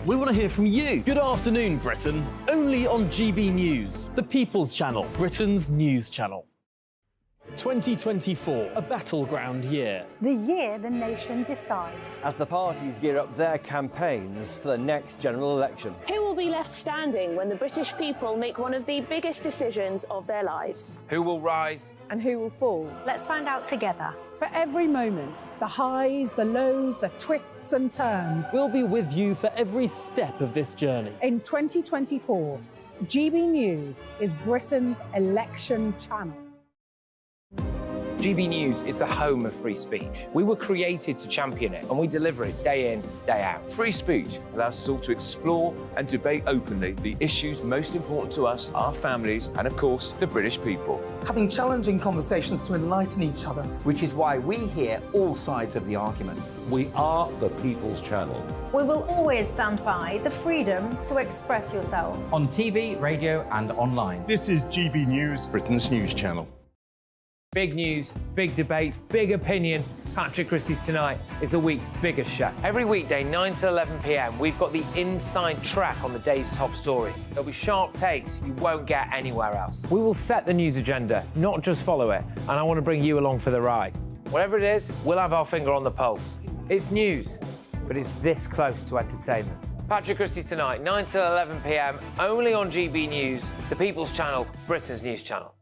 We want to hear from you. Good afternoon, Britain. Only on GB News, the People's Channel, Britain's news channel. 2024, a battleground year. The year the nation decides. As the parties gear up their campaigns for the next general election. Who will be left standing when the British people make one of the biggest decisions of their lives? Who will rise? And who will fall? Let's find out together. For every moment, the highs, the lows, the twists and turns. We'll be with you for every step of this journey. In 2024, GB News is Britain's election channel. GB News is the home of free speech. We were created to champion it, and we deliver it day in, day out. Free speech allows us all to explore and debate openly the issues most important to us, our families, and of course, the British people. Having challenging conversations to enlighten each other. Which is why we hear all sides of the argument. We are the People's Channel. We will always stand by the freedom to express yourself. On TV, radio and online. This is GB News, Britain's news channel. Big news, big debates, big opinion. Patrick Christys Tonight is the week's biggest show. Every weekday, 9 to 11 p.m, we've got the inside track on the day's top stories. There'll be sharp takes you won't get anywhere else. We will set the news agenda, not just follow it, and I want to bring you along for the ride. Whatever it is, we'll have our finger on the pulse. It's news, but it's this close to entertainment. Patrick Christys Tonight, 9 to 11 p.m, only on GB News, the People's Channel, Britain's news channel.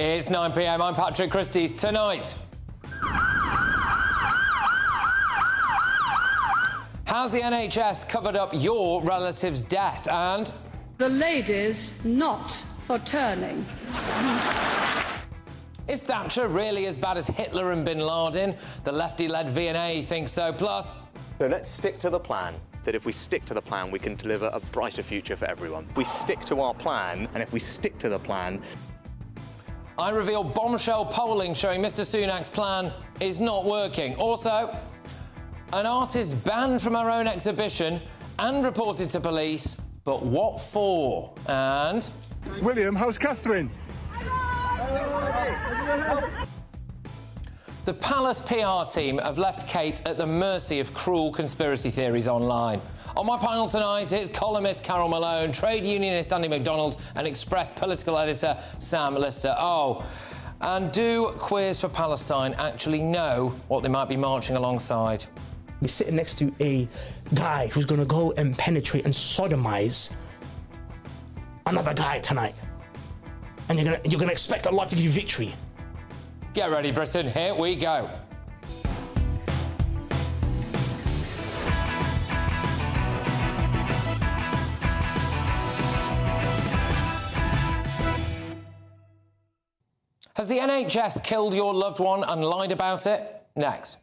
It's 9 p.m. I'm Patrick Christys. Tonight, how's the NHS covered up your relative's death? And the ladies not for turning. Is Thatcher really as bad as Hitler and Bin Laden? The lefty-led V&A thinks so. Plus, so let's stick to the plan. That if we stick to the plan, we can deliver a brighter future for everyone. We stick to our plan, and if we stick to the plan, I reveal bombshell polling showing Mr Sunak's plan is not working. Also, an artist banned from her own exhibition and reported to police, but what for? And William, how's Catherine? The Palace PR team have left Kate at the mercy of cruel conspiracy theories online. On my panel tonight, it's columnist Carol Malone, trade unionist Andy MacDonald and Express political editor Sam Lister. Oh, and do Queers for Palestine actually know what they might be marching alongside? We're sitting next to a guy who's going to go and penetrate and sodomize another guy tonight. And you're gonna expect Allah to give you victory. Get ready, Britain. Here we go. Has the NHS killed your loved one and lied about it? Next.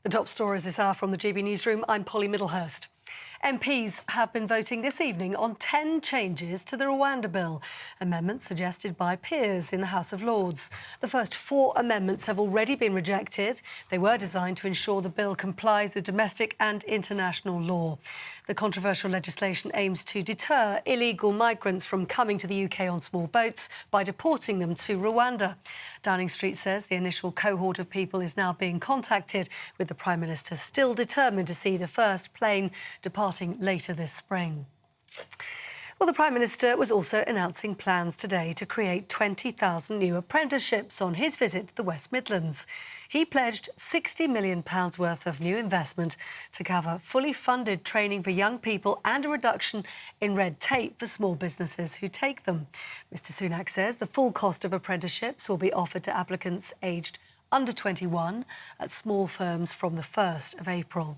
The top stories this hour from the GB Newsroom. I'm Polly Middlehurst. MPs have been voting this evening on 10 changes to the Rwanda bill, amendments suggested by peers in the House of Lords. The first 4 amendments have already been rejected. They were designed to ensure the bill complies with domestic and international law. The controversial legislation aims to deter illegal migrants from coming to the UK on small boats by deporting them to Rwanda. Downing Street says the initial cohort of people is now being contacted, with the Prime Minister still determined to see the first plane departing later this spring. Well, the Prime Minister was also announcing plans today to create 20,000 new apprenticeships on his visit to the West Midlands. He pledged £60 million worth of new investment to cover fully funded training for young people and a reduction in red tape for small businesses who take them. Mr Sunak says the full cost of apprenticeships will be offered to applicants aged under 21 at small firms from the 1st of April.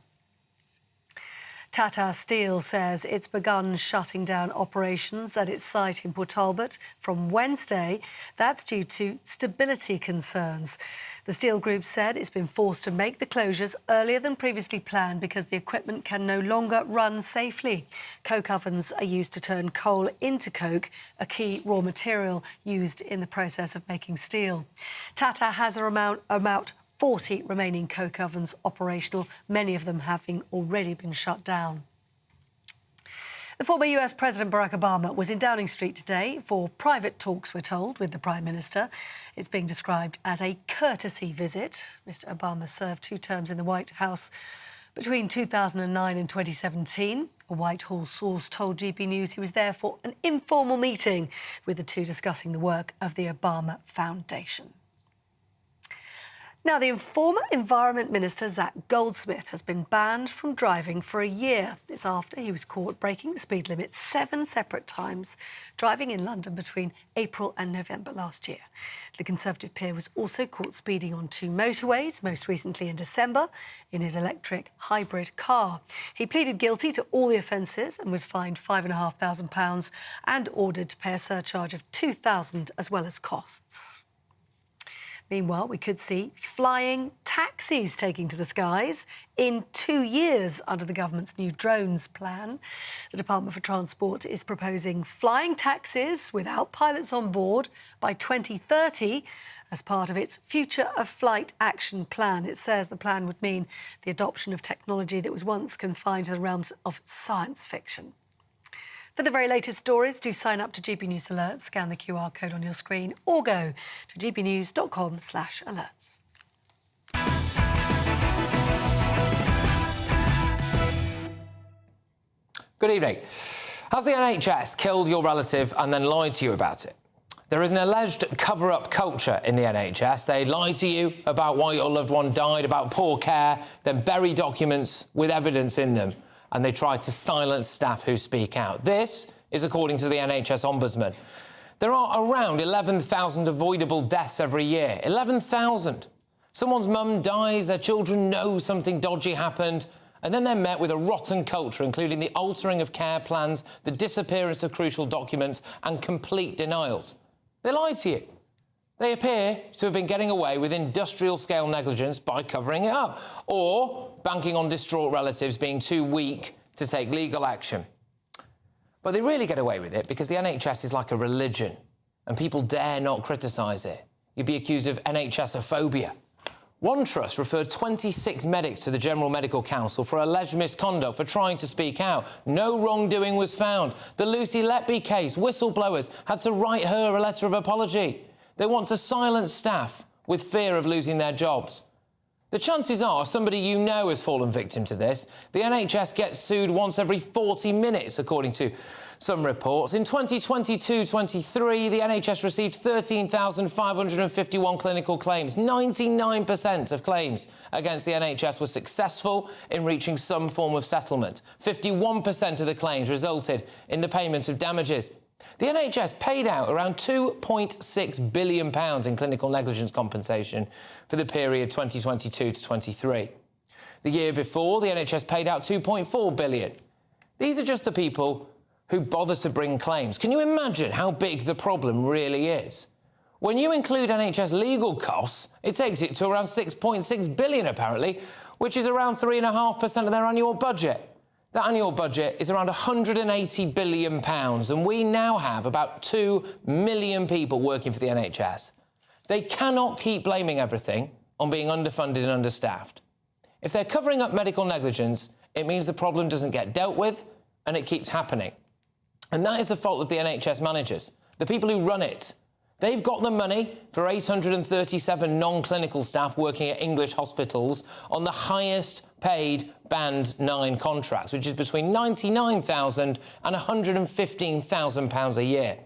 Tata Steel says it's begun shutting down operations at its site in Port Talbot from Wednesday. That's due to stability concerns. The steel group said it's been forced to make the closures earlier than previously planned because the equipment can no longer run safely. Coke ovens are used to turn coal into coke, a key raw material used in the process of making steel. Tata has about 40 remaining coke ovens operational, many of them having already been shut down. The former US President Barack Obama was in Downing Street today for private talks, we're told, with the Prime Minister. It's being described as a courtesy visit. Mr Obama served 2 terms in the White House between 2009 and 2017. A Whitehall source told GB News he was there for an informal meeting with the two discussing the work of the Obama Foundation. Now, the former Environment Minister, Zach Goldsmith, has been banned from driving for a year. It's after he was caught breaking the speed limit 7 separate times, driving in London between April and November last year. The Conservative peer was also caught speeding on 2 motorways, most recently in December, in his electric hybrid car. He pleaded guilty to all the offences and was fined £5,500 and ordered to pay a surcharge of £2,000 as well as costs. Meanwhile, we could see flying taxis taking to the skies in 2 years under the government's new drones plan. The Department for Transport is proposing flying taxis without pilots on board by 2030 as part of its Future of Flight Action Plan. It says the plan would mean the adoption of technology that was once confined to the realms of science fiction. For the very latest stories, do sign up to GB News Alerts, scan the QR code on your screen or go to gbnews.com/alerts. Good evening. Has the NHS killed your relative and then lied to you about it? There is an alleged cover-up culture in the NHS. They lie to you about why your loved one died, about poor care, then bury documents with evidence in them, and they try to silence staff who speak out. This is according to the NHS Ombudsman. There are around 11,000 avoidable deaths every year. 11,000. Someone's mum dies, their children know something dodgy happened, and then they're met with a rotten culture, including the altering of care plans, the disappearance of crucial documents, and complete denials. They lie to you. They appear to have been getting away with industrial-scale negligence by covering it up, or banking on distraught relatives being too weak to take legal action. But they really get away with it because the NHS is like a religion, and people dare not criticise it. You'd be accused of NHSophobia. One trust referred 26 medics to the General Medical Council for alleged misconduct for trying to speak out. No wrongdoing was found. The Lucy Letby case, whistleblowers had to write her a letter of apology. They want to silence staff with fear of losing their jobs. The chances are somebody you know has fallen victim to this. The NHS gets sued once every 40 minutes, according to some reports. In 2022-23, the NHS received 13,551 clinical claims. 99% of claims against the NHS were successful in reaching some form of settlement. 51% of the claims resulted in the payment of damages. The NHS paid out around £2.6 billion in clinical negligence compensation for the period 2022 to 23. The year before, the NHS paid out £2.4 billion. These are just the people who bother to bring claims. Can you imagine how big the problem really is? When you include NHS legal costs, it takes it to around £6.6 billion, apparently, which is around 3.5% of their annual budget. That annual budget is around £180 billion, and we now have about 2 million people working for the NHS. They cannot keep blaming everything on being underfunded and understaffed. If they're covering up medical negligence, it means the problem doesn't get dealt with and it keeps happening. And that is the fault of the NHS managers, the people who run it. They've got the money for 837 non-clinical staff working at English hospitals on the highest paid Band 9 contracts, which is between £99,000 and £115,000 a year.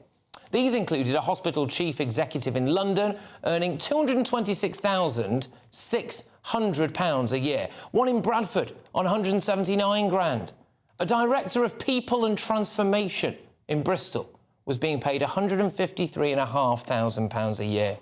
These included a hospital chief executive in London earning £226,600 a year, one in Bradford on £179,000. A director of people and transformation in Bristol was being paid £153,500 a year.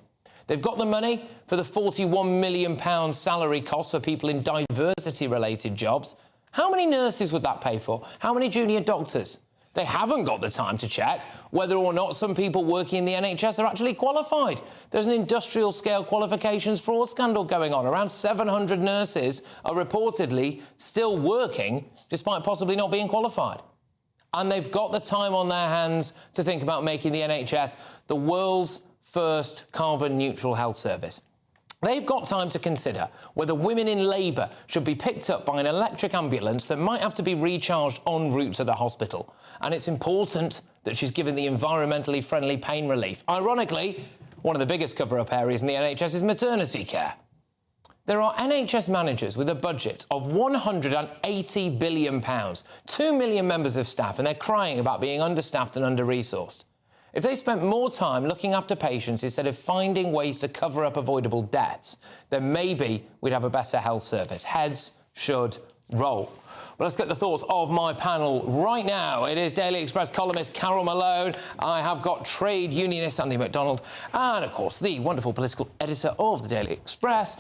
They've got the money for the £41 million salary cost for people in diversity-related jobs. How many nurses would that pay for? How many junior doctors? They haven't got the time to check whether or not some people working in the NHS are actually qualified. There's an industrial-scale qualifications fraud scandal going on. Around 700 nurses are reportedly still working despite possibly not being qualified. And they've got the time on their hands to think about making the NHS the world's first carbon-neutral health service. They've got time to consider whether women in labour should be picked up by an electric ambulance that might have to be recharged en route to the hospital. And it's important that she's given the environmentally friendly pain relief. Ironically, one of the biggest cover-up areas in the NHS is maternity care. There are NHS managers with a budget of £180 billion, 2 million members of staff, and they're crying about being understaffed and under-resourced. If they spent more time looking after patients instead of finding ways to cover up avoidable deaths, then maybe we'd have a better health service. Heads should roll. Well, let's get the thoughts of my panel right now. It is Daily Express columnist Carol Malone. I have got trade unionist Andy MacDonald and, of course, the wonderful political editor of the Daily Express,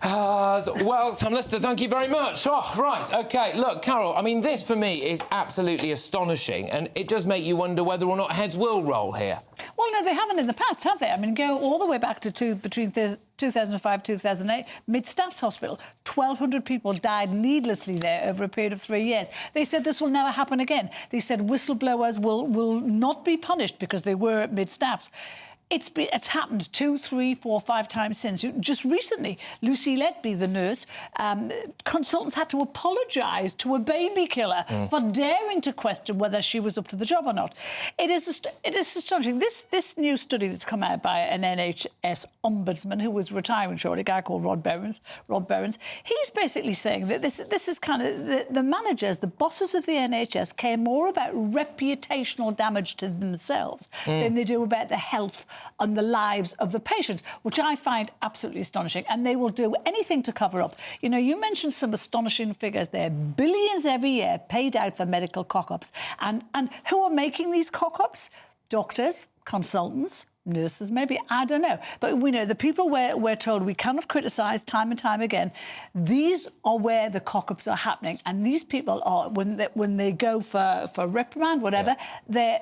well, Sam Lister, thank you very much. Oh, right, OK. Look, Carol, I mean, this, for me, is absolutely astonishing, and it does make you wonder whether or not heads will roll here. Well, no, they haven't in the past, have they? I mean, go all the way back to between 2005, 2008, Mid-Staffs Hospital, 1,200 people died needlessly there over a period of 3 years. They said this will never happen again. They said whistleblowers will not be punished because they were at Mid-Staffs. It's happened 2, 3, 4, 5 times since. Just recently, Lucy Letby, the nurse, consultants had to apologise to a baby killer for daring to question whether she was up to the job or not. It is astonishing. This new study that's come out by an NHS ombudsman who was retiring shortly, a guy called Rod Berens, he's basically saying that this is kind of the managers, the bosses of the NHS care more about reputational damage to themselves than they do about the health and the lives of the patients, which I find absolutely astonishing. And they will do anything to cover up. You know, you mentioned some astonishing figures there. Billions every year paid out for medical cock-ups. And who are making these cock-ups? Doctors, consultants, nurses, maybe, I don't know. But we know the people we're told we cannot criticise time and time again. These are where the cock-ups are happening. And these people are, when they go for reprimand, whatever,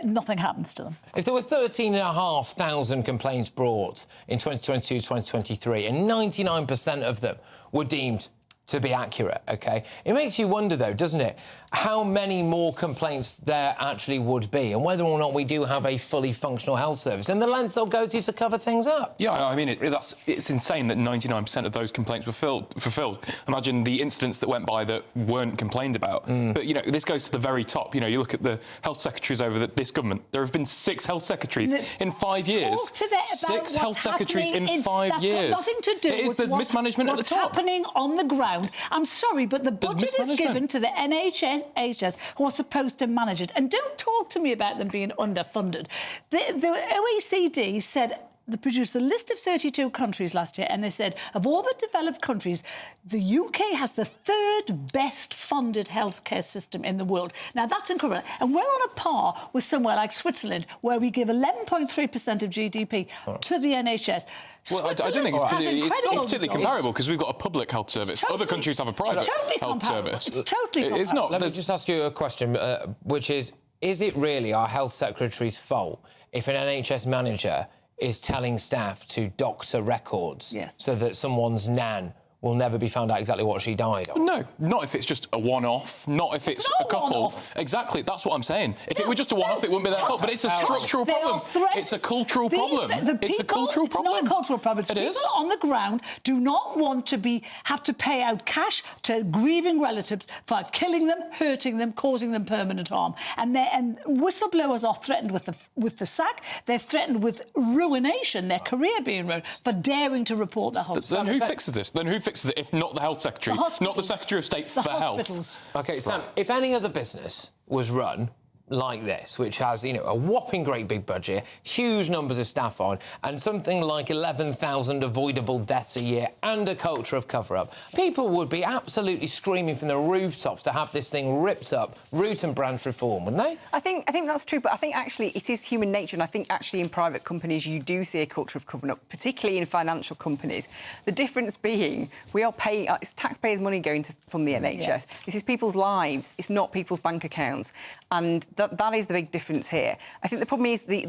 nothing happens to them. If there were 13,500 complaints brought in 2022-2023 and 99% of them were deemed to be accurate, OK? It makes you wonder, though, doesn't it, how many more complaints there actually would be and whether or not we do have a fully functional health service and the lengths they'll go to cover things up. Yeah, I mean, it's insane that 99% of those complaints were fulfilled. Imagine the incidents that went by that weren't complained about. But, you know, this goes to the very top. You know, you look at the health secretaries over this government. There have been 6 health secretaries in 5 years. Talk to them about 6 health secretaries in 5 years. That's got nothing to do with there's mismanagement at the top. What's happening on the ground. I'm sorry, but the budget is given to the NHS, who are supposed to manage it. And don't talk to me about them being underfunded. The OECD said they produced a list of 32 countries last year, and they said, of all the developed countries, the UK has the 3rd best funded healthcare system in the world. Now, that's incredible. And we're on a par with somewhere like Switzerland, where we give 11.3% of GDP to the NHS. Well, I don't think it's particularly comparable because we've got a public health service. Other countries have a private health service. It's totally comparable. It's not. Let me just ask you a question, which is it really our health secretary's fault if an NHS manager is telling staff to doctor records so that someone's nan will never be found out exactly what she died of? No, not if it's just a one-off, not if it's a couple. Exactly, that's what I'm saying. If it were just a one-off, it wouldn't be their fault. But it's a structural problem. It's a cultural problem. It's a cultural problem. It's not a cultural problem. It's people on the ground do not want to have to pay out cash to grieving relatives for killing them, hurting them, causing them permanent harm. And whistleblowers are threatened with the sack. They're threatened with ruination, their career being ruined, for daring to report the hospital. Then who fixes this? Then who fixes it if not the health secretary, not the Secretary of State for Health? OK, Sam, if any other business was run like this, which has, you know, a whopping great big budget, huge numbers of staff on, and something like 11,000 avoidable deaths a year and a culture of cover-up, people would be absolutely screaming from the rooftops to have this thing ripped up, root and branch reform, wouldn't they? I think that's true, but I think actually it is human nature, and I think actually in private companies you do see a culture of covering up, particularly in financial companies. The difference being we are paying, it's taxpayers' money going to fund the NHS. Yeah. This is people's lives, it's not people's bank accounts, and that is the big difference here. I think the problem is the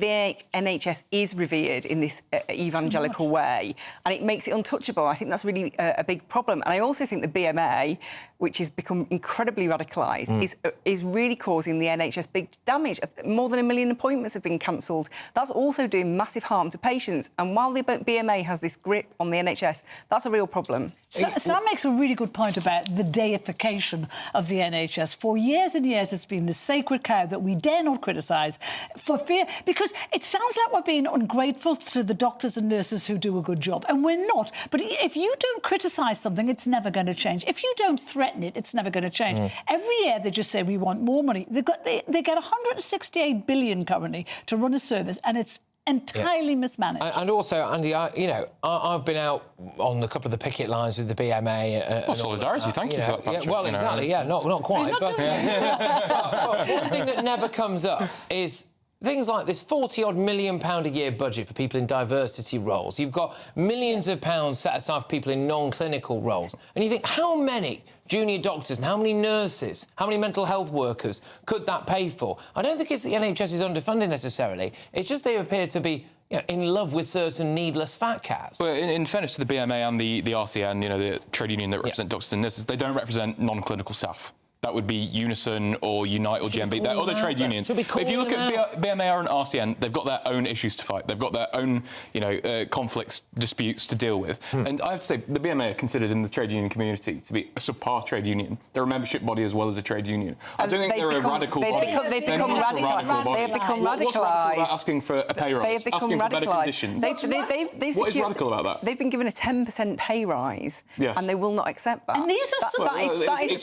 NHS is revered in this evangelical way, and it makes it untouchable. I think that's really a big problem. And I also think the BMA which has become incredibly radicalised, is really causing the NHS big damage. More than 1 million appointments have been cancelled. That's also doing massive harm to patients. And while the BMA has this grip on the NHS, that's a real problem. Sam makes a really good point about the deification of the NHS. For years and years, it's been the sacred cow that we dare not criticise for fear, because it sounds like we're being ungrateful to the doctors and nurses who do a good job, and we're not. But if you don't criticise something, it's never going to change. If you don't threaten it, it's never going to change. Every year they just say we want more money. They get 168 billion currently to run a service, and it's entirely mismanaged. And also, Andy, I've been out on a couple of the picket lines with the BMA. Well, solidarity, thank you for that, Patrick. Well, exactly, not quite. But one thing that never comes up is things like this £40-odd million a year budget for people in diversity roles. You've got millions of pounds set aside for people in non-clinical roles. And you think, how many junior doctors and how many nurses, how many mental health workers could that pay for? I don't think it's the NHS is underfunded necessarily. It's just they appear to be in love with certain needless fat cats. Well, in fairness to the BMA and the RCN, the trade union that represent doctors and nurses, they don't represent non-clinical staff. That would be Unison or Unite or GMB. They're other trade unions. If you look at BMA and RCN, they've got their own issues to fight. They've got their own, conflicts, disputes to deal with. And I have to say, the BMA are considered in the trade union community to be a subpar trade union. They're a membership body as well as a trade union. I don't think they're a radical body. They've become radicalised. They have become radicalised. What's radical about asking for a pay rise? They have become asking for better conditions? What is radical about that? They've been given a 10% pay rise, and they will not accept that. And these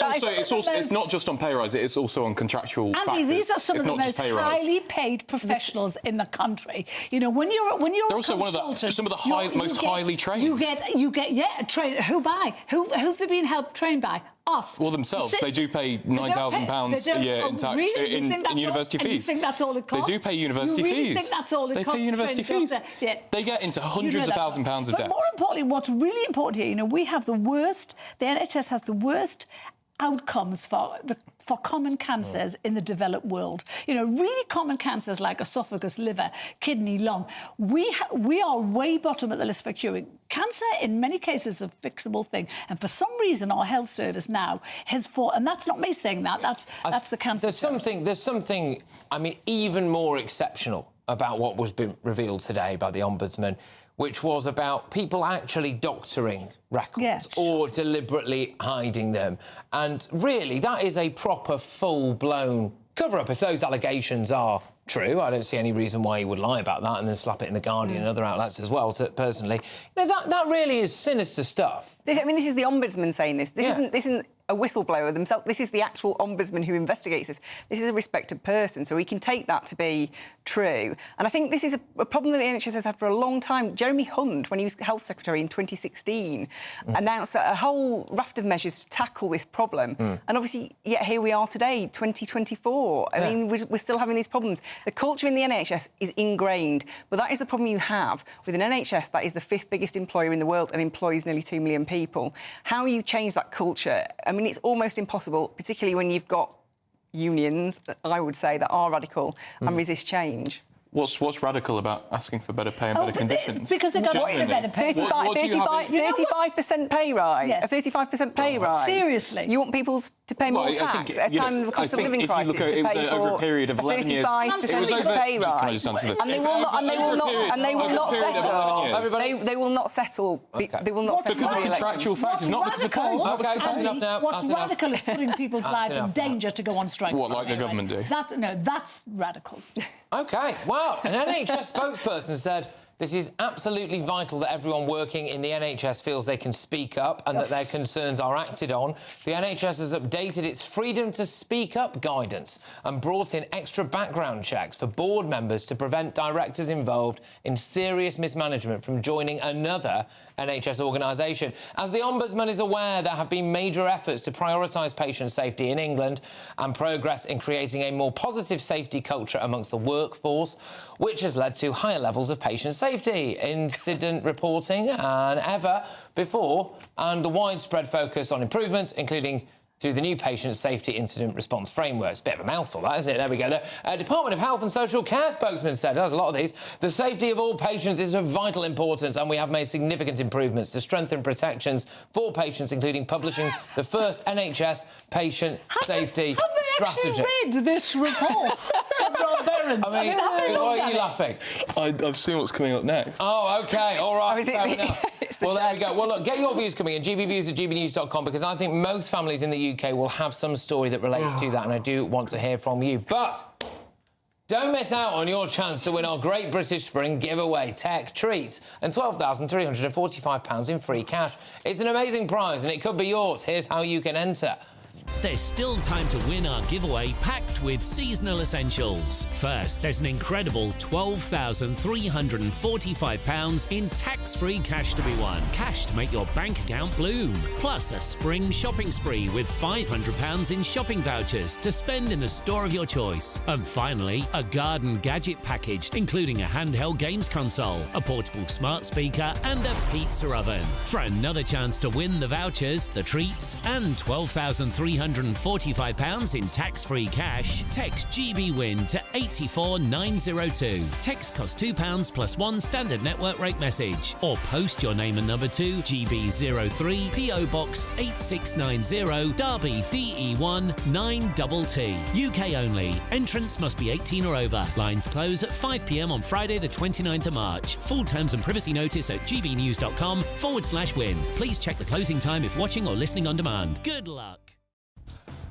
are It's not just on pay rise, it's also on contractual factors. These are some of the most highly paid professionals in the country. When you're They're a also consultant, some of the most highly trained. You get trained. Who by? Who've they been helped trained by? Us. Well, themselves. They do pay £9,000 a year in university fees. You think that's all it costs? They do pay university fees. You really think that's all it costs? They pay university fees. Yeah. They get into hundreds of thousands of pounds of debt. But more importantly, what's really important here, we have the worst. The NHS has the worst outcomes for common cancers in the developed world. Really common cancers like esophagus, liver, kidney, lung. We are way bottom of the list for curing. Cancer, in many cases, is a fixable thing. And for some reason, our health service now has fought, and that's not me saying that, that's the cancer. There's something, even more exceptional about what was being revealed today by the Ombudsman, which was about people actually doctoring records or deliberately hiding them. And really, that is a proper, full-blown cover-up. If those allegations are true, I don't see any reason why he would lie about that and then slap it in The Guardian and other outlets as well, personally. That really is sinister stuff. This is the Ombudsman saying this. This isn't a whistleblower themselves. This is the actual Ombudsman who investigates this. This is a respected person, so we can take that to be true. And I think this is a problem that the NHS has had for a long time. Jeremy Hunt, when he was Health Secretary in 2016, announced a whole raft of measures to tackle this problem. And obviously, yet here we are today, 2024. I mean, we're still having these problems. The culture in the NHS is ingrained, but that is the problem you have with an NHS that is the 5th biggest employer in the world and employs nearly 2 million people. How you change that culture? It's almost impossible, particularly when you've got unions, I would say, that are radical and resist change. What's radical about asking for better pay and better conditions? Because they've got a better pay. 35% pay rise. Yes. A 35% pay rise. Seriously. You want people to pay more tax at a time of the cost of living crisis to pay for over a period of 11 years. 35% pay rise. Can I just answer this? And they will not settle. They will not settle. Because of contractual factors, not because of coal. OK, that's enough now. What's radical is putting people's lives in danger to go on strike. What, like the government do? That's radical. OK, well, an NHS spokesperson said this is absolutely vital that everyone working in the NHS feels they can speak up and that their concerns are acted on. The NHS has updated its freedom to speak up guidance and brought in extra background checks for board members to prevent directors involved in serious mismanagement from joining another NHS organisation. As the Ombudsman is aware, there have been major efforts to prioritise patient safety in England and progress in creating a more positive safety culture amongst the workforce, which has led to higher levels of patient safety, incident reporting than ever before, and the widespread focus on improvements, including through the new Patient Safety Incident Response Framework. It's a bit of a mouthful, that, isn't it? There we go. The Department of Health and Social Care spokesman said, there's a lot of these, the safety of all patients is of vital importance, and we have made significant improvements to strengthen protections for patients, including publishing the first NHS patient safety strategy. Have they actually read this report from Rob Berens? I mean, why are you laughing? I've seen what's coming up next. Oh, OK, all right, fair enough. Well, there we go. Well, look, get your views coming in, gbviews@gbnews.com, because I think most families in the UK will have some story that relates to that, and I do want to hear from you. But don't miss out on your chance to win our Great British Spring giveaway, tech, treats and £12,345 in free cash. It's an amazing prize and it could be yours. Here's how you can enter. There's still time to win our giveaway packed with seasonal essentials. First, there's an incredible £12,345 in tax-free cash to be won. Cash to make your bank account bloom. Plus a spring shopping spree with £500 in shopping vouchers to spend in the store of your choice. And finally, a garden gadget package, including a handheld games console, a portable smart speaker and a pizza oven. For another chance to win the vouchers, the treats and £12,345 in tax-free cash, text GBWIN to 84902. Text costs £2 plus one standard network rate message. Or post your name and number to GB03 PO Box 8690 Derby DE1 9TT. UK only. Entrance must be 18 or over. Lines close at 5 p.m. on Friday the 29th of March. Full terms and privacy notice at gbnews.com/win. Please check the closing time if watching or listening on demand. Good luck.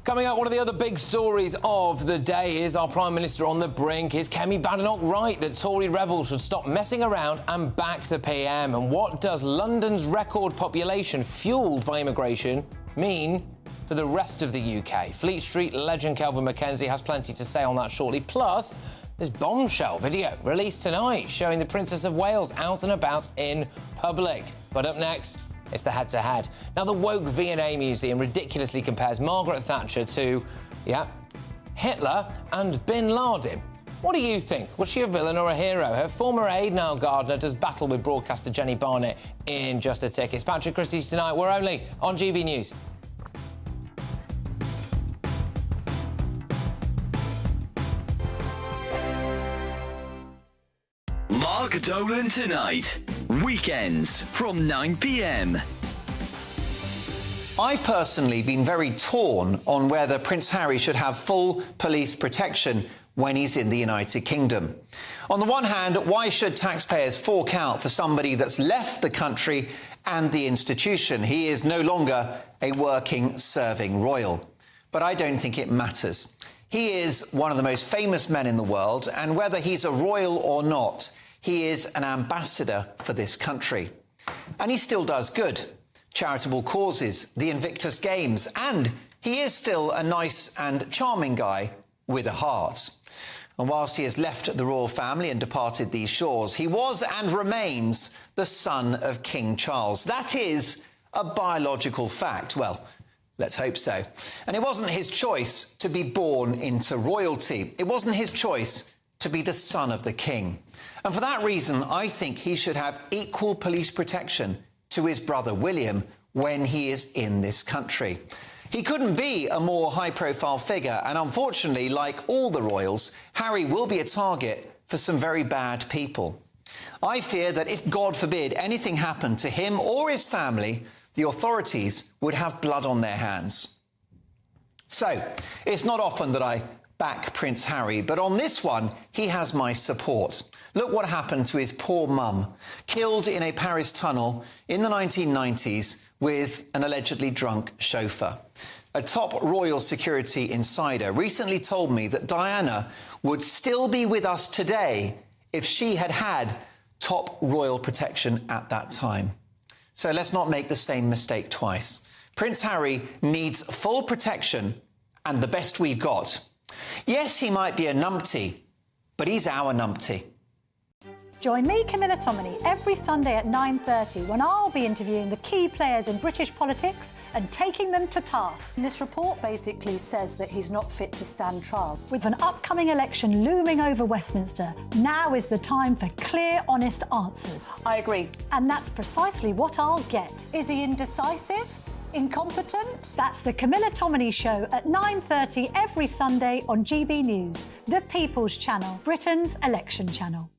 Coming up, one of the other big stories of the day is our Prime Minister on the brink. Is Kemi Badenoch right that Tory rebels should stop messing around and back the PM? And what does London's record population, fuelled by immigration, mean for the rest of the UK? Fleet Street legend Kelvin Mackenzie has plenty to say on that shortly. Plus, this bombshell video released tonight showing the Princess of Wales out and about in public. But up next, it's the head-to-head. Now, the woke V&A Museum ridiculously compares Margaret Thatcher to, Hitler and Bin Laden. What do you think? Was she a villain or a hero? Her former aide, Niall Gardner, does battle with broadcaster Jenny Barnett in just a tick. It's Patrick Christys tonight. We're only on GB News. Mark Dolan tonight. Weekends from 9 p.m. I've personally been very torn on whether Prince Harry should have full police protection when he's in the United Kingdom. On the one hand, why should taxpayers fork out for somebody that's left the country and the institution? He is no longer a working, serving royal. But I don't think it matters. He is one of the most famous men in the world, and whether he's a royal or not, he is an ambassador for this country. And he still does good. Charitable causes, the Invictus Games, and he is still a nice and charming guy with a heart. And whilst he has left the royal family and departed these shores, he was and remains the son of King Charles. That is a biological fact. Well, let's hope so. And it wasn't his choice to be born into royalty. It wasn't his choice to be the son of the king. And for that reason, I think he should have equal police protection to his brother William when he is in this country. He couldn't be a more high-profile figure, and unfortunately, like all the royals, Harry will be a target for some very bad people. I fear that if, God forbid, anything happened to him or his family, the authorities would have blood on their hands. So, it's not often that I back Prince Harry, but on this one, he has my support. Look what happened to his poor mum, killed in a Paris tunnel in the 1990s with an allegedly drunk chauffeur. A top royal security insider recently told me that Diana would still be with us today if she had had top royal protection at that time. So let's not make the same mistake twice. Prince Harry needs full protection and the best we've got. Yes, he might be a numpty, but he's our numpty. Join me, Camilla Tominey, every Sunday at 9:30 when I'll be interviewing the key players in British politics and taking them to task. This report basically says that he's not fit to stand trial. With an upcoming election looming over Westminster, now is the time for clear, honest answers. I agree. And that's precisely what I'll get. Is he indecisive? Incompetent? That's the Camilla Tominey Show at 9:30 every Sunday on GB News, the People's Channel, Britain's election channel.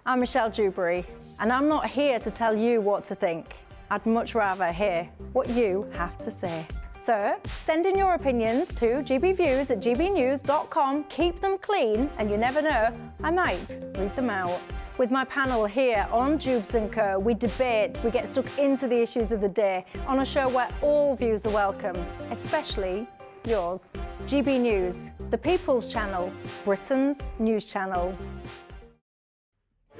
I'm Michelle Dewberry, and I'm not here to tell you what to think. I'd much rather hear what you have to say. So send in your opinions to gbviews@gbnews.com. Keep them clean, and you never know, I might read them out. With my panel here on Jubes & Co, we debate, we get stuck into the issues of the day on a show where all views are welcome, especially yours. GB News, the People's Channel, Britain's news channel.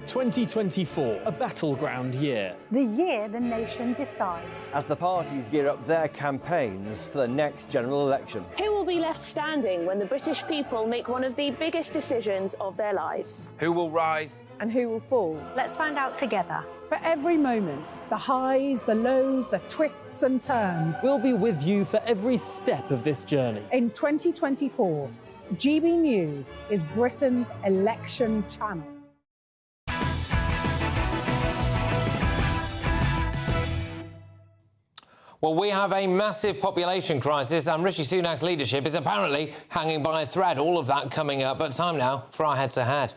2024, a battleground year. The year the nation decides. As the parties gear up their campaigns for the next general election. Who will be left standing when the British people make one of the biggest decisions of their lives? Who will rise? And who will fall? Let's find out together. For every moment, the highs, the lows, the twists and turns. We'll be with you for every step of this journey. In 2024, GB News is Britain's election channel. Well, we have a massive population crisis, and Rishi Sunak's leadership is apparently hanging by a thread. All of that coming up, but time now for our head-to-head.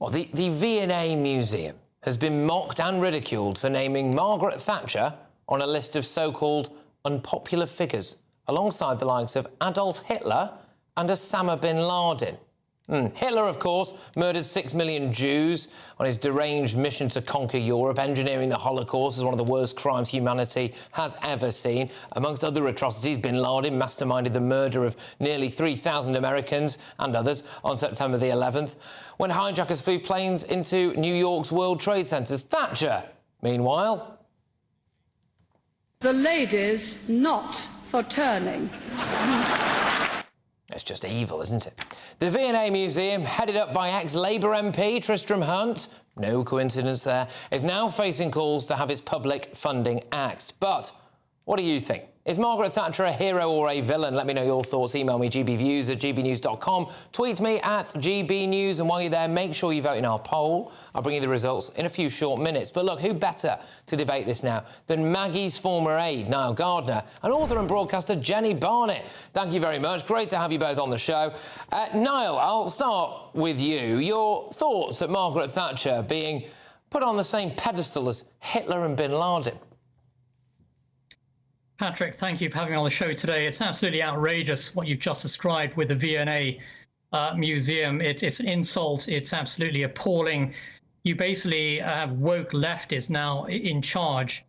Well, the V&A Museum has been mocked and ridiculed for naming Margaret Thatcher on a list of so-called unpopular figures, alongside the likes of Adolf Hitler and Osama bin Laden. Hitler, of course, murdered 6 million Jews on his deranged mission to conquer Europe, engineering the Holocaust as one of the worst crimes humanity has ever seen. Amongst other atrocities, bin Laden masterminded the murder of nearly 3,000 Americans and others on September the 11th, when hijackers flew planes into New York's World Trade Centers. Thatcher, meanwhile... The ladies not for turning. It's just evil, isn't it? The V&A Museum, headed up by ex-Labour MP Tristram Hunt, no coincidence there, is now facing calls to have its public funding axed. But what do you think? Is Margaret Thatcher a hero or a villain? Let me know your thoughts. Email me gbviews@gbnews.com. Tweet me at gbnews. And while you're there, make sure you vote in our poll. I'll bring you the results in a few short minutes. But look, who better to debate this now than Maggie's former aide, Niall Gardner, and author and broadcaster Jenny Barnett. Thank you very much. Great to have you both on the show. Niall, I'll start with you. Your thoughts at Margaret Thatcher being put on the same pedestal as Hitler and bin Laden? Patrick, thank you for having me on the show today. It's absolutely outrageous what you've just described with the V&A Museum. It's an insult. It's absolutely appalling. You basically have woke leftists now in charge,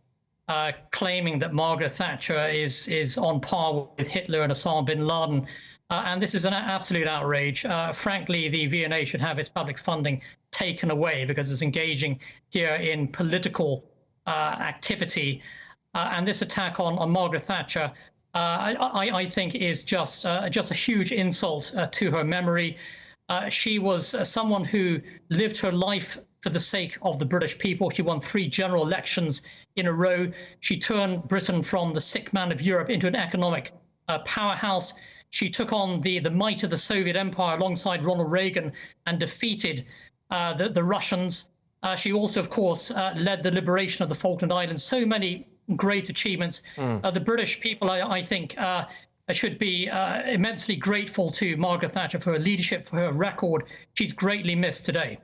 claiming that Margaret Thatcher is on par with Hitler and Osama bin Laden. And this is an absolute outrage. Frankly, the V&A should have its public funding taken away because it's engaging here in political activity. And this attack on Margaret Thatcher, I think, is just a huge insult to her memory. She was someone who lived her life for the sake of the British people. She won 3 general elections in a row. She turned Britain from the sick man of Europe into an economic powerhouse. She took on the might of the Soviet Empire alongside Ronald Reagan and defeated the Russians. She also, of course, led the liberation of the Falkland Islands. So many great achievements. The British people, I think, should be immensely grateful to Margaret Thatcher for her leadership, for her record. She's greatly missed today.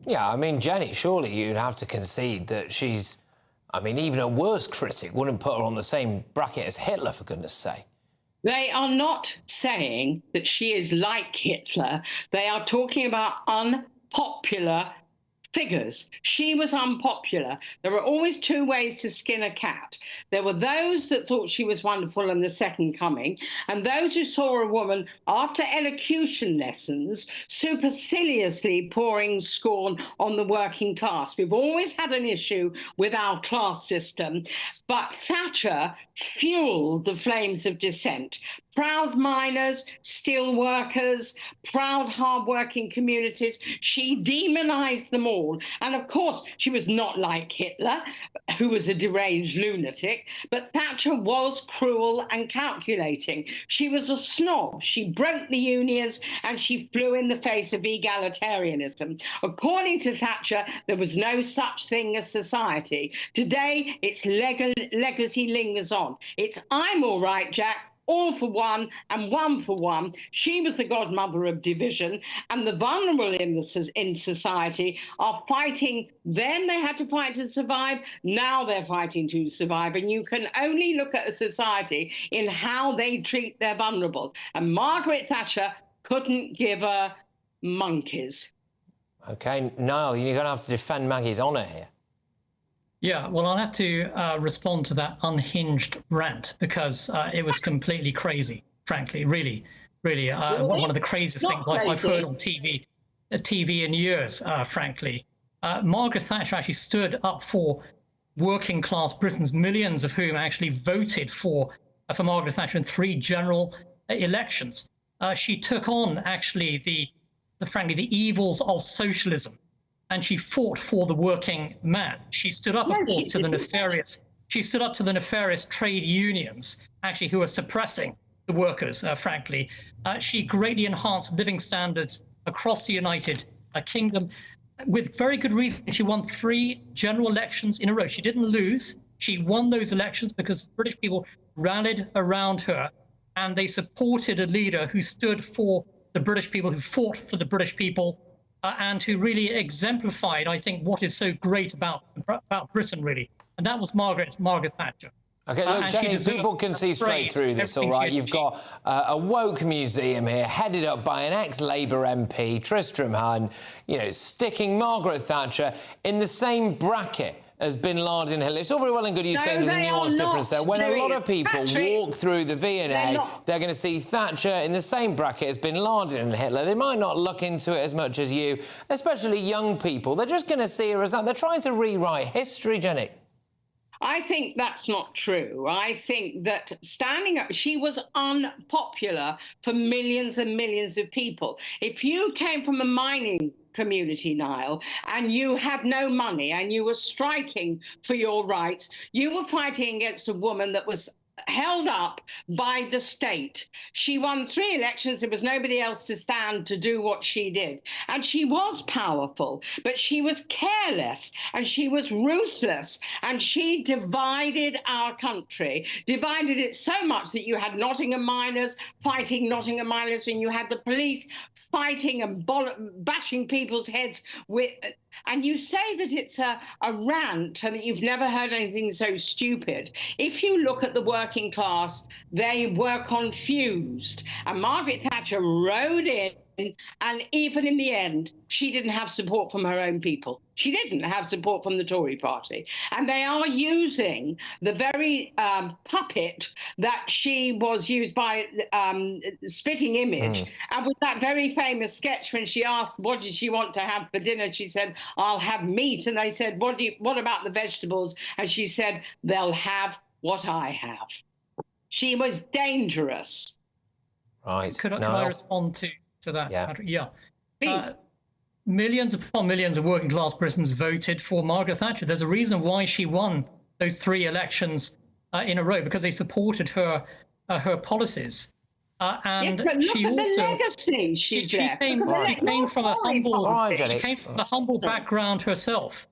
Yeah, I mean, Jenny, surely you'd have to concede that she's, I mean, even a worst critic wouldn't put her on the same bracket as Hitler, for goodness sake. They are not saying that she is like Hitler. They are talking about unpopular figures. She was unpopular. There were always 2 ways to skin a cat. There were those that thought she was wonderful and the second coming, and those who saw a woman after elocution lessons superciliously pouring scorn on the working class. We've always had an issue with our class system, But Thatcher fueled the flames of dissent. Proud miners, steel workers, proud hard-working communities. She demonised them all. And of course, she was not like Hitler, who was a deranged lunatic, but Thatcher was cruel and calculating. She was a snob. She broke the unions and she flew in the face of egalitarianism. According to Thatcher, there was no such thing as society. Today, its legacy lingers on. It's I'm all right, Jack, all for one and one for one. She was the godmother of division, and the vulnerable in society are fighting. Then they had to fight to survive. Now they're fighting to survive. And you can only look at a society in how they treat their vulnerable. And Margaret Thatcher couldn't give her monkeys. OK, Niall, you're going to have to defend Maggie's honour here. Yeah, well, I'll have to respond to that unhinged rant because it was completely crazy, frankly, really. One of the craziest things I've heard on TV in years, frankly. Margaret Thatcher actually stood up for working class Britons, millions of whom actually voted for Margaret Thatcher in 3 general elections. She took on actually the evils of socialism. And she fought for the working man. She stood up, of course, to the nefarious. She stood up to the nefarious trade unions, actually, who are suppressing the workers. Frankly, she greatly enhanced living standards across the United Kingdom, with very good reason. She won 3 general elections in a row. She didn't lose. She won those elections because British people rallied around her, and they supported a leader who stood for the British people, who fought for the British people. And who really exemplified, I think, what is so great about Britain, really. And that was Margaret Thatcher. OK, look, Jenny, people can see straight through this, all right? You've got a woke museum here, headed up by an ex-Labour MP, Tristram Hunt, sticking Margaret Thatcher in the same bracket as Bin Laden and Hitler. It's all very well and good you saying there's a nuanced difference there. When a lot of people walk through the V&A, they're going to see Thatcher in the same bracket as Bin Laden and Hitler. They might not look into it as much as you, especially young people. They're just going to see her as that. They're trying to rewrite history, Jenny. I think that's not true. I think that standing up, she was unpopular for millions and millions of people. If you came from a mining community, Niall, and you had no money and you were striking for your rights, you were fighting against a woman that was held up by the state. She won 3 elections. There was nobody else to stand to do what she did. And she was powerful, but she was careless and she was ruthless. And she divided our country, divided it so much that you had Nottingham miners fighting Nottingham miners, and you had the police fighting and bashing people's heads with. And you say that it's a rant and that you've never heard anything so stupid. If you look at the working class, they were confused. And Margaret Thatcher rode in, and even in the end, she didn't have support from her own people. She didn't have support from the Tory party. And they are using the very puppet that she was used by Spitting Image. And with that very famous sketch when she asked what did she want to have for dinner, she said, I'll have meat. And they said, what about the vegetables? And she said, they'll have what I have. She was dangerous. Right. Could I respond to that? Yeah. Please. Millions upon millions of working class Britons voted for Margaret Thatcher. There's a reason why she won those 3 elections in a row, because they supported her policies. And yes, but look she at also the legacy she came from a humble background herself.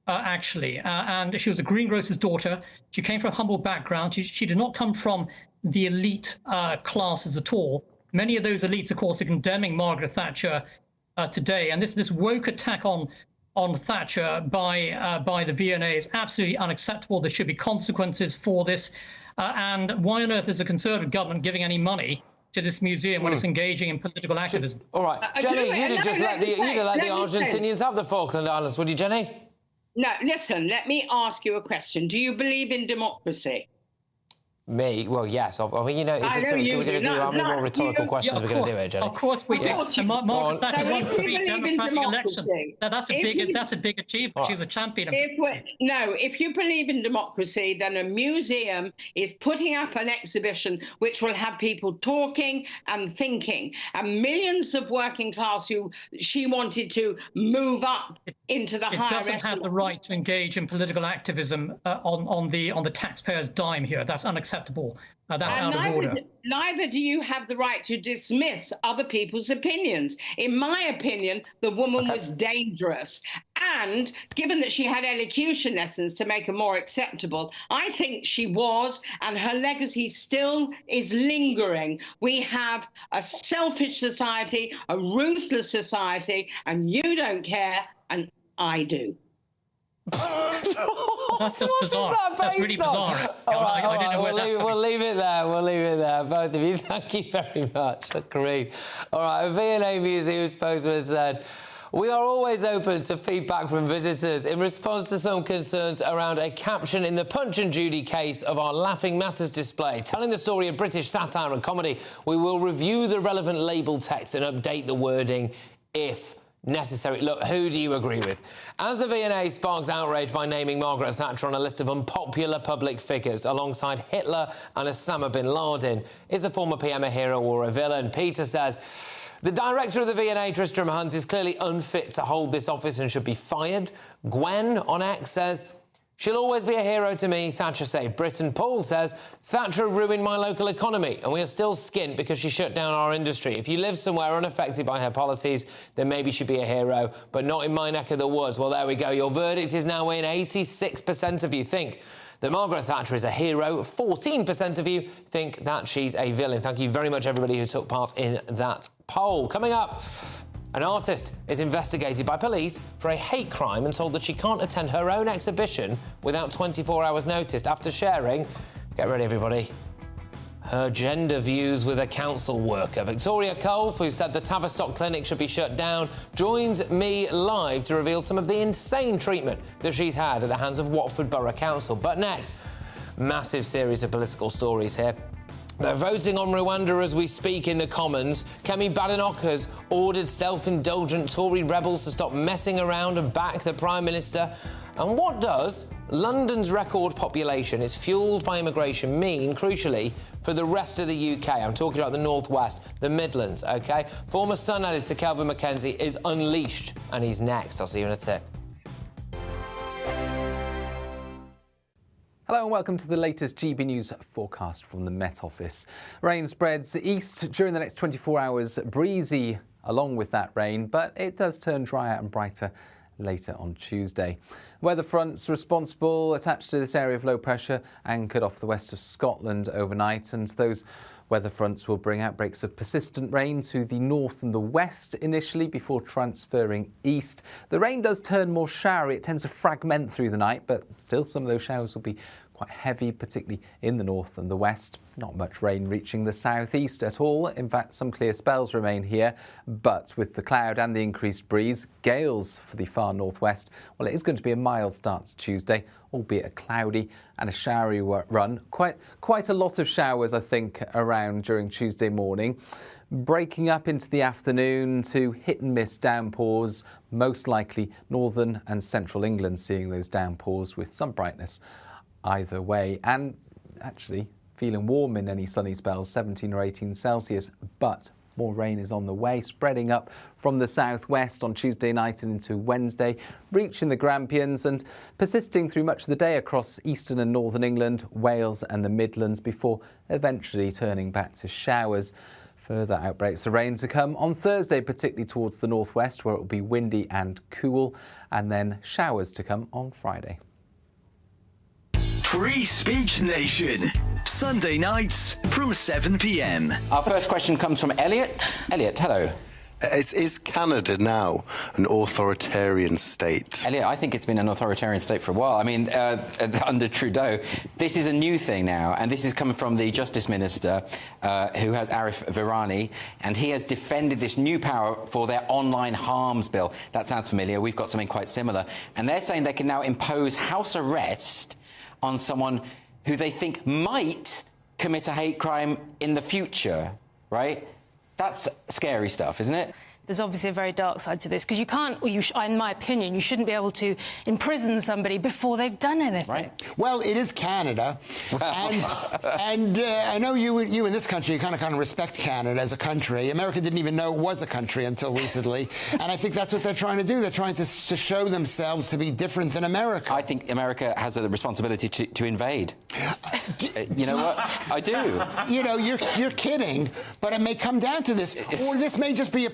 Actually, and she was a greengrocer's daughter. She came from a humble background. She did not come from the elite classes at all. Many of those elites, of course, are condemning Margaret Thatcher today, and this woke attack on Thatcher by the V&A is absolutely unacceptable. There should be consequences for this. And why on earth is the Conservative government giving any money to this museum when it's engaging in political activism? All right, Jenny, you'd have let the Argentinians have the Falkland Islands, would you, Jenny? No, listen, let me ask you a question. Do you believe in democracy? Me? Well, yes. I mean, you know, is this something we're going to do? How many more rhetorical questions are we going to do here, Jenny? Of course we do. And Margaret Thatcher won 3 democratic elections. That's a big achievement. She's a champion of democracy. If you believe in democracy, then a museum is putting up an exhibition which will have people talking and thinking. And millions of working class who she wanted to move up into the higher echelon. It doesn't have the right to engage in political activism on the taxpayer's dime here. That's unacceptable. That's out of order. Neither do you have the right to dismiss other people's opinions. In my opinion, the woman was dangerous. And given that she had elocution lessons to make her more acceptable, I think she was, and her legacy still is lingering. We have a selfish society, a ruthless society, and you don't care, and I do. That's just bizarre. That's really bizarre. I don't know where that's We'll leave it there. We'll leave it there. Both of you, thank you very much. Kareem. All right, a V&A Museum spokesman said, "We are always open to feedback from visitors in response to some concerns around a caption in the Punch and Judy case of our Laughing Matters display. Telling the story of British satire and comedy, we will review the relevant label text and update the wording if necessary." Look, who do you agree with? As the V&A sparks outrage by naming Margaret Thatcher on a list of unpopular public figures alongside Hitler and Osama bin Laden, is the former PM a hero or a villain? Peter says, "The director of the V&A, Tristram Hunt, is clearly unfit to hold this office and should be fired." Gwen on X says, "She'll always be a hero to me. Thatcher saved Britain." Paul says, "Thatcher ruined my local economy and we are still skint because she shut down our industry. If you live somewhere unaffected by her policies, then maybe she'd be a hero, but not in my neck of the woods." Well, there we go. Your verdict is now in. 86% of you think that Margaret Thatcher is a hero. 14% of you think that she's a villain. Thank you very much, everybody who took part in that poll. Coming up, an artist is investigated by police for a hate crime and told that she can't attend her own exhibition without 24 hours' notice after sharing, get ready everybody, her gender views with a council worker. Victoria Cole, who said the Tavistock clinic should be shut down, joins me live to reveal some of the insane treatment that she's had at the hands of Watford Borough Council. But next, massive series of political stories here. They're voting on Rwanda as we speak in the Commons. Kemi Badenoch has ordered self-indulgent Tory rebels to stop messing around and back the Prime Minister. And what does London's record population is fuelled by immigration mean, crucially, for the rest of the UK? I'm talking about the North West, the Midlands, OK? Former Sun editor Kelvin Mackenzie is unleashed, and he's next. I'll see you in a tick. Hello and welcome to the latest GB News forecast from the Met Office. Rain spreads east during the next 24 hours, breezy along with that rain, but it does turn drier and brighter later on Tuesday. Weather fronts responsible attached to this area of low pressure anchored off the west of Scotland overnight, and those weather fronts will bring outbreaks of persistent rain to the north and the west initially before transferring east. The rain does turn more showery. It tends to fragment through the night, but still some of those showers will be quite heavy, particularly in the north and the west. Not much rain reaching the southeast at all. In fact, some clear spells remain here, but with the cloud and the increased breeze, gales for the far northwest. Well, it is going to be a mild start to Tuesday, albeit a cloudy and a showery run. Quite a lot of showers, I think, around during Tuesday morning. Breaking up into the afternoon to hit and miss downpours, most likely northern and central England seeing those downpours with some brightness either way, and actually feeling warm in any sunny spells, 17 or 18 Celsius, but more rain is on the way, spreading up from the southwest on Tuesday night and into Wednesday, reaching the Grampians and persisting through much of the day across eastern and northern England, Wales and the Midlands, before eventually turning back to showers. Further outbreaks of rain to come on Thursday, particularly towards the northwest, where it will be windy and cool, and then showers to come on Friday. Free Speech Nation, Sunday nights from 7 p.m. Our first question comes from Elliot. Elliot, hello. Is Canada now an authoritarian state? Elliot, I think it's been an authoritarian state for a while. I mean, under Trudeau, this is a new thing now, and this is coming from the Justice Minister, who has Arif Virani, and he has defended this new power for their online harms bill. That sounds familiar. We've got something quite similar. And they're saying they can now impose house arrest on someone who they think might commit a hate crime in the future, right? That's scary stuff, isn't it? There's obviously a very dark side to this, because you can't, or in my opinion, you shouldn't be able to imprison somebody before they've done anything. Right. Well, it is Canada, and I know you in this country, you kind of respect Canada as a country. America didn't even know it was a country until recently, and I think that's what they're trying to do. They're trying to show themselves to be different than America. I think America has a responsibility to invade. You know what? I do. You know, you're kidding, but it may come down to this, or this may just be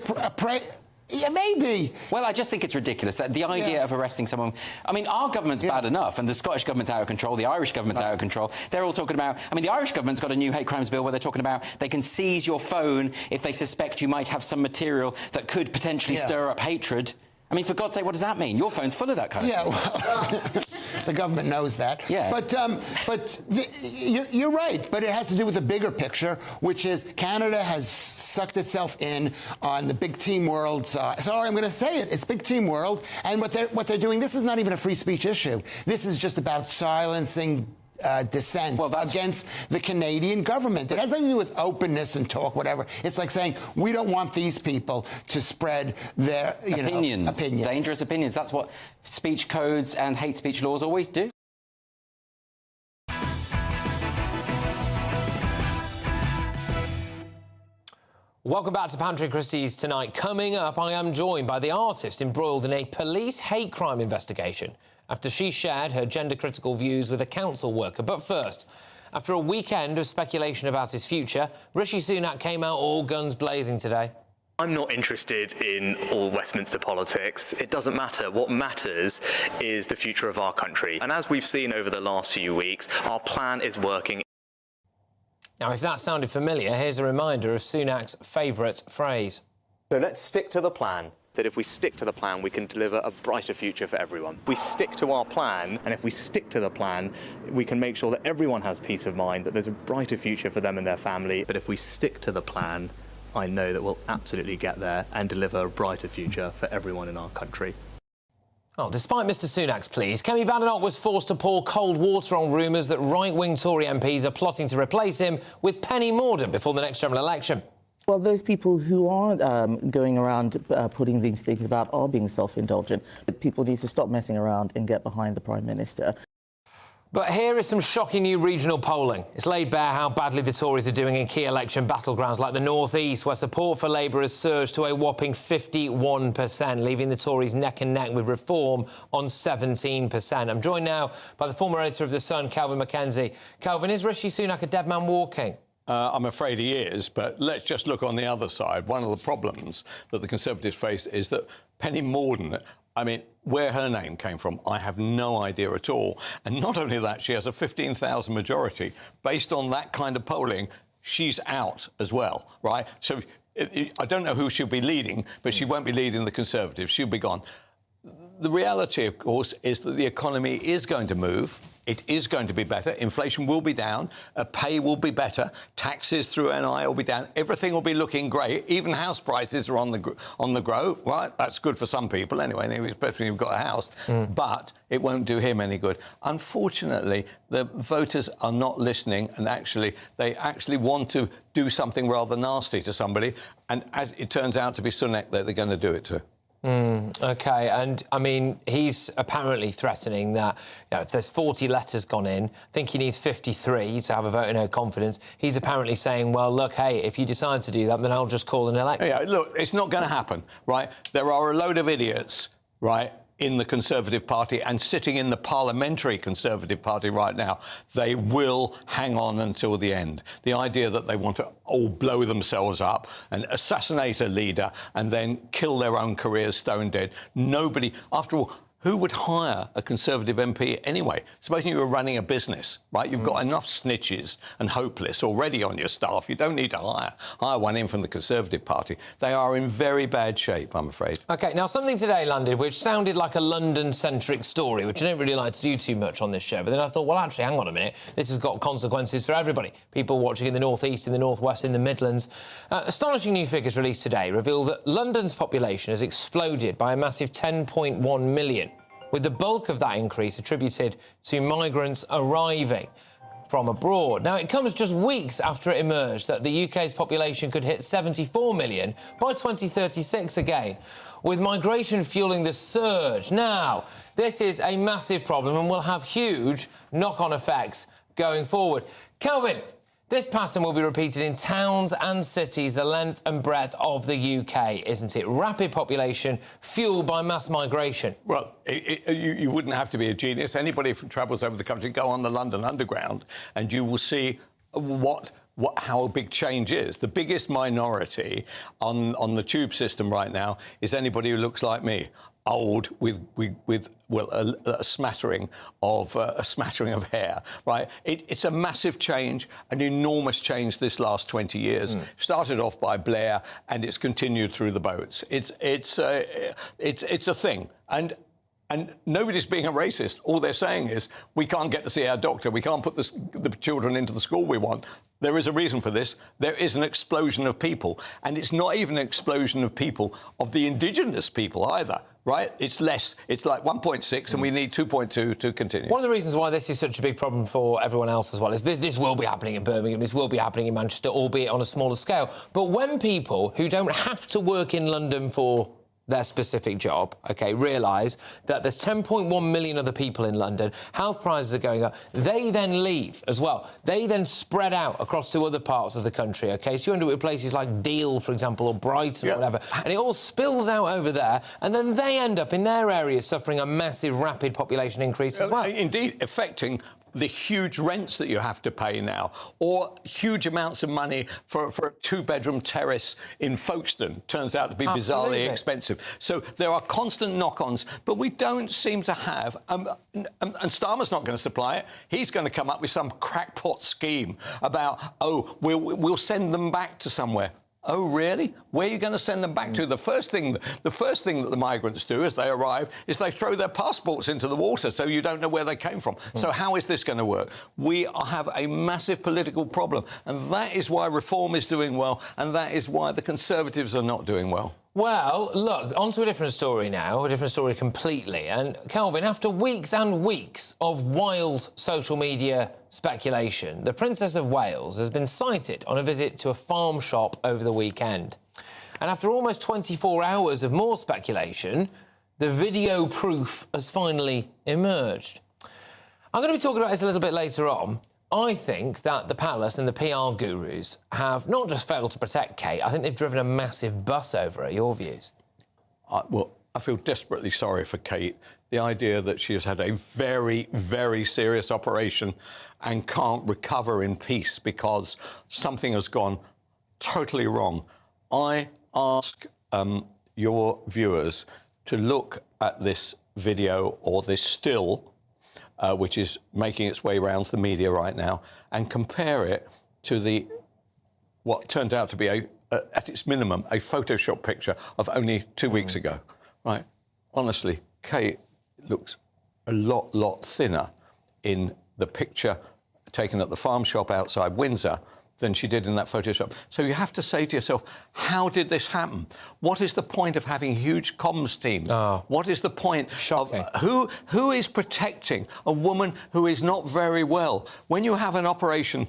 yeah, maybe. Well, I just think it's ridiculous that the idea of arresting someone... I mean, our government's bad enough, and the Scottish government's out of control, the Irish government's out of control. They're all talking about... I mean, the Irish government's got a new hate crimes bill where they're talking about they can seize your phone if they suspect you might have some material that could potentially stir up hatred. I mean, for God's sake, what does that mean? Your phone's full of that kind of thing. Well, the government knows that. Yeah. But you're right. But it has to do with the bigger picture, which is Canada has sucked itself in on the big team world side. Sorry, I'm going to say it. It's big team world. And what they're doing, this is not even a free speech issue. This is just about silencing dissent against the Canadian government. It has nothing to do with openness and talk, whatever. It's like saying, we don't want these people to spread their opinions. Dangerous opinions. That's what speech codes and hate speech laws always do. Welcome back to Pantry Christys tonight. Coming up, I am joined by the artist embroiled in a police hate crime investigation after she shared her gender-critical views with a council worker. But first, after a weekend of speculation about his future, Rishi Sunak came out all guns blazing today. I'm not interested in all Westminster politics. It doesn't matter. What matters is the future of our country. And as we've seen over the last few weeks, our plan is working. Now, if that sounded familiar, here's a reminder of Sunak's favourite phrase. So let's stick to the plan. That if we stick to the plan, we can deliver a brighter future for everyone. We stick to our plan, and if we stick to the plan, we can make sure that everyone has peace of mind, that there's a brighter future for them and their family. But if we stick to the plan, I know that we'll absolutely get there and deliver a brighter future for everyone in our country. Oh, despite Mr Sunak's pleas, Kemi Badenoch was forced to pour cold water on rumours that right-wing Tory MPs are plotting to replace him with Penny Mordaunt before the next general election. Well, those people who are going around putting these things about are being self-indulgent. People need to stop messing around and get behind the Prime Minister. But here is some shocking new regional polling. It's laid bare how badly the Tories are doing in key election battlegrounds like the North East, where support for Labour has surged to a whopping 51%, leaving the Tories neck and neck with Reform on 17%. I'm joined now by the former editor of The Sun, Kelvin Mackenzie. Kelvin, is Rishi Sunak a dead man walking? I'm afraid he is, but let's just look on the other side. One of the problems that the Conservatives face is that Penny Mordaunt, I mean, where her name came from, I have no idea at all. And not only that, she has a 15,000 majority. Based on that kind of polling, she's out as well, right? So I don't know who she'll be leading, but she won't be leading the Conservatives. She'll be gone. The reality, of course, is that the economy is going to move. It is going to be better. Inflation will be down. Pay will be better. Taxes through NI will be down. Everything will be looking great. Even house prices are on the grow. Right? That's good for some people anyway, especially if you've got a house. But it won't do him any good. Unfortunately, the voters are not listening, and they actually want to do something rather nasty to somebody. And as it turns out to be Sunak that they're going to do it to. OK, and, I mean, he's apparently threatening that, if there's 40 letters gone in, I think he needs 53 to have a vote of no confidence. He's apparently saying, well, look, hey, if you decide to do that, then I'll just call an election. Yeah, look, it's not going to happen, right? There are a load of idiots, right, in the Conservative Party and sitting in the parliamentary Conservative Party right now. They will hang on until the end. The idea that they want to all blow themselves up and assassinate a leader and then kill their own careers stone dead. Nobody, after all, who would hire a Conservative MP anyway? Supposing you were running a business, right? You've got enough snitches and hopeless already on your staff. You don't need to hire one in from the Conservative Party. They are in very bad shape, I'm afraid. OK, now something today landed which sounded like a London-centric story, which I don't really like to do too much on this show. But then I thought, well, actually, hang on a minute. This has got consequences for everybody. People watching in the North East, in the North West, in the Midlands. Astonishing new figures released today reveal that London's population has exploded by a massive 10.1 million. With the bulk of that increase attributed to migrants arriving. from abroad. Now, it comes just weeks after it emerged that the UK's population could hit 74 million by 2036 again, with migration fueling the surge. Now, this is a massive problem and will have huge knock-on effects going forward. Kelvin, this pattern will be repeated in towns and cities the length and breadth of the UK, isn't it? Rapid population fueled by mass migration. Well, you wouldn't have to be a genius. Anybody who travels over the country, go on the London Underground, and you will see how a big change is. The biggest minority on the tube system right now is anybody who looks like me, old with a smattering of hair, right? It's a massive change, an enormous change this last 20 years. Started off by Blair, and it's continued through the boats. It's a thing, and nobody's being a racist. All they're saying is, we can't get to see our doctor. We can't put the children into the school we want. There is a reason for this. There is an explosion of people. And it's not even an explosion of people, of the indigenous people either, right? It's less. It's like 1.6, and we need 2.2 to continue. One of the reasons why this is such a big problem for everyone else as well is this will be happening in Birmingham, this will be happening in Manchester, albeit on a smaller scale. But when people who don't have to work in London for their specific job, OK, realise that there's 10.1 million other people in London, health prices are going up, they then leave as well. They then spread out across to other parts of the country, OK? So you end up with places like Deal, for example, or Brighton or whatever, and it all spills out over there, and then they end up in their areas suffering a massive, rapid population increase as well. Indeed, affecting the huge rents that you have to pay now, or huge amounts of money for a two-bedroom terrace in Folkestone turns out to be bizarrely expensive. So there are constant knock-ons, but we don't seem to have, and Starmer's not going to supply it. He's going to come up with some crackpot scheme about, oh, we'll send them back to somewhere. Oh, really? Where are you going to send them back to? The first thing that the migrants do as they arrive is they throw their passports into the water, so you don't know where they came from. So how is this going to work? We have a massive political problem, and that is why Reform is doing well, and that is why the Conservatives are not doing well. Well, look, on to a different story now, a different story completely. And, Kelvin, after weeks and weeks of wild social media speculation, the Princess of Wales has been sighted on a visit to a farm shop over the weekend. And after almost 24 hours of more speculation, the video proof has finally emerged. I'm going to be talking about this a little bit later on. I think that the palace and the PR gurus have not just failed to protect Kate, I think they've driven a massive bus over her. Your views? Well, I feel desperately sorry for Kate. The idea that she has had a very, very serious operation and can't recover in peace because something has gone totally wrong. I ask your viewers to look at this video or this still, which is making its way around the media right now, and compare it to what turned out to be, at its minimum, a Photoshop picture of only 2 weeks ago. Right? Honestly, Kate looks a lot thinner in the picture taken at the farm shop outside Windsor than she did in that Photoshop. So you have to say to yourself, how did this happen? What is the point of having huge comms teams? What is the point of who is protecting a woman who is not very well? When you have an operation,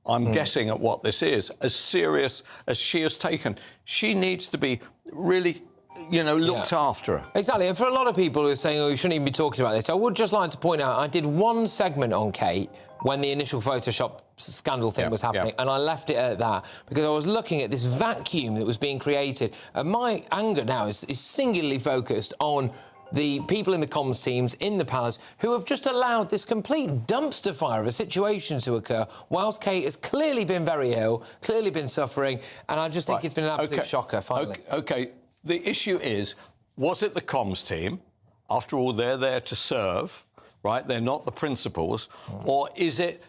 I'm guessing at what this is, as serious as she has taken, she needs to be really, looked after. Exactly, and for a lot of people who are saying, oh, you shouldn't even be talking about this, I would just like to point out, I did one segment on Kate when the initial Photoshop scandal thing was happening, and I left it at that because I was looking at this vacuum that was being created, and my anger now is singularly focused on the people in the comms teams in the palace who have just allowed this complete dumpster fire of a situation to occur whilst Kate has clearly been very ill, clearly been suffering, and I just think it's been an absolute shocker, finally. OK, the issue is, was it the comms team? After all, they're there to serve, right? They're not the principals. Or is it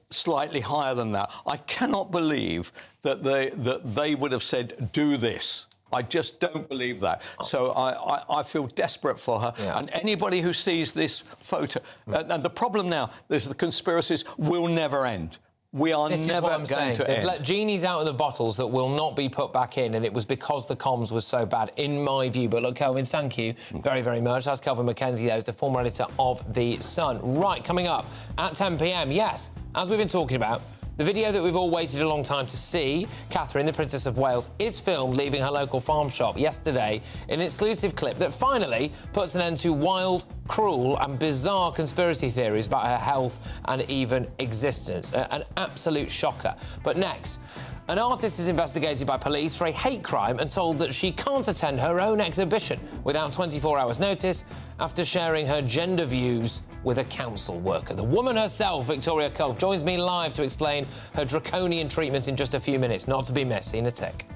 slightly higher than that? I cannot believe that they would have said, do this. I just don't believe that. So I feel desperate for her. And anybody who sees this photo... and the problem now is the conspiracies will never end. We are this never is what I'm going saying. to They've end. let genies out of the bottles that will not be put back in, and it was because the comms was so bad, in my view. But look, Kelvin, thank you very, very much. That's Kelvin Mackenzie, who's the former editor of The Sun. Right, coming up at 10 p.m, yes, as we've been talking about, the video that we've all waited a long time to see, Catherine, the Princess of Wales, is filmed leaving her local farm shop yesterday in an exclusive clip that finally puts an end to wild, cruel and bizarre conspiracy theories about her health and even existence. An absolute shocker. But next, an artist is investigated by police for a hate crime and told that she can't attend her own exhibition without 24 hours' notice after sharing her gender views with a council worker. The woman herself, Victoria Culp, joins me live to explain her draconian treatment in just a few minutes. Not to be missed. In a tick.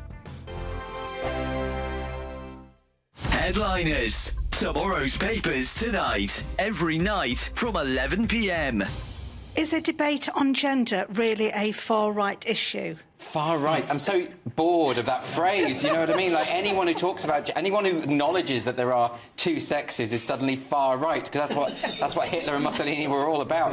Headliners. Tomorrow's papers tonight. Every night from 11 p.m. Is a debate on gender really a far-right issue? Far right. I'm so bored of that phrase, you know what I mean? Like, anyone who talks about... anyone who acknowledges that there are two sexes is suddenly far right, because that's what Hitler and Mussolini were all about.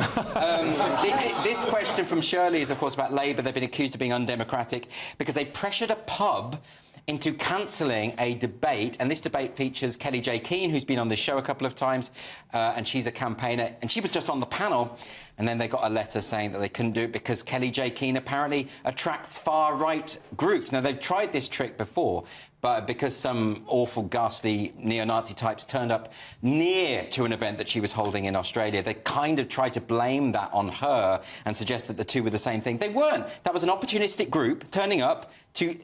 This question from Shirley is, of course, about Labour. They've been accused of being undemocratic because they pressured a pub into cancelling a debate, and this debate features Kelly J. Keane, who's been on this show a couple of times, and she's a campaigner, and she was just on the panel, and then they got a letter saying that they couldn't do it because Kelly J. Keane apparently attracts far-right groups. Now, they've tried this trick before, but because some awful, ghastly neo-Nazi types turned up near to an event that she was holding in Australia, they kind of tried to blame that on her and suggest that the two were the same thing. They weren't. That was an opportunistic group turning up to...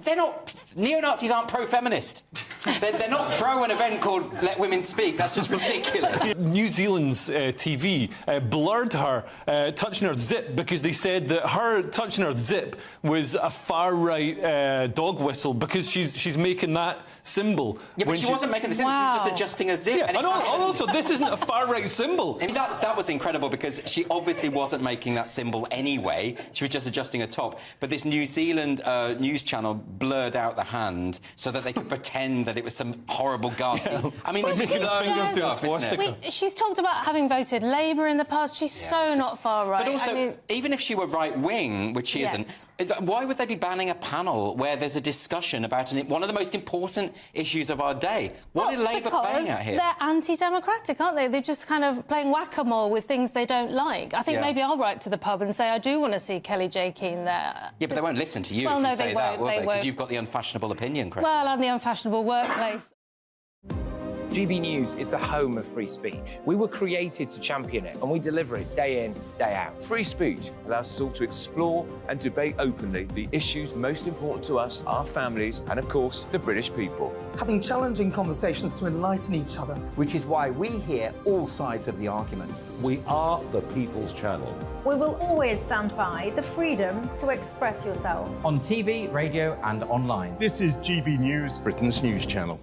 they're not... neo-Nazis aren't pro-feminist. They're not pro an event called Let Women Speak. That's just ridiculous. New Zealand's TV blurred her touching her zip because they said that her touching her zip was a far-right dog whistle because she's making that symbol. Yeah, but she wasn't making the symbol, she was just adjusting a zip. Yeah, and also, this isn't a far-right symbol. I mean, that was incredible because she obviously wasn't making that symbol anyway. She was just adjusting a top. But this New Zealand news channel blurred out the hand so that they could pretend that it was some horrible ghastly... Yeah. I mean, this is stuff, isn't it? She's talked about having voted Labour in the past. She's so not far right. But also, I mean, even if she were right-wing, which she Yes. isn't, why would they be banning a panel where there's a discussion about one of the most important issues of our day? What are Labour playing at here? They're anti-democratic, aren't they? They're just kind of playing whack-a-mole with things they don't like. I think maybe I'll write to the pub and say I do want to see Kelly J. Keane there. Yeah, but they won't listen to you Well, if no, you say they that, won't. will they? They Because won't. you've got the unfashionable opinion, Chris. Well, and the unfashionable workplace. GB News is the home of free speech. We were created to champion it, and we deliver it day in, day out. Free speech allows us all to explore and debate openly the issues most important to us, our families, and of course, the British people. Having challenging conversations to enlighten each other. Which is why we hear all sides of the argument. We are the People's Channel. We will always stand by the freedom to express yourself. On TV, radio and online. This is GB News, Britain's news channel.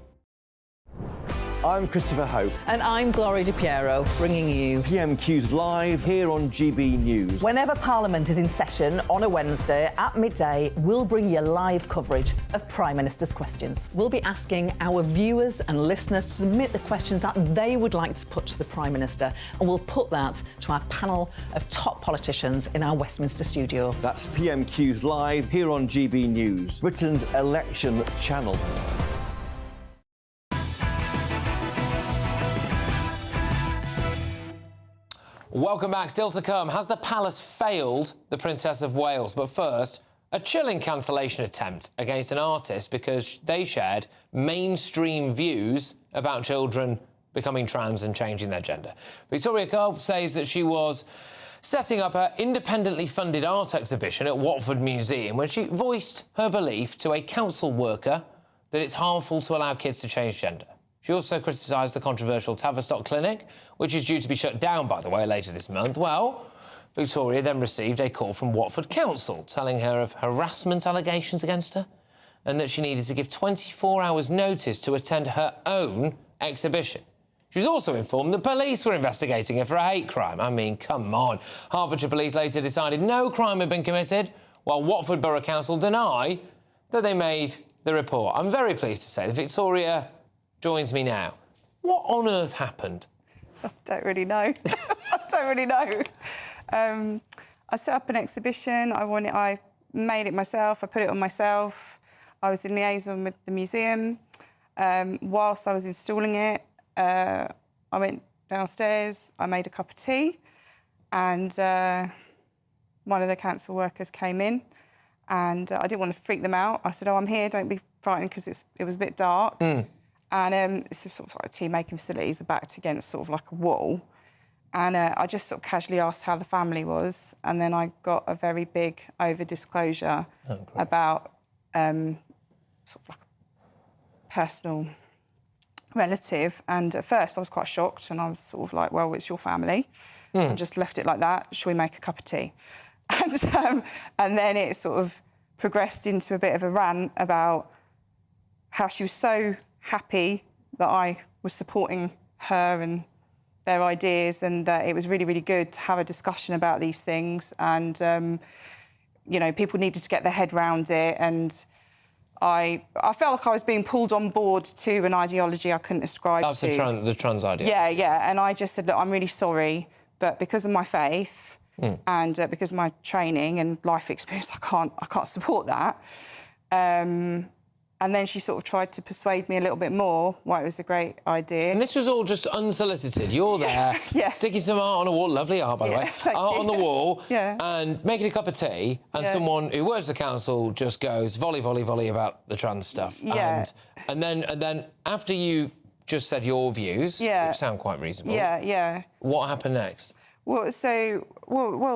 I'm Christopher Hope. And I'm Gloria Di Piero, bringing you PMQ's live here on GB News. Whenever Parliament is in session on a Wednesday at midday, we'll bring you live coverage of Prime Minister's questions. We'll be asking our viewers and listeners to submit the questions that they would like to put to the Prime Minister, and we'll put that to our panel of top politicians in our Westminster studio. That's PMQ's live here on GB News, Britain's election channel. Welcome back. Still to come, has the palace failed the Princess of Wales? But first, a chilling cancellation attempt against an artist because they shared mainstream views about children becoming trans and changing their gender. Victoria Culp says that she was setting up her independently funded art exhibition at Watford Museum when she voiced her belief to a council worker that it's harmful to allow kids to change gender. She also criticised the controversial Tavistock Clinic, which is due to be shut down, by the way, later this month. Well, Victoria then received a call from Watford Council telling her of harassment allegations against her and that she needed to give 24 hours' notice to attend her own exhibition. She was also informed the police were investigating her for a hate crime. I mean, come on. Hertfordshire Police later decided no crime had been committed, while Watford Borough Council deny that they made the report. I'm very pleased to say that Victoria joins me now. What on earth happened? I don't really know. I don't really know. I set up an exhibition. I made it myself. I put it on myself. I was in liaison with the museum. Whilst I was installing it, I went downstairs. I made a cup of tea, and one of the council workers came in, and I didn't want to freak them out. I said, "Oh, I'm here. Don't be frightened," because it was a bit dark. And it's just sort of like a tea-making facilities are backed against sort of like a wall. And I just sort of casually asked how the family was, and then I got a very big over-disclosure about sort of like a personal relative. And at first I was quite shocked, and I was sort of like, well, it's your family. And just left it like that. Shall we make a cup of tea? And then it sort of progressed into a bit of a rant about how she was so happy that I was supporting her and their ideas, and that it was really, really good to have a discussion about these things. And, you know, people needed to get their head round it. And I felt like I was being pulled on board to an ideology I couldn't ascribe to. That's the trans idea. Yeah, yeah. And I just said, look, I'm really sorry, but because of my faith and because of my training and life experience, I can't support that. And then she sort of tried to persuade me a little bit more why it was a great idea. And this was all just unsolicited. You're there, sticking some art on a wall, lovely art, by the way, art on the wall, and making a cup of tea, and someone who works at the council just goes volley, volley, volley about the trans stuff. Yeah. And then after you just said your views, which sound quite reasonable. Yeah, yeah. What happened next? Well,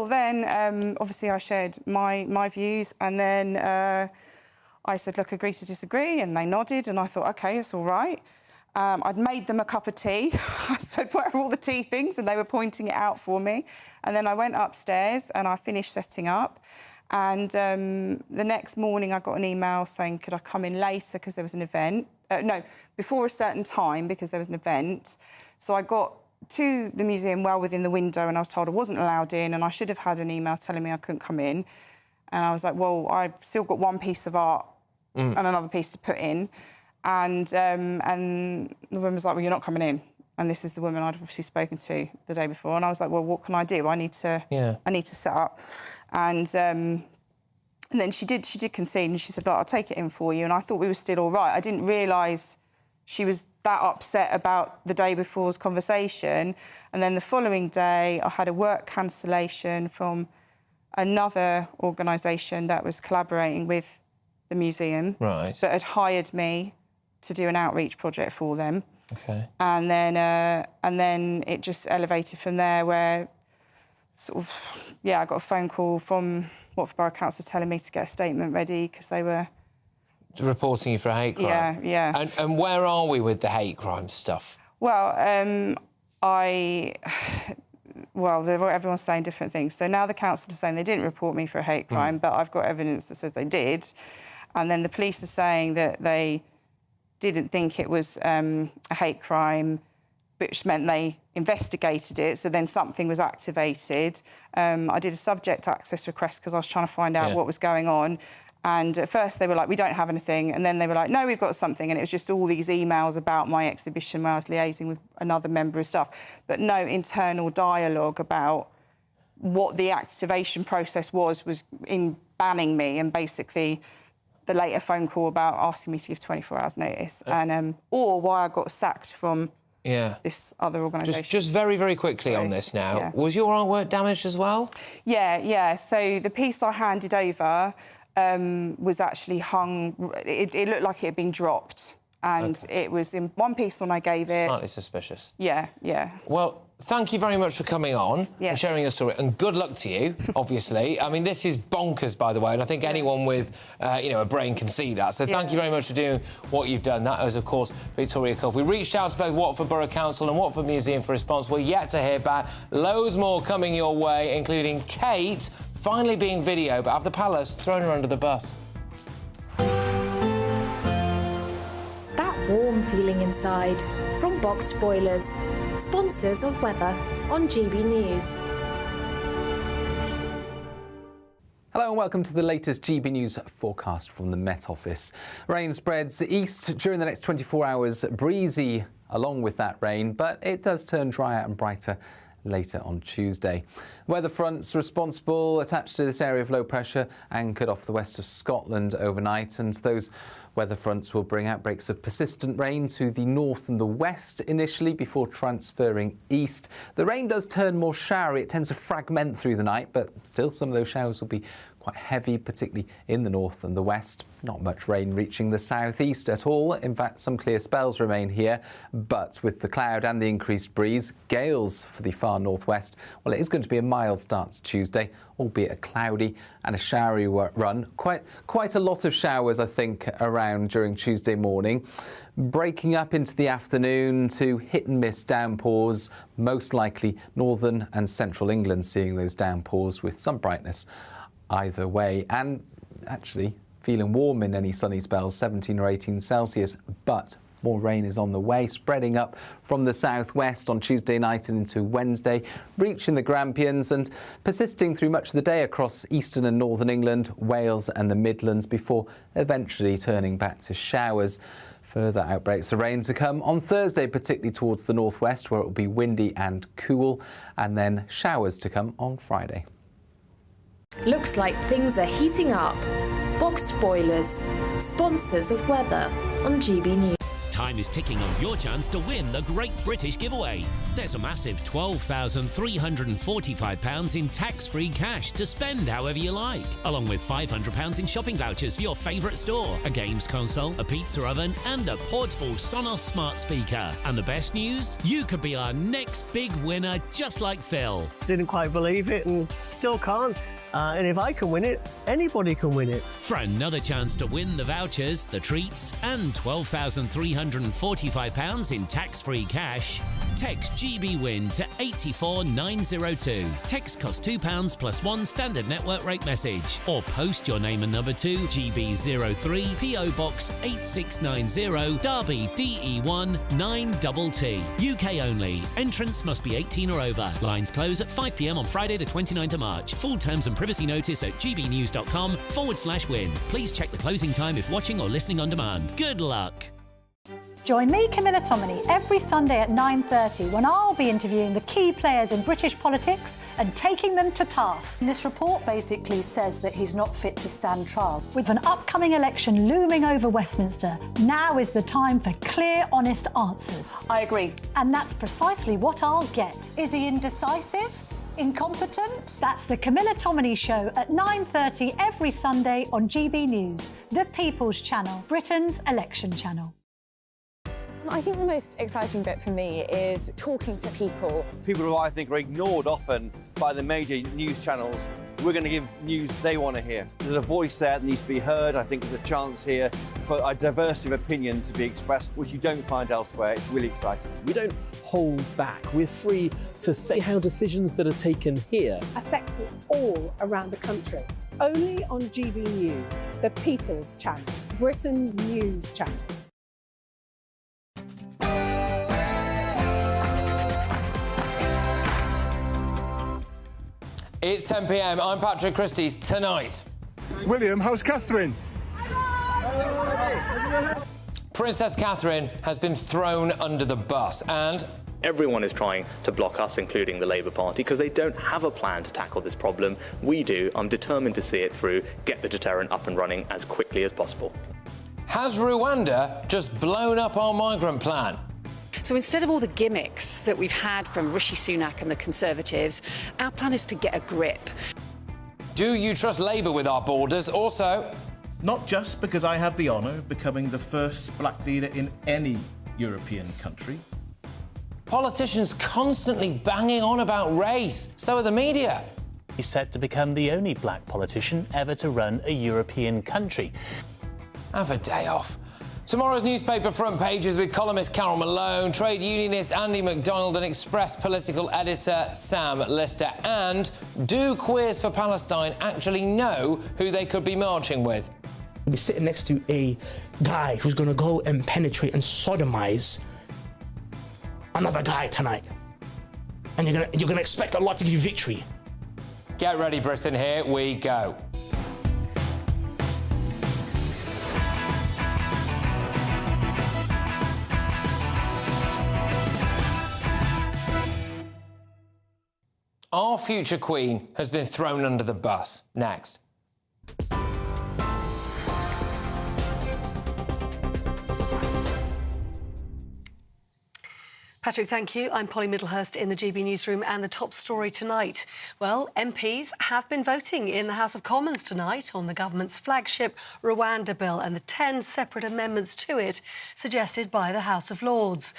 then obviously I shared my views, and then I said, look, agree to disagree, and they nodded, and I thought, OK, it's all right. I'd made them a cup of tea. I said, where are all the tea things? And they were pointing it out for me. And then I went upstairs and I finished setting up. And the next morning I got an email saying, could I come in later because there was an event? No, before a certain time because there was an event. So I got to the museum well within the window, and I was told I wasn't allowed in, and I should have had an email telling me I couldn't come in. And I was like, well, I've still got one piece of art and another piece to put in. And the woman was like, well, you're not coming in. And this is the woman I'd obviously spoken to the day before. And I was like, well, what can I do? I need to set up. And then she did concede, and she said, look, I'll take it in for you. And I thought we were still all right. I didn't realise she was that upset about the day before's conversation. And then the following day, I had a work cancellation from another organisation that was collaborating with the museum, that had hired me to do an outreach project for them. Okay. And then it just elevated from there, where sort of I got a phone call from Watford Borough Council telling me to get a statement ready because they were reporting you for a hate crime. Yeah, yeah. And where are we with the hate crime stuff? Well, everyone's saying different things. So now the council is saying they didn't report me for a hate crime, but I've got evidence that says they did. And then the police are saying that they didn't think it was a hate crime, which meant they investigated it. So then something was activated. I did a subject access request because I was trying to find out what was going on. And at first they were like, we don't have anything. And then they were like, no, we've got something. And it was just all these emails about my exhibition where I was liaising with another member of staff, but no internal dialogue about what the activation process was in banning me, and basically the later phone call about asking me to give 24 hours notice, and or why I got sacked from this other organisation. Just very, very quickly on this now. Yeah. Was your artwork damaged as well? Yeah, yeah. So the piece I handed over was actually hung. It looked like it had been dropped, and it was in one piece when I gave it. Slightly suspicious. Yeah, yeah. Well, thank you very much for coming on and sharing your story, and good luck to you, obviously. I mean, this is bonkers, by the way, and I think anyone with, a brain can see that. So thank you very much for doing what you've done. That was, of course, Victoria Cuff. We reached out to both Watford Borough Council and Watford Museum for response. We're yet to hear back. Loads more coming your way, including Kate finally being videoed, but have the palace thrown her under the bus. That warm feeling inside from Boxed Boilers, sponsors of weather on GB News. Hello and welcome to the latest GB News forecast from the Met Office. Rain spreads east during the next 24 hours, breezy along with that rain, but it does turn drier and brighter later on Tuesday. Weather fronts responsible attached to this area of low pressure anchored off the west of Scotland overnight, and those weather fronts will bring outbreaks of persistent rain to the north and the west initially before transferring east. The rain does turn more showery. It tends to fragment through the night, but still some of those showers will be quite heavy, particularly in the north and the west. Not much rain reaching the southeast at all. In fact, some clear spells remain here, but with the cloud and the increased breeze, gales for the far northwest. Well, it is going to be a mild start to Tuesday, albeit a cloudy and a showery run. Quite a lot of showers, I think, around during Tuesday morning, breaking up into the afternoon to hit and miss downpours, most likely northern and central England seeing those downpours with some brightness either way, and actually feeling warm in any sunny spells, 17 or 18 Celsius, but more rain is on the way, spreading up from the southwest on Tuesday night and into Wednesday, reaching the Grampians and persisting through much of the day across eastern and northern England, Wales and the Midlands, before eventually turning back to showers. Further outbreaks of rain to come on Thursday, particularly towards the northwest, where it will be windy and cool, and then showers to come on Friday. Looks like things are heating up. Boxed Boilers, sponsors of weather on GB News. Time is ticking on your chance to win the Great British Giveaway. There's a massive £12,345 in tax-free cash to spend however you like, along with £500 in shopping vouchers for your favourite store, a games console, a pizza oven and a portable Sonos smart speaker. And the best news? You could be our next big winner, just like Phil. Didn't quite believe it and still can't. And if I can win it, anybody can win it. For another chance to win the vouchers, the treats, and £12,345 in tax-free cash, text GBWIN to 84902. Text costs £2 plus one standard network rate message. Or post your name and number to GB03 PO Box 8690 Derby DE1 9TT. UK only. Entrance must be 18 or over. Lines close at 5 p.m. on Friday the 29th of March. Full terms and privacy notice at gbnews.com/win. Please check the closing time if watching or listening on demand. Good luck. Join me, Camilla Tominey, every Sunday at 9:30 when I'll be interviewing the key players in British politics and taking them to task. This report basically says that he's not fit to stand trial. With an upcoming election looming over Westminster, now is the time for clear, honest answers. I agree. And that's precisely what I'll get. Is he indecisive? Incompetent? That's the Camilla Tominey Show at 9:30 every Sunday on GB News, the People's Channel, Britain's election channel. I think the most exciting bit for me is talking to people. People who I think are ignored often by the major news channels. We're going to give news they want to hear. There's a voice there that needs to be heard. I think there's a chance here for a diversity of opinion to be expressed, which you don't find elsewhere. It's really exciting. We don't hold back. We're free to say how decisions that are taken here affect us all around the country. Only on GB News, the People's Channel, Britain's news channel. It's 10 p.m. I'm Patrick Christys. Tonight, William, how's Catherine? Princess Catherine has been thrown under the bus, and everyone is trying to block us, including the Labour Party, because they don't have a plan to tackle this problem. We do. I'm determined to see it through, get the deterrent up and running as quickly as possible. Has Rwanda just blown up our migrant plan? So instead of all the gimmicks that we've had from Rishi Sunak and the Conservatives, our plan is to get a grip. Do you trust Labour with our borders? Also, not just because I have the honour of becoming the first black leader in any European country. Politicians constantly banging on about race. So are the media. He's set to become the only black politician ever to run a European country. Have a day off. Tomorrow's newspaper front pages with columnist Carol Malone, trade unionist Andy MacDonald and Express political editor Sam Lister. And do Queers for Palestine actually know who they could be marching with? You'll be sitting next to a guy who's going to go and penetrate and sodomize another guy tonight. And you're going to expect Allah to give you victory. Get ready, Britain. Here we go. Our future Queen has been thrown under the bus. Next. Patrick, thank you. I'm Polly Middlehurst in the GB newsroom, and the top story tonight. Well, MPs have been voting in the House of Commons tonight on the government's flagship Rwanda bill and the 10 separate amendments to it suggested by the House of Lords.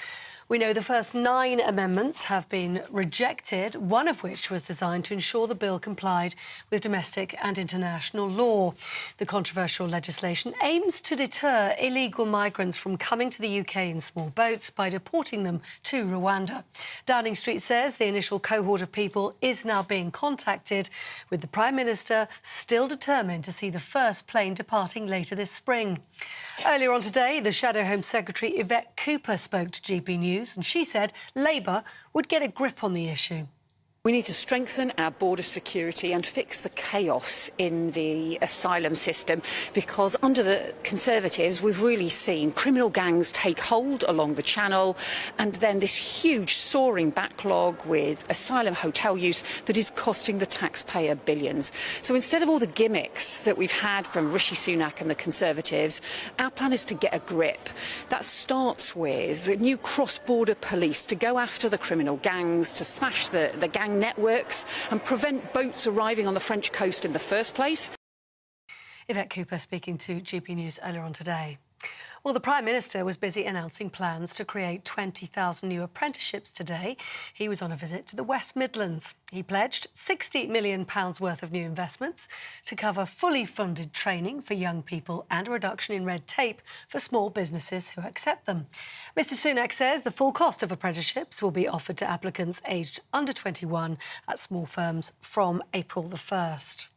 We know the first 9 amendments have been rejected, one of which was designed to ensure the bill complied with domestic and international law. The controversial legislation aims to deter illegal migrants from coming to the UK in small boats by deporting them to Rwanda. Downing Street says the initial cohort of people is now being contacted, with the Prime Minister still determined to see the first plane departing later this spring. Earlier on today, the Shadow Home Secretary Yvette Cooper spoke to GB News, and she said Labour would get a grip on the issue. We need to strengthen our border security and fix the chaos in the asylum system, because under the Conservatives we've really seen criminal gangs take hold along the Channel, and then this huge soaring backlog with asylum hotel use that is costing the taxpayer billions. So instead of all the gimmicks that we've had from Rishi Sunak and the Conservatives, our plan is to get a grip. That starts with the new cross-border police to go after the criminal gangs, to smash the gang networks and prevent boats arriving on the French coast in the first place. Yvette Cooper speaking to GB News earlier on today. Well, the Prime Minister was busy announcing plans to create 20,000 new apprenticeships today. He was on a visit to the West Midlands. He pledged £60 million worth of new investments to cover fully funded training for young people and a reduction in red tape for small businesses who accept them. Mr Sunak says the full cost of apprenticeships will be offered to applicants aged under 21 at small firms from April the 1st.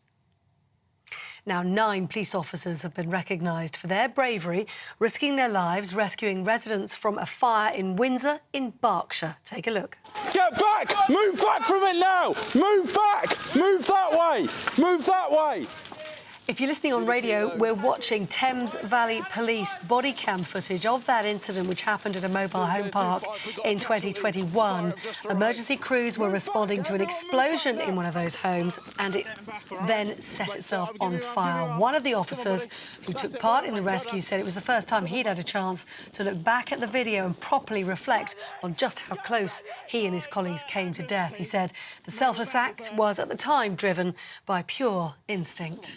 Now, 9 police officers have been recognised for their bravery, risking their lives rescuing residents from a fire in Windsor in Berkshire. Take a look. Get back! Move back from it now! Move back! Move that way! Move that way! If you're listening on radio, we're watching Thames Valley Police body cam footage of that incident which happened at a mobile home park in 2021. Emergency crews were responding to an explosion in one of those homes, and it then set itself on fire. One of the officers who took part in the rescue said it was the first time he'd had a chance to look back at the video and properly reflect on just how close he and his colleagues came to death. He said the selfless act was at the time driven by pure instinct.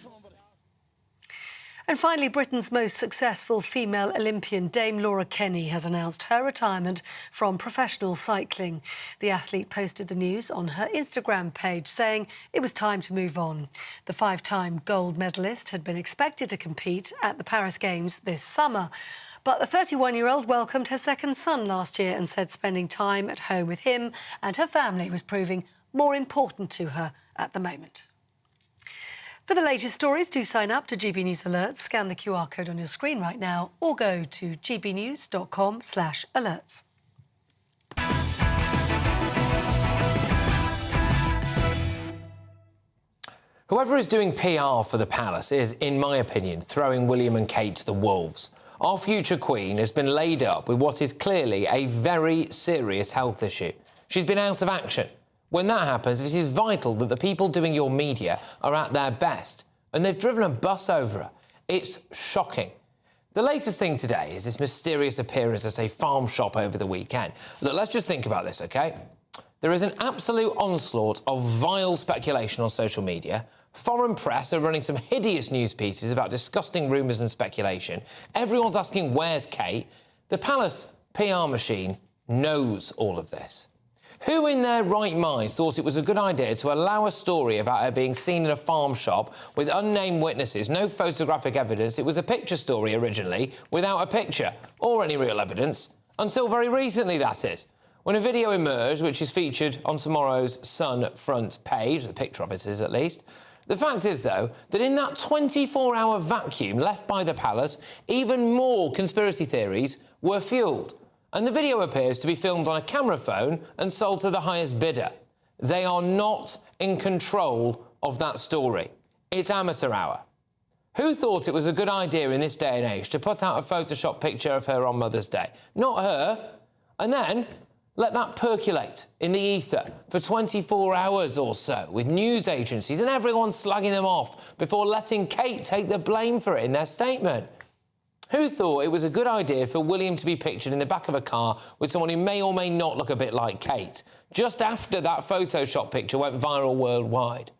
And finally, Britain's most successful female Olympian, Dame Laura Kenny, has announced her retirement from professional cycling. The athlete posted the news on her Instagram page, saying it was time to move on. The 5-time gold medalist had been expected to compete at the Paris Games this summer. But the 31-year-old welcomed her second son last year and said spending time at home with him and her family was proving more important to her at the moment. For the latest stories, do sign up to GB News Alerts, scan the QR code on your screen right now, or go to gbnews.com/alerts. Whoever is doing PR for the palace is, in my opinion, throwing William and Kate to the wolves. Our future Queen has been laid up with what is clearly a very serious health issue. She's been out of action. When that happens, it is vital that the people doing your media are at their best, and they've driven a bus over her. It's shocking. The latest thing today is this mysterious appearance at a farm shop over the weekend. Look, let's just think about this, OK? There is an absolute onslaught of vile speculation on social media. Foreign press are running some hideous news pieces about disgusting rumours and speculation. Everyone's asking, where's Kate? The palace PR machine knows all of this. Who in their right minds thought it was a good idea to allow a story about her being seen in a farm shop with unnamed witnesses, no photographic evidence? It was a picture story originally, without a picture or any real evidence, until very recently, that is, when a video emerged which is featured on tomorrow's Sun front page, the picture of it is at least. The fact is, though, that in that 24-hour vacuum left by the palace, even more conspiracy theories were fuelled. And the video appears to be filmed on a camera phone and sold to the highest bidder. They are not in control of that story. It's amateur hour. Who thought it was a good idea in this day and age to put out a Photoshop picture of her on Mother's Day? Not her. And then, Let that percolate in the ether for 24 hours or so with news agencies and everyone slagging them off before letting Kate take the blame for it in their statement. Who thought it was a good idea for William to be pictured in the back of a car with someone who may or may not look a bit like Kate, just after that Photoshop picture went viral worldwide?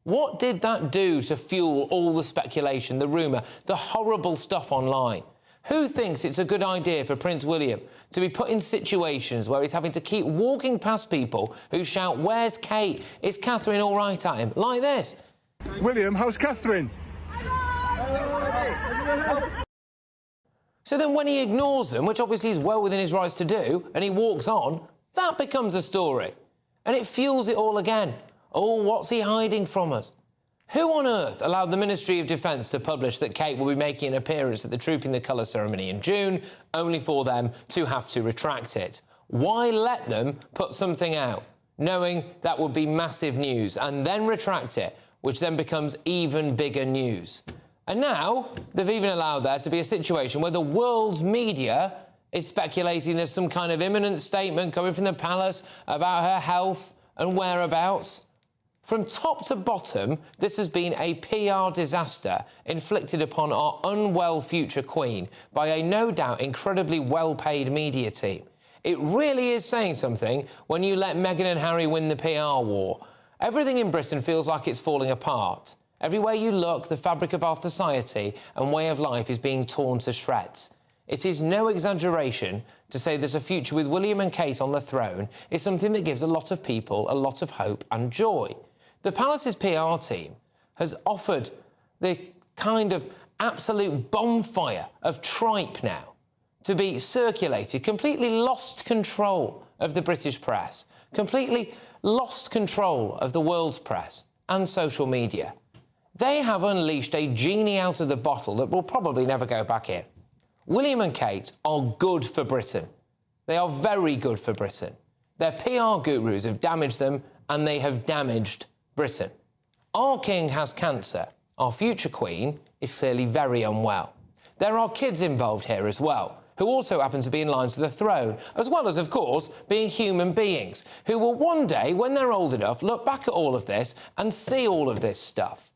What did that do to fuel all the speculation, the rumour, the horrible stuff online? Who thinks it's a good idea for Prince William to be put in situations where he's having to keep walking past people who shout, "Where's Kate? Is Catherine all right?" at him, like this? William, how's Catherine? So then when he ignores them, which obviously is well within his rights to do, and he walks on, that becomes a story. And it fuels it all again. Oh, what's he hiding from us? Who on earth allowed the Ministry of Defence to publish that Kate will be making an appearance at the Trooping the Colour ceremony in June, only for them to have to retract it? Why let them put something out, knowing that would be massive news, and then retract it, which then becomes even bigger news? And now they've even allowed there to be a situation where the world's media is speculating there's some kind of imminent statement coming from the palace about her health and whereabouts. From top to bottom, this has been a PR disaster inflicted upon our unwell future Queen by a no doubt incredibly well-paid media team. It really is saying something when you let Meghan and Harry win the PR war. Everything in Britain feels like it's falling apart. Everywhere you look, the fabric of our society and way of life is being torn to shreds. It is no exaggeration to say that a future with William and Kate on the throne is something that gives a lot of people a lot of hope and joy. The Palace's PR team has offered the kind of absolute bonfire of tripe now to be circulated, completely lost control of the British press, completely lost control of the world's press and social media. They have unleashed a genie out of the bottle that will probably never go back in. William and Kate are good for Britain. They are very good for Britain. Their PR gurus have damaged them, and they have damaged Britain. Our king has cancer. Our future queen is clearly very unwell. There are kids involved here as well, who also happen to be in line to the throne, as well as, of course, being human beings, who will one day, when they're old enough, look back at all of this and see all of this stuff.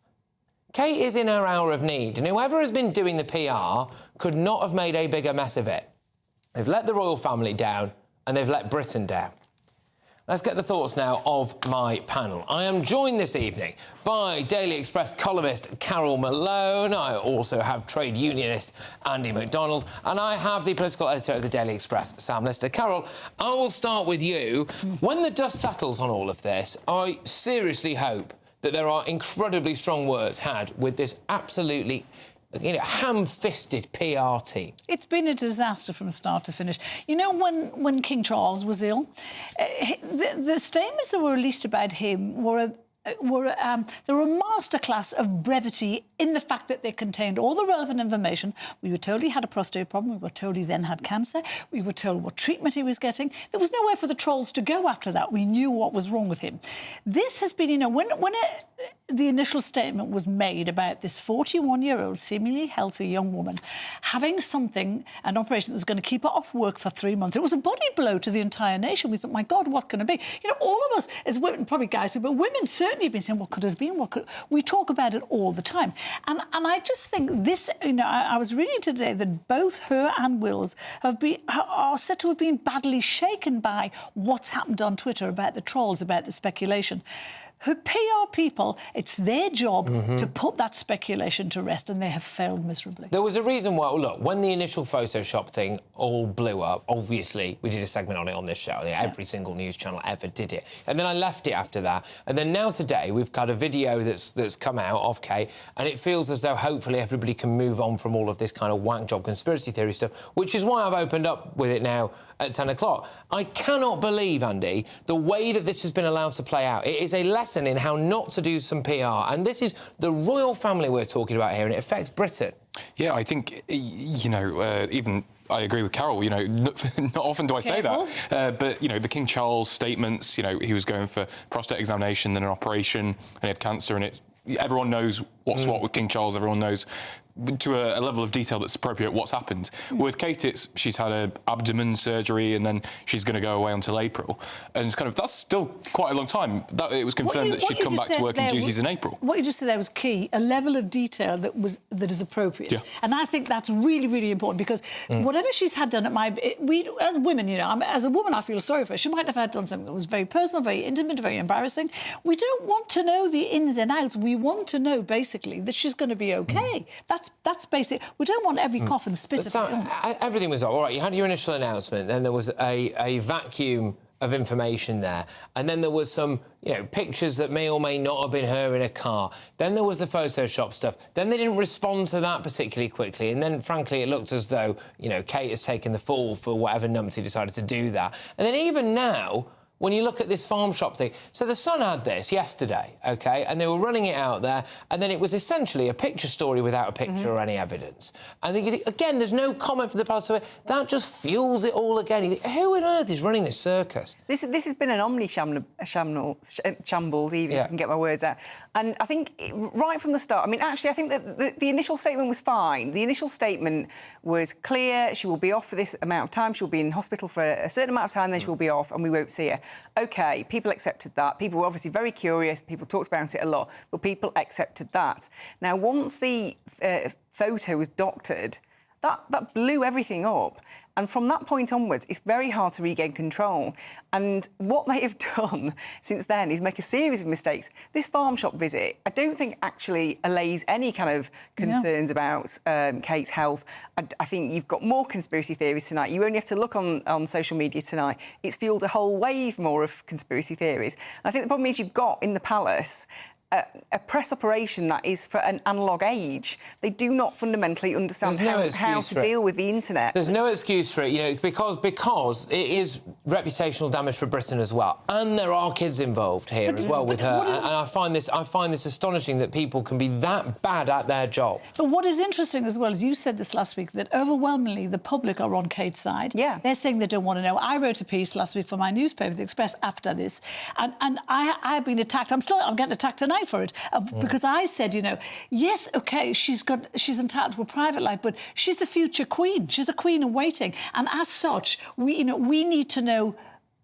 Kate is in her hour of need, and whoever has been doing the PR could not have made a bigger mess of it. They've let the royal family down, and they've let Britain down. Let's get the thoughts now of my panel. I am joined this evening by Daily Express columnist Carol Malone. I also have trade unionist Andy MacDonald, and I have the political editor of the Daily Express, Sam Lister. Carol, I will start with you. When the dust settles on all of this, I seriously hope that there are incredibly strong words had with this absolutely ham-fisted PR team. It's been a disaster from start to finish. You know, when King Charles was ill, the statements that were released about him were a masterclass of brevity in the fact that they contained all the relevant information. We were told he had a prostate problem. We were told he then had cancer. We were told what treatment he was getting. There was nowhere for the trolls to go after that. We knew what was wrong with him. This has been, you know, when the initial statement was made about this 41-year-old, seemingly healthy young woman having an operation that was going to keep her off work for 3 months. It was a body blow to the entire nation. We thought, my God, what can it be? You know, all of us as women, probably guys, but women certainly have been saying, what could it have been? We talk about it all the time. And I just think this, you know, I was reading today that both her and Will's are said to have been badly shaken by what's happened on Twitter about the trolls, about the speculation. Her PR people, it's their job to put that speculation to rest, and they have failed miserably. There was a reason why, look, when the initial Photoshop thing all blew up, obviously, we did a segment on it on this show. Every single news channel ever did it. And then I left it after that. And then now today, we've got a video that's come out of Kate, and it feels as though hopefully everybody can move on from all of this kind of whack job conspiracy theory stuff, which is why I've opened up with it now at 10 o'clock. I cannot believe, Andy, the way that this has been allowed to play out. It is a lesson in how not to do some PR. And this is the royal family we're talking about here, and it affects Britain. Yeah, I think, you know, even I agree with Carol, you know, not often do I say that. But, you know, the King Charles statements, you know, he was going for prostate examination, then an operation, and he had cancer, and everyone knows what's what with King Charles. Everyone knows to a level of detail that's appropriate what's happened. With Kate, she's had an abdomen surgery and then she's going to go away until April. And it's kind of, that's still quite a long time. It was confirmed that she'd come back to working duties in April. What you just said there was key, a level of detail that is appropriate. Yeah. And I think that's really, really important because whatever she's had done we as women, you know, as a woman, I feel sorry for her. She might have had done something that was very personal, very intimate, very embarrassing. We don't want to know the ins and outs. We want to know, basically, that she's going to be OK. That's basic. We don't want every cough and spit So, of illness. everything was all right. You had your initial announcement, then there was a vacuum of information there, and then there was some, you know, pictures that may or may not have been her in a car. Then there was the Photoshop stuff. Then they didn't respond to that particularly quickly, and then, frankly, it looked as though, you know, Kate has taken the fall for whatever numpty decided to do that. And then even now, when you look at this farm shop thing, so the Sun had this yesterday, OK, and they were running it out there, and then it was essentially a picture story without a picture or any evidence. And you think, again, there's no comment from the palace, so that just fuels it all again. You think, who on earth is running this circus? This has been an shambles, even if I can get my words out. And I think right from the start, I mean, actually, I think that the initial statement was fine. The initial statement was clear. She will be off for this amount of time. She will be in hospital for a certain amount of time, then she will be off, and we won't see her. OK, people accepted that. People were obviously very curious. People talked about it a lot, but people accepted that. Now, once the photo was doctored, that blew everything up. And from that point onwards, it's very hard to regain control. And what they have done since then is make a series of mistakes. This farm shop visit, I don't think actually allays any kind of concerns about Kate's health. I think you've got more conspiracy theories tonight. You only have to look on social media tonight. It's fueled a whole wave more of conspiracy theories. And I think the problem is you've got in the palace a press operation that is for an analogue age. They do not fundamentally understand how to deal with the internet. There's no excuse for it, you know, because it is reputational damage for Britain as well, and there are kids involved here as well with her. And I find this astonishing that people can be that bad at their job. But what is interesting as well is you said this last week that overwhelmingly the public are on Kate's side. Yeah, they're saying they don't want to know. I wrote a piece last week for my newspaper, The Express, after this, and I've been attacked. I'm getting attacked tonight for it because I said, you know, yes, OK, she's entitled to a private life, but she's a future queen. She's a queen in waiting, and as such, we need to know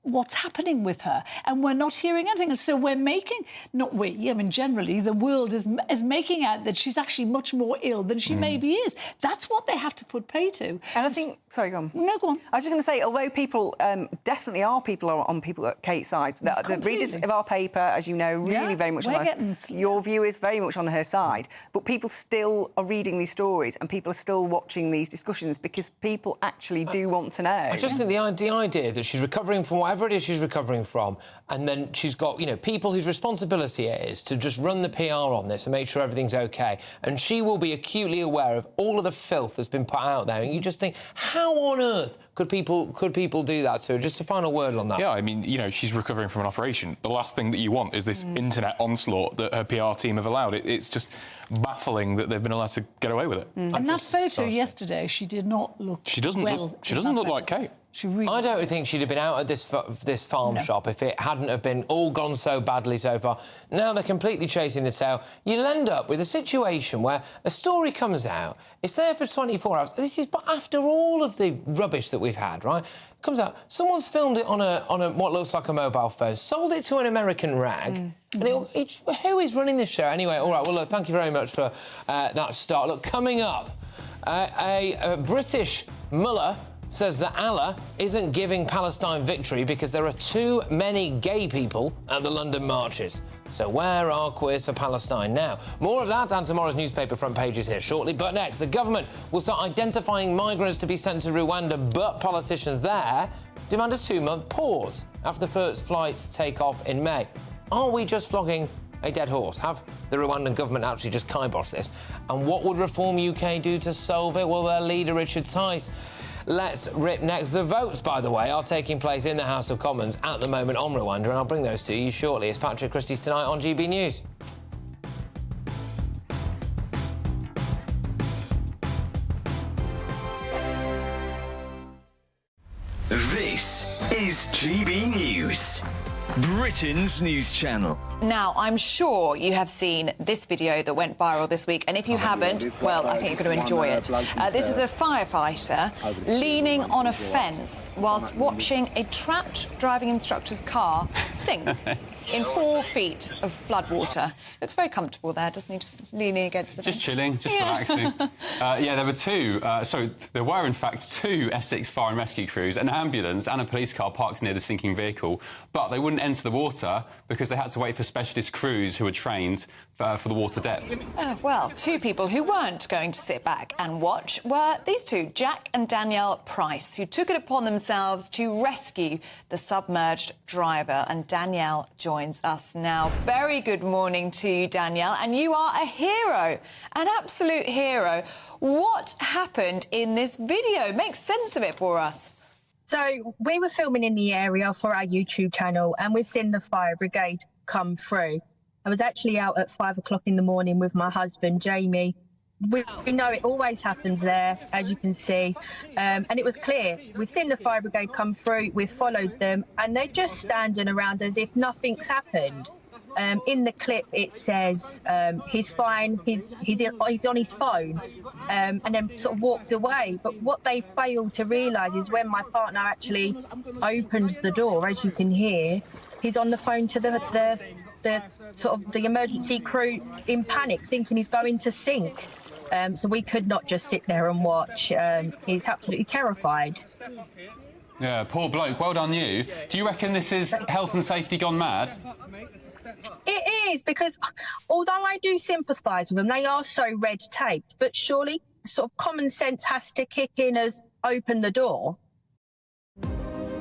what's happening with her, and we're not hearing anything. And so we're making, not we, I mean, generally, the world is making out that she's actually much more ill than she maybe is. That's what they have to put pay to. And I think... Sorry, go on. No, go on. I was just going to say, although people definitely are on people at Kate's side, the readers of our paper, as you know, really very much on your viewers very much on her side, but people still are reading these stories and people are still watching these discussions because people actually do want to know. I just think the idea that she's recovering from whatever it is she's recovering from, and then she's got, you know, people whose responsibility it is to just run the PR on this and make sure everything's OK, and she will be acutely aware of all of the filth that's been put out there, and you just think, how on earth could people do that to her? Just a final word on that. Yeah, I mean, you know, she's recovering from an operation. The last thing that you want is this internet onslaught that her PR team have allowed. It's just baffling that they've been allowed to get away with it. And that photo yesterday, she did not look She doesn't look like Kate. I don't think she'd have been out at this farm shop if it hadn't have been all gone so badly so far. Now they're completely chasing the tail. You'll end up with a situation where a story comes out, it's there for 24 hours. This is after all of the rubbish that we've had, right? Comes out, someone's filmed it on a what looks like a mobile phone, sold it to an American rag. And who is running this show? Anyway, all right, well, look, thank you very much for that start. Look, coming up, a British Mueller says that Allah isn't giving Palestine victory because there are too many gay people at the London marches. So where are queers for Palestine now? More of that and tomorrow's newspaper front pages here shortly. But next, the government will start identifying migrants to be sent to Rwanda, but politicians there demand a 2-month pause after the first flights take off in May. Are we just flogging a dead horse? Have the Rwandan government actually just kiboshed this? And what would Reform UK do to solve it? Well, their leader, Richard Tice. Let's rip next. The votes, by the way, are taking place in the House of Commons at the moment on Rwanda, and I'll bring those to you shortly. It's Patrick Christys tonight on GB News. This is GB News, Britain's news channel. Now, I'm sure you have seen this video that went viral this week, and if you haven't, well, I think you're going to enjoy it. This is a firefighter leaning on a fence whilst watching a trapped driving instructor's car sink in 4 feet of floodwater. Looks very comfortable there, doesn't he? Just leaning against the fence. Just chilling, just relaxing. Yeah, there were in fact 2 Essex fire and rescue crews, an ambulance and a police car parked near the sinking vehicle, but they wouldn't enter the water because they had to wait for specialist crews who were trained for the water depth. Well, 2 people who weren't going to sit back and watch were these 2, Jack and Danielle Price, who took it upon themselves to rescue the submerged driver. And Danielle joins us now. Very good morning to you, Danielle, and you are a hero, an absolute hero. What happened in this video? Make sense of it for us. So we were filming in the area for our YouTube channel, and we've seen the fire brigade come through. I was actually out at 5 o'clock in the morning with my husband, Jamie. We know it always happens there, as you can see, and it was clear. We've seen the fire brigade come through, we've followed them, and they're just standing around as if nothing's happened. In the clip, it says he's fine, he's on his phone, and then sort of walked away. But what they failed to realise is when my partner actually opened the door, as you can hear, he's on the phone to the emergency crew in panic, thinking he's going to sink. So we could not just sit there and watch. He's absolutely terrified. Yeah, poor bloke. Well done you. Do you reckon this is health and safety gone mad? It is, because although I do sympathise with them, they are so red-taped, but surely sort of common sense has to kick in as open the door.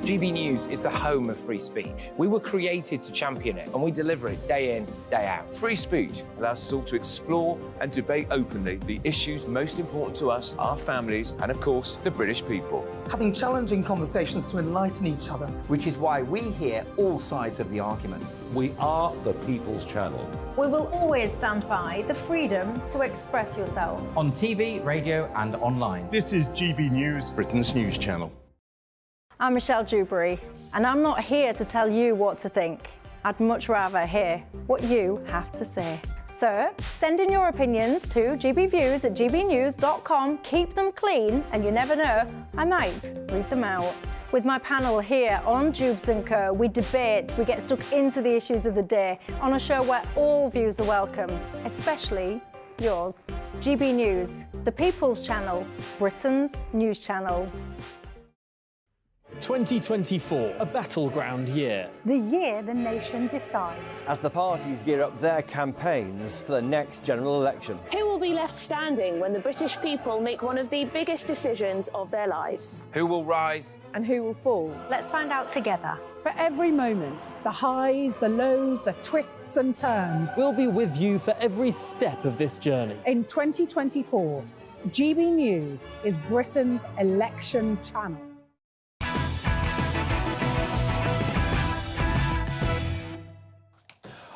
GB News is the home of free speech. We were created to champion it, and we deliver it day in, day out. Free speech allows us all to explore and debate openly the issues most important to us, our families, and of course, the British people. Having challenging conversations to enlighten each other. Which is why we hear all sides of the argument. We are the People's Channel. We will always stand by the freedom to express yourself. On TV, radio and online. This is GB News, Britain's news channel. I'm Michelle Dewberry, and I'm not here to tell you what to think. I'd much rather hear what you have to say. So, send in your opinions to gbviews@gbnews.com. Keep them clean, and you never know, I might read them out. With my panel here on Jubes & Co, we debate, we get stuck into the issues of the day on a show where all views are welcome, especially yours. GB News, the People's Channel, Britain's news channel. 2024, a battleground year. The year the nation decides. As the parties gear up their campaigns for the next general election. Who will be left standing when the British people make one of the biggest decisions of their lives? Who will rise? And who will fall? Let's find out together. For every moment, the highs, the lows, the twists and turns. We'll be with you for every step of this journey. In 2024, GB News is Britain's election channel.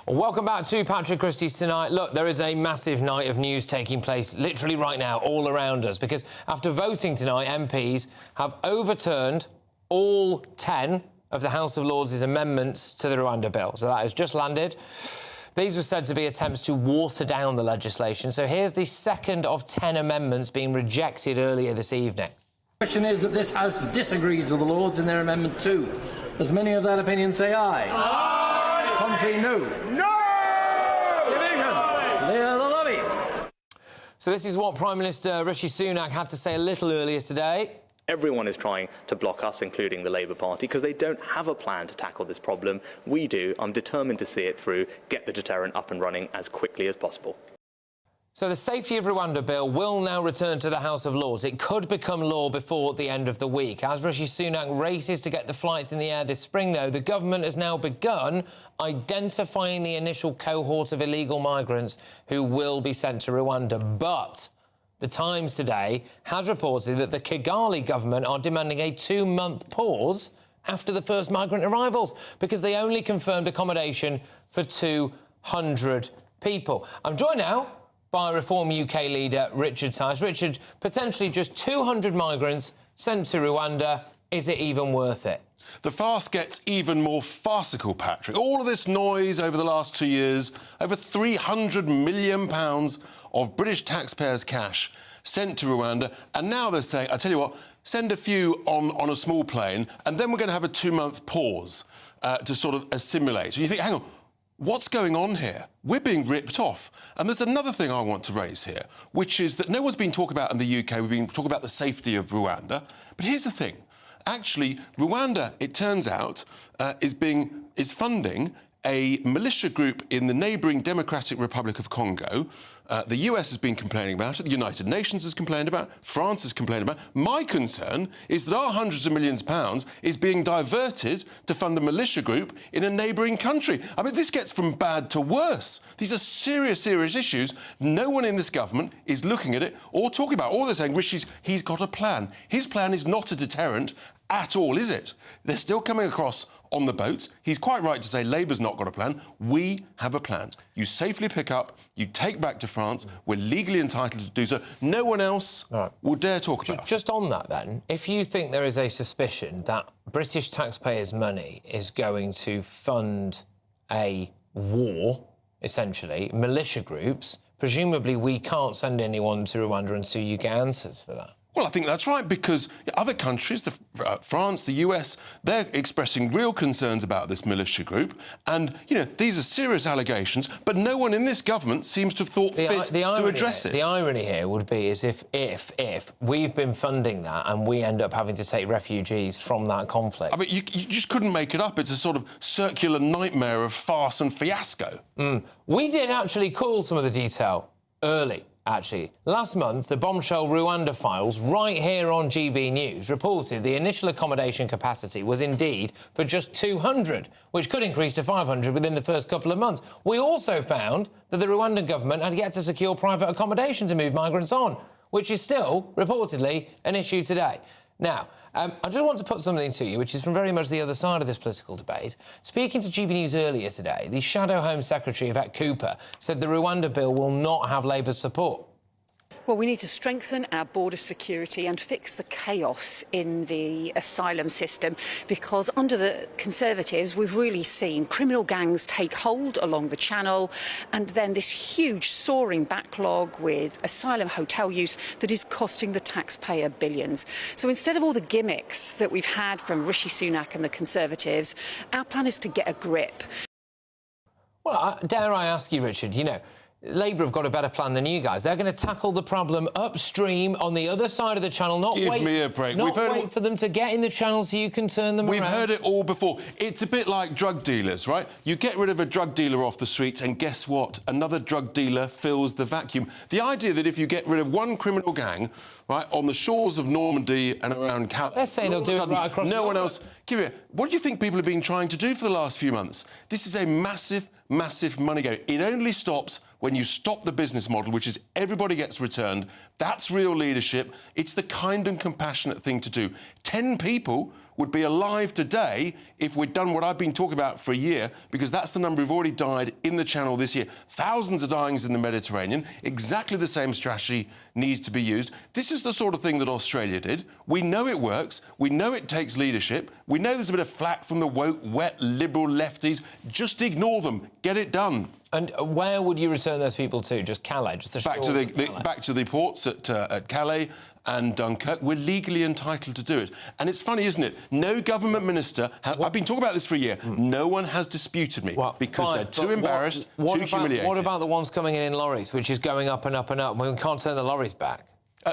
Welcome back to Patrick Christys tonight. Look, there is a massive night of news taking place literally right now all around us, because after voting tonight, MPs have overturned all 10 of the House of Lords' amendments to the Rwanda bill. So that has just landed. These were said to be attempts to water down the legislation. So here's the second of 10 amendments being rejected earlier this evening. The question is that this House disagrees with the Lords in their Amendment 2. Does many of that opinion say aye? Aye! Contrary, no. No! Division! Clear the lobby. So this is what Prime Minister Rishi Sunak had to say a little earlier today. Everyone is trying to block us, including the Labour Party, because they don't have a plan to tackle this problem. We do. I'm determined to see it through, get the deterrent up and running as quickly as possible. So the Safety of Rwanda bill will now return to the House of Lords. It could become law before the end of the week. As Rishi Sunak races to get the flights in the air this spring, though, the government has now begun identifying the initial cohort of illegal migrants who will be sent to Rwanda. But The Times today has reported that the Kigali government are demanding a 2-month pause after the first migrant arrivals because they only confirmed accommodation for 200 people. I'm joined now by Reform UK leader Richard Tice. Richard, potentially just 200 migrants sent to Rwanda. is it even worth it? The farce gets even more farcical, Patrick. All of this noise over the last 2 years, over £300 million of British taxpayers' cash sent to Rwanda, and now they're saying, I tell you what, send a few on a small plane, and then we're going to have a 2-month pause to sort of assimilate. So you think, hang on, what's going on here? We're being ripped off. And there's another thing I want to raise here, which is that no one's been talking about in the UK, we've been talking about the safety of Rwanda, but here's the thing. Actually, Rwanda, it turns out, is funding a militia group in the neighbouring Democratic Republic of Congo. The US has been complaining about it, the United Nations has complained about it, France has complained about it. My concern is that our hundreds of millions of pounds is being diverted to fund the militia group in a neighbouring country. I mean, this gets from bad to worse. These are serious, serious issues. No one in this government is looking at it or talking about it. All they're saying, Rishi's, he's got a plan. His plan is not a deterrent at all, is it? They're still coming across on the boats. He's quite right to say Labour's not got a plan. We have a plan. You safely pick up, you take back to France. We're legally entitled to do so. No one else will dare talk about it. Just on that, then, if you think there is a suspicion that British taxpayers' money is going to fund a war, essentially, militia groups, presumably we can't send anyone to Rwanda and sue Ugandans for that. Well, I think that's right, because other countries, France, the US, they're expressing real concerns about this militia group. And, you know, these are serious allegations, but no one in this government seems to have thought fit to address it. The irony here would be is if we've been funding that and we end up having to take refugees from that conflict. I mean, you just couldn't make it up. It's a sort of circular nightmare of farce and fiasco. We did actually call some of the detail early. Actually, last month, the bombshell Rwanda files, right here on GB News, reported the initial accommodation capacity was indeed for just 200, which could increase to 500 within the first couple of months. We also found that the Rwandan government had yet to secure private accommodation to move migrants on, which is still, reportedly, an issue today. Now, I just want to put something to you, which is from very much the other side of this political debate. Speaking to GB News earlier today, the Shadow Home Secretary, Yvette Cooper, said the Rwanda bill will not have Labour's support. Well, we need to strengthen our border security and fix the chaos in the asylum system, because under the Conservatives, we've really seen criminal gangs take hold along the channel, and then this huge soaring backlog with asylum hotel use that is costing the taxpayer billions. So instead of all the gimmicks that we've had from Rishi Sunak and the Conservatives, our plan is to get a grip. Well, dare I ask you, Richard, you know, Labour have got a better plan than you guys. They're going to tackle the problem upstream on the other side of the channel, not Give wait, me a break. Not wait for them to get in the channel so you can turn them around. We've heard it all before. It's a bit like drug dealers, right? You get rid of a drug dealer off the streets and guess what? Another drug dealer fills the vacuum. The idea that if you get rid of one criminal gang, right, on the shores of Normandy and around Calais... They're saying they'll do it right across no one else... What do you think people have been trying to do for the last few months? This is a massive, massive money game. It only stops when you stop the business model, which is everybody gets returned. That's real leadership. It's the kind and compassionate thing to do. 10 people would be alive today if we'd done what I've been talking about for a year, because that's the number who've already died in the Channel this year. Thousands of dyings in the Mediterranean. Exactly the same strategy needs to be used. This is the sort of thing that Australia did. We know it works. We know it takes leadership. We know there's a bit of flack from the woke, wet, liberal lefties. Just ignore them. Get it done. And where would you return those people to? Just Calais? Just the back to the ports at Calais and Dunkirk. We're legally entitled to do it. And it's funny, isn't it? No government minister... I've been talking about this for a year. No one has disputed me because they're too embarrassed, too humiliated. What about the ones coming in lorries, which is going up and up and up? We can't turn the lorries back.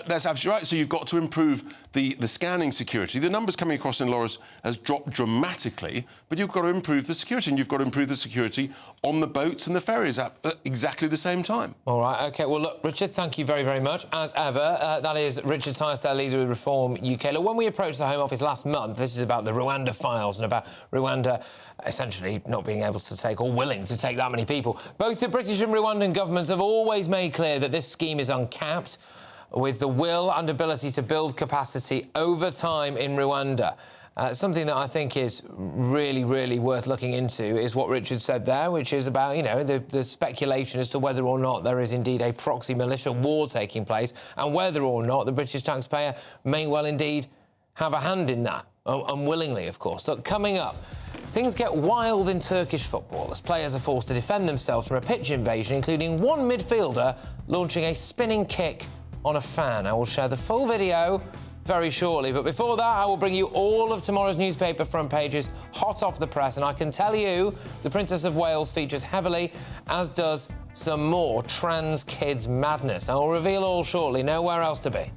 That's absolutely right. So you've got to improve the scanning security. The numbers coming across in lorries has dropped dramatically, but you've got to improve the security, and you've got to improve the security on the boats and the ferries at exactly the same time. All right, OK. Well, look, Richard, thank you very, very much. As ever, that is Richard Tystell, leader of Reform UK. Look, when we approached the Home Office last month, this is about the Rwanda files and about Rwanda essentially not being able to take or willing to take that many people. Both the British and Rwandan governments have always made clear that this scheme is uncapped, with the will and ability to build capacity over time in Rwanda. Something that I think is really, really worth looking into is what Richard said there, which is about, you know, the speculation as to whether or not there is indeed a proxy militia war taking place and whether or not the British taxpayer may well indeed have a hand in that. unwillingly, of course. Look, coming up, things get wild in Turkish football as players are forced to defend themselves from a pitch invasion, including one midfielder launching a spinning kick on a fan. I will share the full video very shortly, but before that, I will bring you all of tomorrow's newspaper front pages, hot off the press, and I can tell you the Princess of Wales features heavily, as does some more trans kids madness. I will reveal all shortly, nowhere else to be.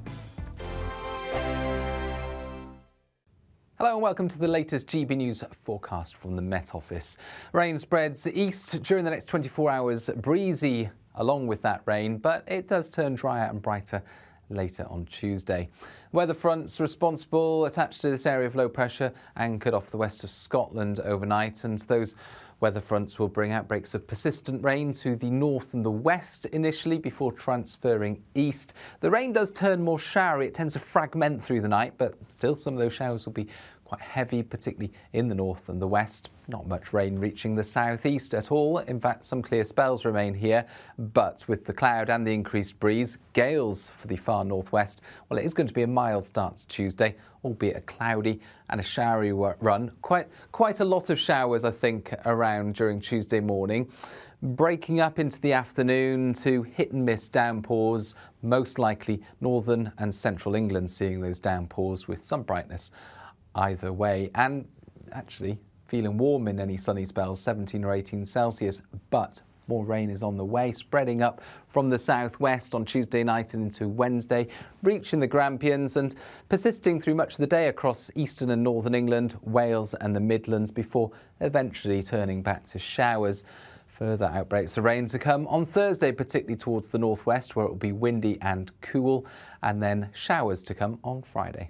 Hello and welcome to the latest GB News forecast from the Met Office. Rain spreads east during the next 24 hours, breezy along with that rain, but it does turn drier and brighter later on Tuesday. Weather fronts responsible attached to this area of low pressure anchored off the west of Scotland overnight, and those weather fronts will bring outbreaks of persistent rain to the north and the west initially before transferring east. The rain does turn more showery. It tends to fragment through the night, but still some of those showers will be quite heavy, particularly in the north and the west. Not much rain reaching the southeast at all. In fact, some clear spells remain here, but with the cloud and the increased breeze, gales for the far northwest. Well, it is going to be a mild start to Tuesday, albeit a cloudy and a showery run. Quite a lot of showers, I think, around during Tuesday morning. Breaking up into the afternoon to hit and miss downpours, most likely northern and central England seeing those downpours with some brightness either way, and actually feeling warm in any sunny spells, 17 or 18 Celsius, but more rain is on the way, spreading up from the southwest on Tuesday night and into Wednesday, reaching the Grampians and persisting through much of the day across eastern and northern England, Wales and the Midlands, before eventually turning back to showers. Further outbreaks of rain to come on Thursday, particularly towards the northwest, where it will be windy and cool, and then showers to come on Friday.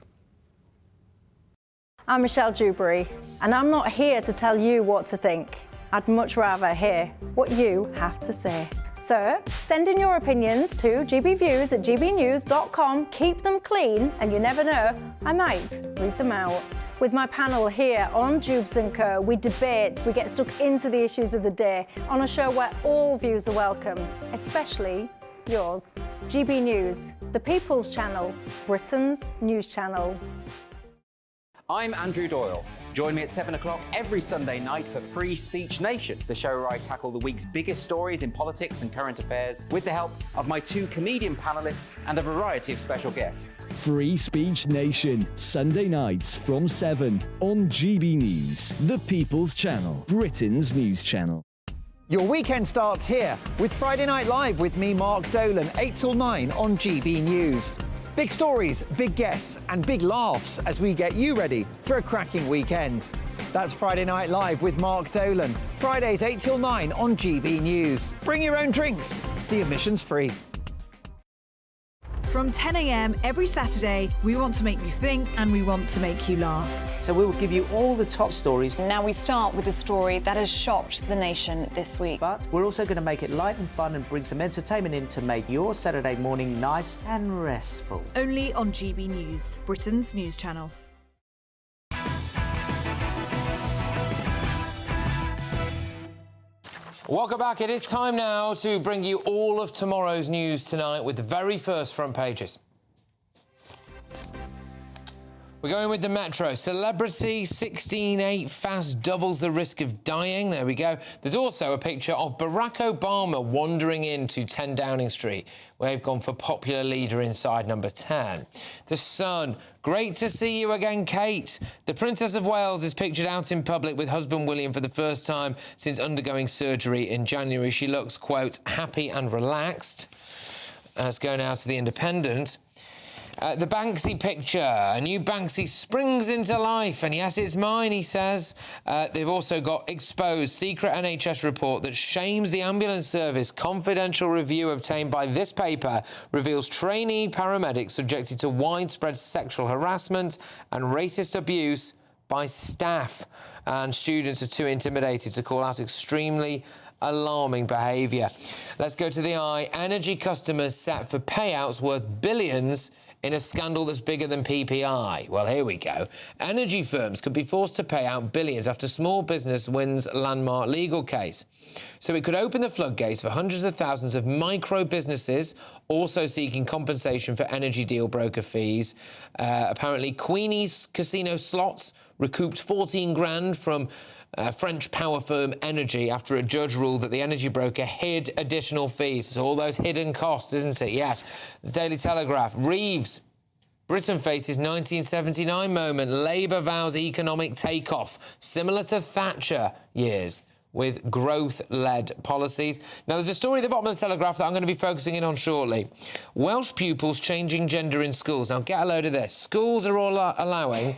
I'm Michelle Dewberry, and I'm not here to tell you what to think. I'd much rather hear what you have to say. So send in your opinions to gbviews@gbnews.com. Keep them clean, and you never know, I might read them out. With my panel here on Jubes & Co, we debate, we get stuck into the issues of the day on a show where all views are welcome, especially yours. GB News, the People's Channel, Britain's news channel. I'm Andrew Doyle. Join me at 7 o'clock every Sunday night for Free Speech Nation, the show where I tackle the week's biggest stories in politics and current affairs with the help of my two comedian panellists and a variety of special guests. Free Speech Nation, Sunday nights from 7 on GB News, the People's Channel, Britain's news channel. Your weekend starts here with Friday Night Live with me, Mark Dolan, 8 till 9 on GB News. Big stories, big guests and big laughs as we get you ready for a cracking weekend. That's Friday Night Live with Mark Dolan, Fridays 8 till 9 on GB News. Bring your own drinks, the admission's free. From 10 a.m. every Saturday, we want to make you think and we want to make you laugh. So we will give you all the top stories. Now we start with a story that has shocked the nation this week. But we're also going to make it light and fun and bring some entertainment in to make your Saturday morning nice and restful. Only on GB News, Britain's news channel. Welcome back. It is time now to bring you all of tomorrow's news tonight with the very first front pages. We're going with the Metro. Celebrity 16-8 fast doubles the risk of dying. There we go. There's also a picture of Barack Obama wandering into 10 Downing Street, where they've gone for popular leader inside number 10. The Sun. Great to see you again, Kate. The Princess of Wales is pictured out in public with husband William for the first time since undergoing surgery in January. She looks, quote, happy and relaxed. It's going out to the Independent. The Banksy picture. A new Banksy springs into life, and yes, it's mine, he says. They've also got exposed secret NHS report that shames the ambulance service. Confidential review obtained by this paper reveals trainee paramedics subjected to widespread sexual harassment and racist abuse by staff, and students are too intimidated to call out extremely alarming behaviour. Let's go to the Eye. Energy customers set for payouts worth billions in a scandal that's bigger than PPI. Well, here we go. Energy firms could be forced to pay out billions after small business wins landmark legal case. So it could open the floodgates for hundreds of thousands of micro businesses also seeking compensation for energy deal broker fees. Apparently, Queenie's Casino Slots recouped 14 grand from French power firm Energy after a judge ruled that the energy broker hid additional fees. So all those hidden costs, isn't it? Yes. The Daily Telegraph. Reeves. Britain faces 1979 moment. Labour vows economic takeoff, similar to Thatcher years, with growth-led policies. Now, there's a story at the bottom of the Telegraph that I'm going to be focusing in on shortly. Welsh pupils changing gender in schools. Now, get a load of this. Schools are all allowing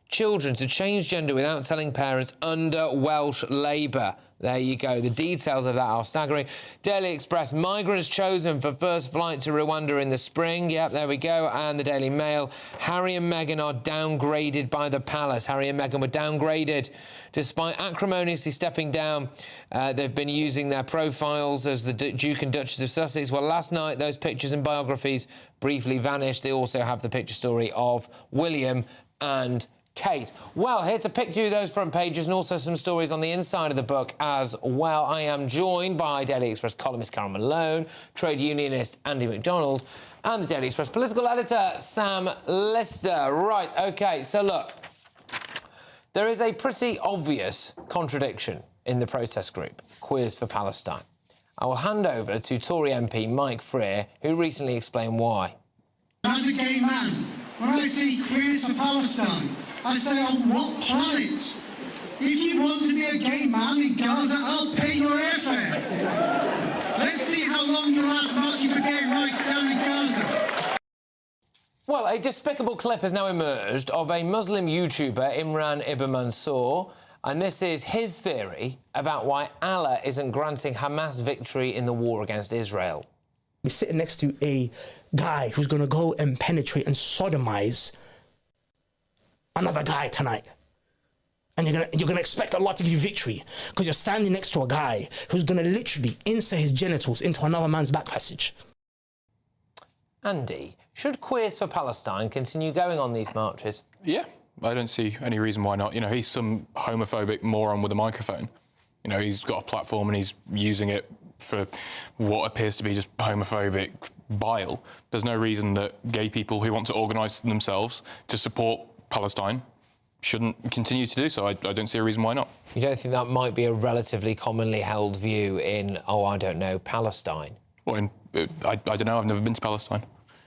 children to change gender without telling parents under Welsh Labour. There you go. The details of that are staggering. Daily Express, migrants chosen for first flight to Rwanda in the spring. Yep, there we go. And the Daily Mail, Harry and Meghan are downgraded by the palace. Harry and Meghan were downgraded despite acrimoniously stepping down. They've been using their profiles as the Duke and Duchess of Sussex. Well, last night, those pictures and biographies briefly vanished. They also have the picture story of William and Kate. Well, here to pick through those front pages and also some stories on the inside of the book as well. I am joined by Daily Express columnist Carol Malone, trade unionist Andy MacDonald, and the Daily Express political editor Sam Lister. Right, OK, so look, there is a pretty obvious contradiction in the protest group, Queers for Palestine. I will hand over to Tory MP Mike Freer, who recently explained why. As a gay man, when I see Queers for Palestine, I say, on what planet? If you want to be a gay man in Gaza, I'll pay your airfare. Let's see how long you last marching for gay rights down in Gaza. Well, a despicable clip has now emerged of a Muslim YouTuber, Imran Ibn Mansour, and this is his theory about why Allah isn't granting Hamas victory in the war against Israel. We're sitting next to a guy who's going to go and penetrate and sodomize another guy tonight. And you're gonna expect Allah to give you victory because you're standing next to a guy who's going to literally insert his genitals into another man's back passage. Andy, should Queers for Palestine continue going on these marches? Yeah, I don't see any reason why not. You know, he's some homophobic moron with a microphone. You know, he's got a platform and he's using it for what appears to be just homophobic bile. There's no reason that gay people who want to organise themselves to support Palestine shouldn't continue to do so. I don't see a reason why not. You don't think that might be a relatively commonly held view in, oh, I don't know, Palestine? Well, I don't know. I've never been to Palestine.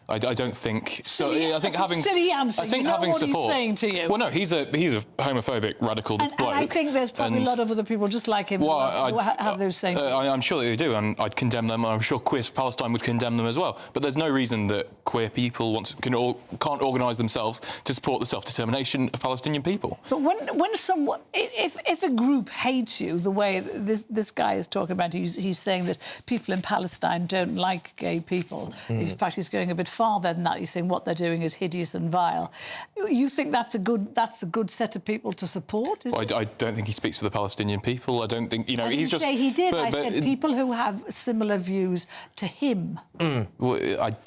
I don't think so. I think having silly answer. I think you know having what support. He's saying to you. Well, no, he's a homophobic radical bloke. And I think there's probably a lot of other people just like him who have those same. I'm sure that they do, and I'd condemn them. I'm sure Queers for Palestine would condemn them as well. But there's no reason that queer people can't organise themselves to support the self-determination of Palestinian people. But when someone, if a group hates you the way this guy is talking about, he's saying that people in Palestine don't like gay people. In fact, he's going a bit farther than that. He's saying what they're doing is hideous and vile. You think that's a good set of people to support? I don't think he speaks for the Palestinian people. I don't think, you know, he's just... I didn't say he did. I said people who have similar views to him. Well,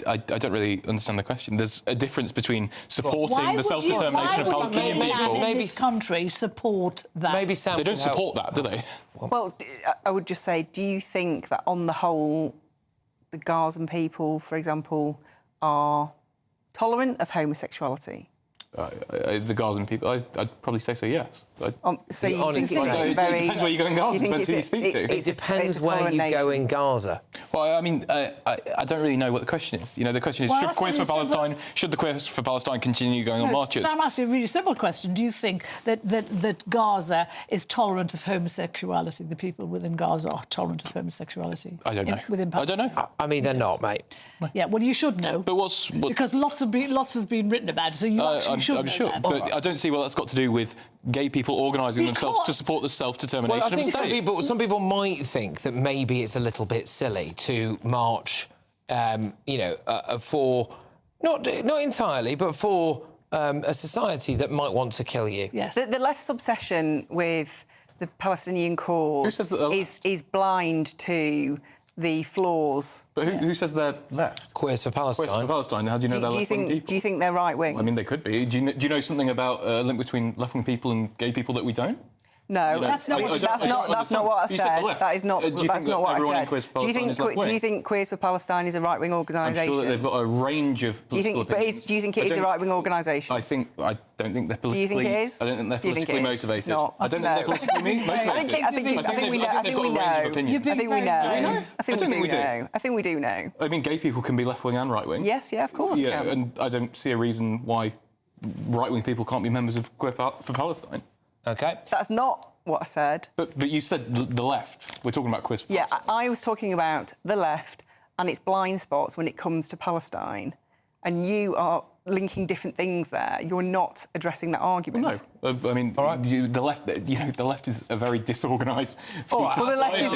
I don't really understand the question. There's a difference between supporting the self-determination of Palestinian people... in this country support that? Maybe they don't support that, do they? Well, I would just say, do you think that on the whole, the Gazan people, for example, are tolerant of homosexuality? The Gazan people, I'd probably say so, yes. So you think it depends where you go in Gaza, depends who you speak to. It depends where you go in Gaza. Well, I mean, I don't really know what the question is. You know, the question is, should the Queers for Palestine continue going on marches? Sam asked you a really simple question. Do you think that Gaza is tolerant of homosexuality? The people within Gaza are tolerant of homosexuality? I don't know. I don't know. I mean, they're not, mate. Yeah, well, you should know. But because lots has been written about it, so you actually should know. I'm sure, but I don't see what that's got to do with gay people organising themselves to support the self-determination of the state. Some people might think that maybe it's a little bit silly to march, for not entirely, but for a society that might want to kill you. Yes. The left's obsession with the Palestinian cause is blind to the flaws. But who says they're left? Queers for Palestine. Queers for Palestine. How do you know they're left-wing people? Do you think they're right-wing? I mean, they could be. Do you know something about a link between left-wing people and gay people that we don't? No, that's not what I said. That is not. That's not what I said. Do you think Queers for Palestine is a right-wing organisation? I'm sure that they've got a range of political opinions. Do you think it is a right-wing organisation? I don't think they're politically. Do you think it is? I don't think they're politically motivated. It's not. I don't think they're politically motivated. I think we know. I think we know. I think we do know. I mean, gay people can be left-wing and right-wing. Yes, yeah, of course. Yeah, and I don't see a reason why right-wing people can't be members of Queer for Palestine. OK. That's not what I said. But you said the left. We're talking about Queer for Palestine. Yeah, I was talking about the left and its blind spots when it comes to Palestine. And you are linking different things there. You're not addressing that argument. No, I mean, the left. The left is a very disorganised. Well, the left is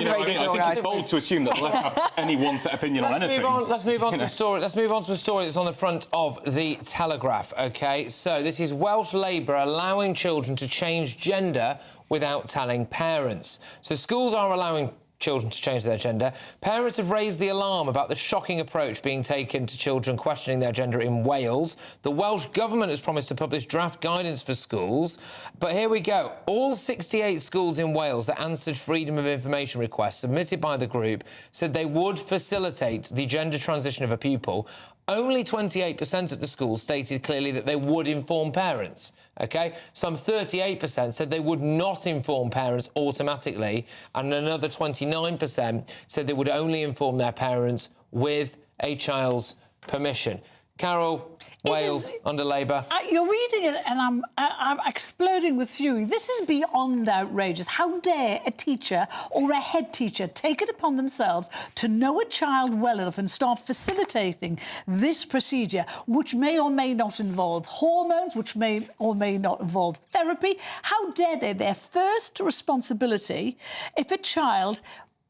very disorganised. I think it's bold to assume that the left have any one set opinion on anything. Let's move on to the story. Let's move on to a story that's on the front of the Telegraph. OK, so this is Welsh Labour allowing children to change gender without telling parents. So schools are allowing children to change their gender. Parents have raised the alarm about the shocking approach being taken to children questioning their gender in Wales. The Welsh Government has promised to publish draft guidance for schools. But here we go. All 68 schools in Wales that answered Freedom of Information requests submitted by the group said they would facilitate the gender transition of a pupil. Only 28% of the schools stated clearly that they would inform parents, OK? Some 38% said they would not inform parents automatically, and another 29% said they would only inform their parents with a child's permission. Carol, Wales under Labour. You're reading it and I'm exploding with fury. This is beyond outrageous. How dare a teacher or a head teacher take it upon themselves to know a child well enough and start facilitating this procedure, which may or may not involve hormones, which may or may not involve therapy. How dare they? Their first responsibility, if a child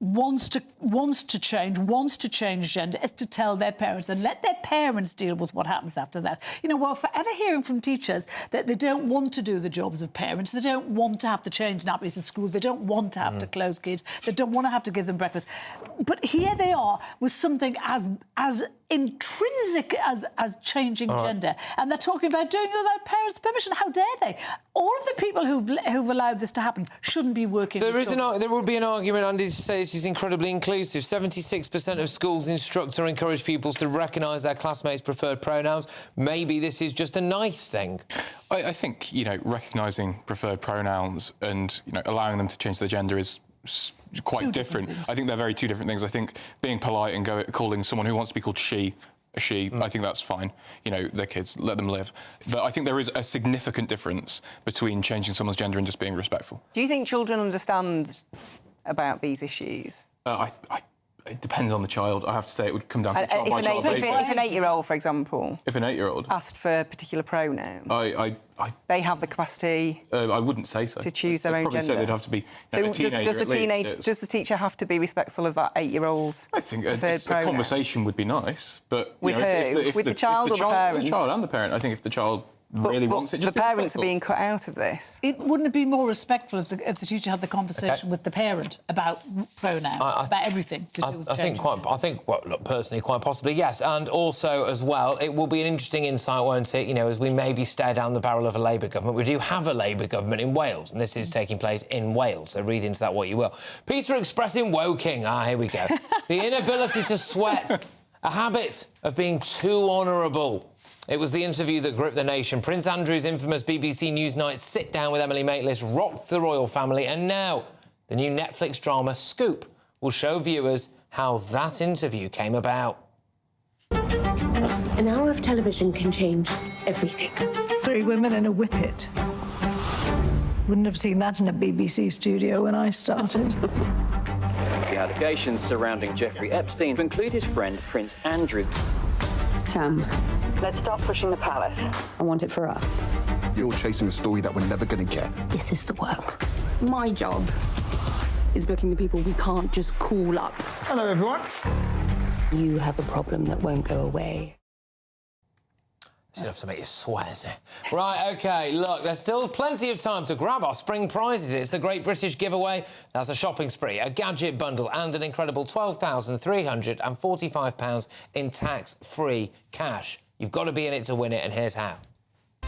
wants to change gender, is to tell their parents and let their parents deal with what happens after that. You know, we're forever hearing from teachers that they don't want to do the jobs of parents, they don't want to have to change nappies in schools, they don't want to have to close kids, they don't want to have to give them breakfast. But here they are with something as intrinsic as changing gender, and they're talking about doing it without parents' permission. How dare they? All of the people who've allowed this to happen shouldn't be working. There would be an argument, Andy, to say this is incredibly inclusive. 76% of schools instruct or encourage pupils to recognise their classmates' preferred pronouns. Maybe this is just a nice thing. I think, recognising preferred pronouns and, allowing them to change their gender is quite different. I think they're very two different things. I think being polite and calling someone who wants to be called she a she, I think that's fine. They're kids, let them live. But I think there is a significant difference between changing someone's gender and just being respectful. Do you think children understand about these issues? It depends on the child. I have to say it would come down to child-by-child basis. If an 8-year-old, for example... If an 8-year-old... asked for a particular pronoun... They have the capacity... I wouldn't say so. ...to choose their own gender. I'd probably say they'd have to be a teenager does the teacher have to be respectful of that 8-year-old's preferred pronoun? A conversation would be nice, but... With who? With the child or the parent? The child and the parent. I think if the child... really wants it. The parents are being cut out of this. Wouldn't it be more respectful if the teacher had the conversation with the parent about pronouns, about everything to do with personally, quite possibly, yes. And also, as well, it will be an interesting insight, won't it? As we maybe stare down the barrel of a Labour government. We do have a Labour government in Wales, and this is taking place in Wales, so read into that what you will. Peter expressing woking. Here we go. The inability to sweat, a habit of being too honourable. It was the interview that gripped the nation. Prince Andrew's infamous BBC Newsnight sit-down with Emily Maitlis rocked the royal family, and now the new Netflix drama Scoop will show viewers how that interview came about. An hour of television can change everything. 3 women in a whippet. Wouldn't have seen that in a BBC studio when I started. The allegations surrounding Jeffrey Epstein include his friend Prince Andrew. Sam, let's start pushing the palace. I want it for us. You're chasing a story that we're never going to get. This is the work. My job is booking the people we can't just call up. Hello, everyone. You have a problem that won't go away. It's enough to make you sweat, isn't it? Right, OK, look, there's still plenty of time to grab our spring prizes. It's the Great British Giveaway. That's a shopping spree, a gadget bundle and an incredible £12,345 in tax-free cash. You've got to be in it to win it, and here's how.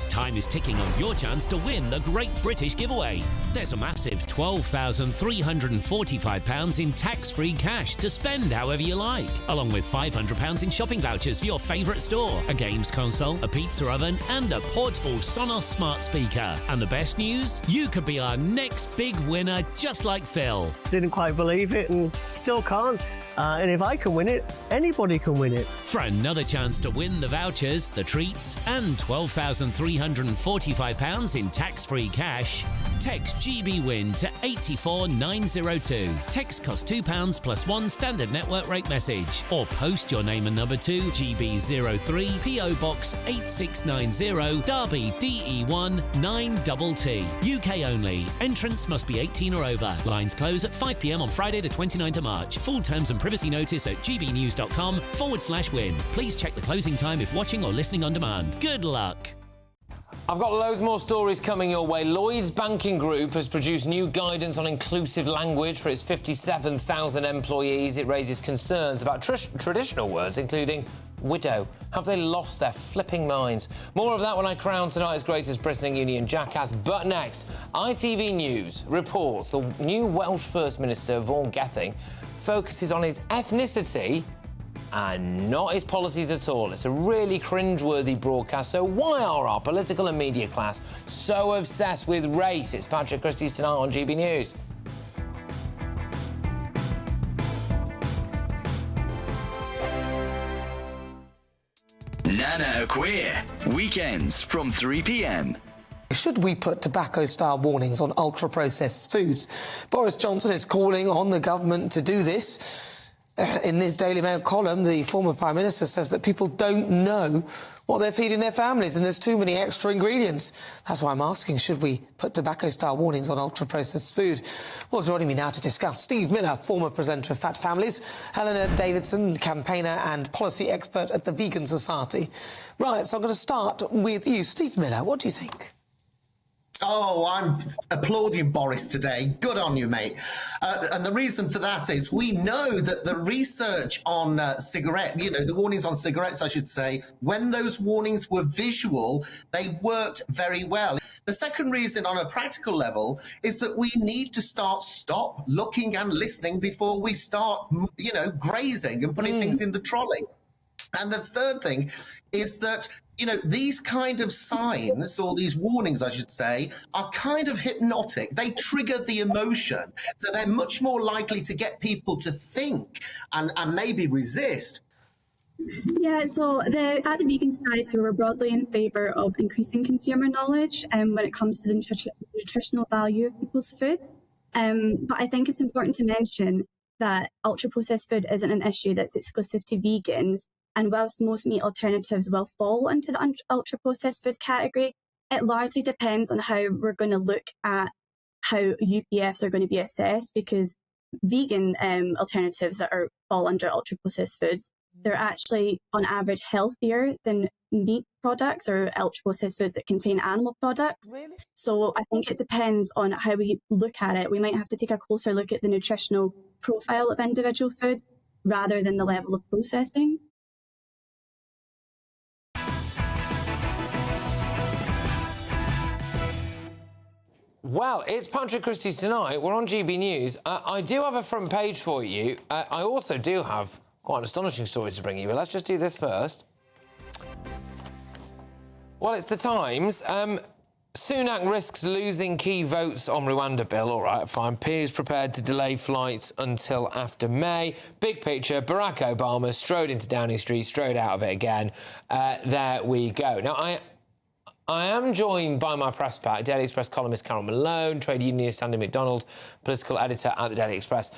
Time is ticking on your chance to win the Great British Giveaway. There's a massive £12,345 in tax-free cash to spend however you like, along with £500 in shopping vouchers for your favourite store, a games console, a pizza oven and a portable Sonos smart speaker. And the best news? You could be our next big winner, just like Phil. Didn't quite believe it and still can't. And if I can win it, anybody can win it. For another chance to win the vouchers, the treats, and £12,345 in tax-free cash, text GBWIN to 84902. Text costs £2 plus one standard network rate message. Or post your name and number to GB03 PO Box 8690 Derby DE1 9TT. UK only. Entrants must be 18 or over. Lines close at 5 p.m. on Friday the 29th of March. Full terms and privacy notice at gbnews.com/win. Please check the closing time if watching or listening on demand. Good luck. I've got loads more stories coming your way. Lloyds Banking Group has produced new guidance on inclusive language for its 57,000 employees. It raises concerns about traditional words, including widow. Have they lost their flipping minds? More of that when I crown tonight's greatest Britain union jackass. But next, ITV News reports the new Welsh First Minister, Vaughan Gething, focuses on his ethnicity and not his policies at all. It's a really cringe-worthy broadcast. So why are our political and media class so obsessed with race? It's Patrick Christys tonight on GB News. Nana Queer, weekends from 3 p.m. Should we put tobacco-style warnings on ultra-processed foods? Boris Johnson is calling on the government to do this. In his Daily Mail column, the former Prime Minister says that people don't know what they're feeding their families and there's too many extra ingredients. That's why I'm asking, should we put tobacco-style warnings on ultra-processed food? Well, joining me now to discuss, Steve Miller, former presenter of Fat Families, Helena Davidson, campaigner and policy expert at the Vegan Society. Right, so I'm going to start with you. Steve Miller, what do you think? Oh, I'm applauding Boris today. Good on you, mate. And the reason for that is we know that the research on the warnings on cigarettes, I should say, when those warnings were visual, they worked very well. The second reason on a practical level is that we need to stop looking and listening before we start, grazing and putting things in the trolley. And the third thing is that these kind of signs, or these warnings, I should say, are kind of hypnotic. They trigger the emotion. So they're much more likely to get people to think and maybe resist. Yeah, so at the Vegan Society, we're broadly in favour of increasing consumer knowledge when it comes to the nutritional value of people's food. But I think it's important to mention that ultra-processed food isn't an issue that's exclusive to vegans. And whilst most meat alternatives will fall into the ultra-processed food category, it largely depends on how we're going to look at how UPFs are going to be assessed, because vegan alternatives that fall under ultra-processed foods, they're actually, on average, healthier than meat products or ultra-processed foods that contain animal products. Really? So I think it depends on how we look at it. We might have to take a closer look at the nutritional profile of individual foods rather than the level of processing. Well, it's Patrick Christys tonight. We're on GB News. I do have a front page for you. I also do have quite an astonishing story to bring you, but let's just do this first. Well, it's the Times. Sunak risks losing key votes on Rwanda bill. All right, fine. Peers prepared to delay flights until after May. Big picture, Barack Obama strode into Downing Street, strode out of it again. There we go. Now, I am joined by my press pack, Daily Express columnist Carol Malone, trade unionist Andy McDonald, political editor at the Daily Express,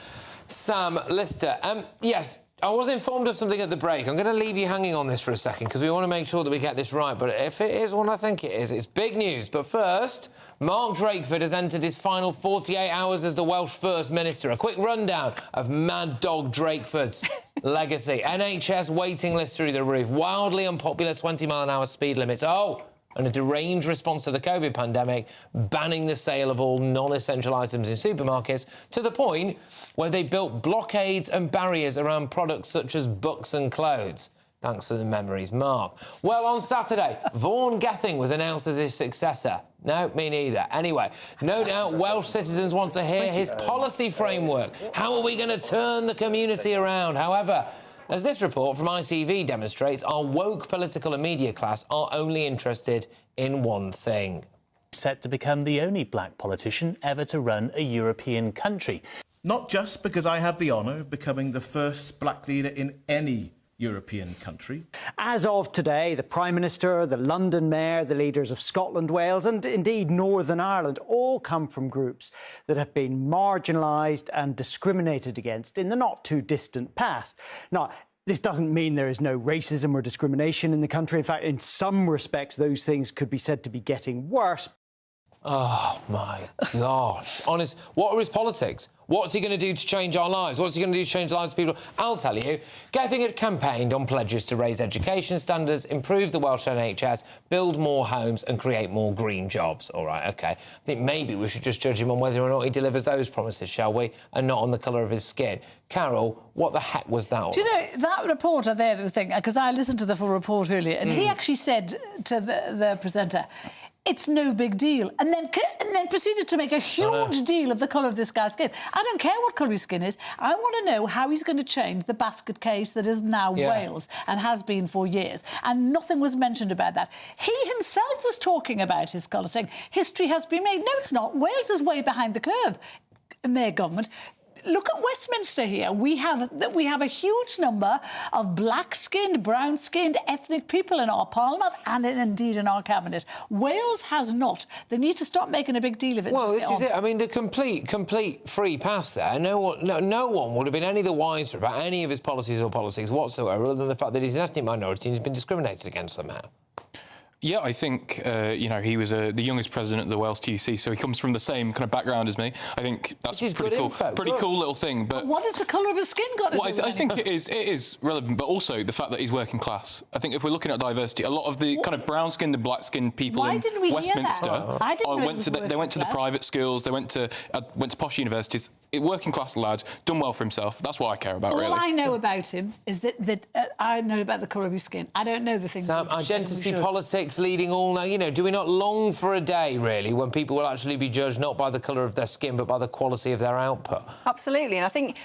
Sam Lister. Yes, I was informed of something at the break. I'm going to leave you hanging on this for a second because we want to make sure that we get this right. But if it is what I think it is, it's big news. But first, Mark Drakeford has entered his final 48 hours as the Welsh First Minister. A quick rundown of Mad Dog Drakeford's legacy. NHS waiting lists through the roof, wildly unpopular 20-mile-an-hour speed limits. Oh, and a deranged response to the COVID pandemic, banning the sale of all non-essential items in supermarkets, to the point where they built blockades and barriers around products such as books and clothes. Thanks for the memories, Mark. Well, on Saturday, Vaughan Gething was announced as his successor. No, me neither. Anyway, no doubt Welsh citizens want to hear his policy framework. How are we going to turn the community around? However, as this report from ITV demonstrates, our woke political and media class are only interested in one thing. Set to become the only black politician ever to run a European country. Not just because I have the honour of becoming the first black leader in any European country. As of today, the Prime Minister, the London Mayor, the leaders of Scotland, Wales and indeed Northern Ireland all come from groups that have been marginalised and discriminated against in the not-too-distant past. Now, this doesn't mean there is no racism or discrimination in the country. In fact, in some respects, those things could be said to be getting worse. Oh, my gosh. Honest, what are his politics? What's he going to do to change our lives? What's he going to do to change the lives of people? I'll tell you. Gething had campaigned on pledges to raise education standards, improve the Welsh NHS, build more homes and create more green jobs. All right, OK. I think maybe we should just judge him on whether or not he delivers those promises, shall we? And not on the colour of his skin. Carol, what the heck was that? Do you know, that reporter there was saying, because I listened to the full report earlier, and he actually said to the presenter, it's no big deal, and then proceeded to make a huge deal of the colour of this guy's skin. I don't care what colour his skin is. I want to know how he's going to change the basket case that is now Wales and has been for years. And nothing was mentioned about that. He himself was talking about his colour, saying history has been made. No, it's not. Wales is way behind the curve. Mayor government. Look at Westminster here. We have a huge number of black-skinned, brown-skinned ethnic people in our parliament and indeed in our cabinet. Wales has not. They need to stop making a big deal of it. Well, this is it. I mean, the complete free pass there. No one would have been any the wiser about any of his policies or politics whatsoever, other than the fact that he's an ethnic minority and he's been discriminated against somehow. Yeah, I think, you know, he was the youngest president of the Welsh TUC, so he comes from the same kind of background as me. I think that's pretty cool. Pretty cool little thing. But what has the colour of his skin got to do with it? I think it is relevant, but also the fact that he's working class. I think if we're looking at diversity, a lot of the kind of brown-skinned and black-skinned people in Westminster went to the private schools, they went to posh universities. Working class lads, done well for himself. That's what I care about, really. All I know about him is that I know about the colour of his skin. I don't know the things. Sam, identity politics leading all now. You know, do we not long for a day, really, when people will actually be judged not by the colour of their skin, but by the quality of their output? Absolutely, and I think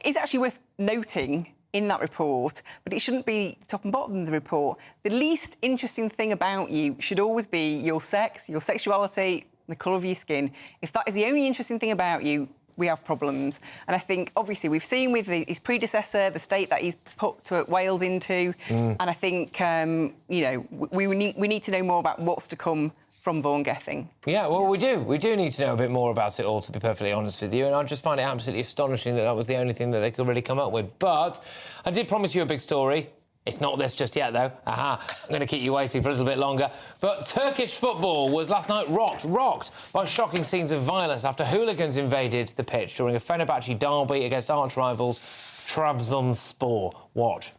it's actually worth noting in that report, but it shouldn't be top and bottom of the report. The least interesting thing about you should always be your sex, your sexuality, the colour of your skin. If that is the only interesting thing about you, we have problems. And I think, obviously, we've seen with his predecessor, the state that he's put Wales into, and I think, you know, we need to know more about what's to come from Vaughan Gething. Yeah, well, we do need to know a bit more about it all, to be perfectly honest with you, and I just find it absolutely astonishing that that was the only thing that they could really come up with. But I did promise you a big story. It's not this just yet, though. Aha, I'm going to keep you waiting for a little bit longer. But Turkish football was last night rocked by shocking scenes of violence after hooligans invaded the pitch during a Fenerbahce derby against arch-rivals Trabzonspor. Watch.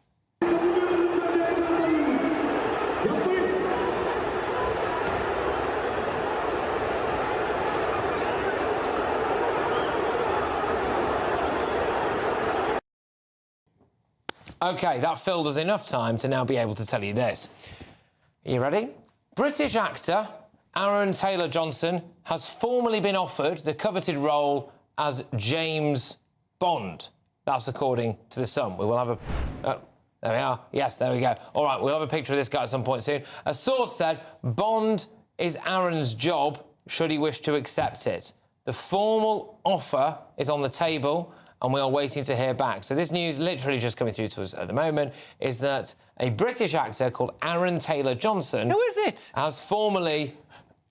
OK, that filled us enough time to now be able to tell you this. Are you ready? British actor Aaron Taylor-Johnson has formally been offered the coveted role as James Bond. That's according to The Sun. We will have a... Oh, there we are. Yes, there we go. All right, we'll have a picture of this guy at some point soon. A source said Bond is Aaron's job should he wish to accept it. The formal offer is on the table and we are waiting to hear back. So this news, literally just coming through to us at the moment, is that a British actor called Aaron Taylor-Johnson... Who is it? ...has formally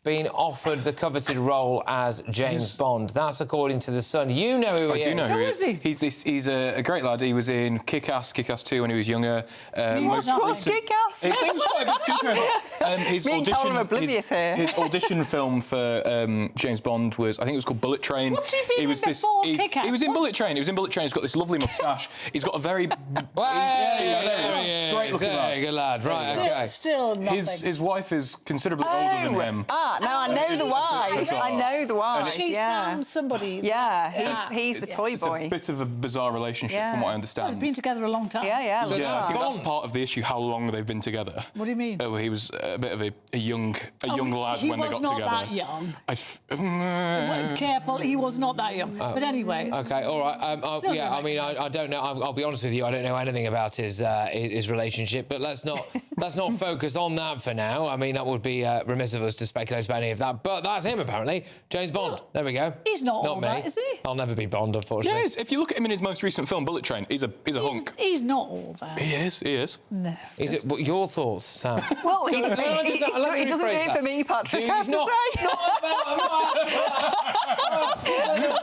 been offered the coveted role as James Bond. That's according to The Sun. You know who he is. I do know who he is. He's a great lad. He was in Kick-Ass 2 when he was younger. What's Kick-Ass? It seems quite a bit too Me and Carol are oblivious here. His audition film for James Bond was, I think it was called Bullet Train. What's he been in before Kick-Ass? He was in Bullet Train. He was in Bullet Train. He's got this lovely moustache. He's got a very... Great looking lad. Good lad. Right, okay. Still nothing. His wife is considerably older than him. Now I know the wife. I know the wife. She sounds somebody. Yeah, he's the toy boy. It's a bit of a bizarre relationship, from what I understand. They've been together a long time. Yeah. So I think that's part of the issue, how long they've been together. What do you mean? Well, he was a bit of a young lad when they got together. He was not that young. Careful, he was not that young. But anyway. Okay, all right. I mean, I don't know. I'll be honest with you. I don't know anything about his relationship. But let's not focus on that for now. I mean, that would be remiss of us to speculate about any of that. But that's him, apparently. James Bond. There we go. He's not all me. that, is he? I'll never be Bond, unfortunately. Yes, if you look at him in his most recent film, Bullet Train, he's a hunk. He's not all that. He is. No. Is it? What your thoughts, Sam? Well, he doesn't do it for me, Patrick, I have to say.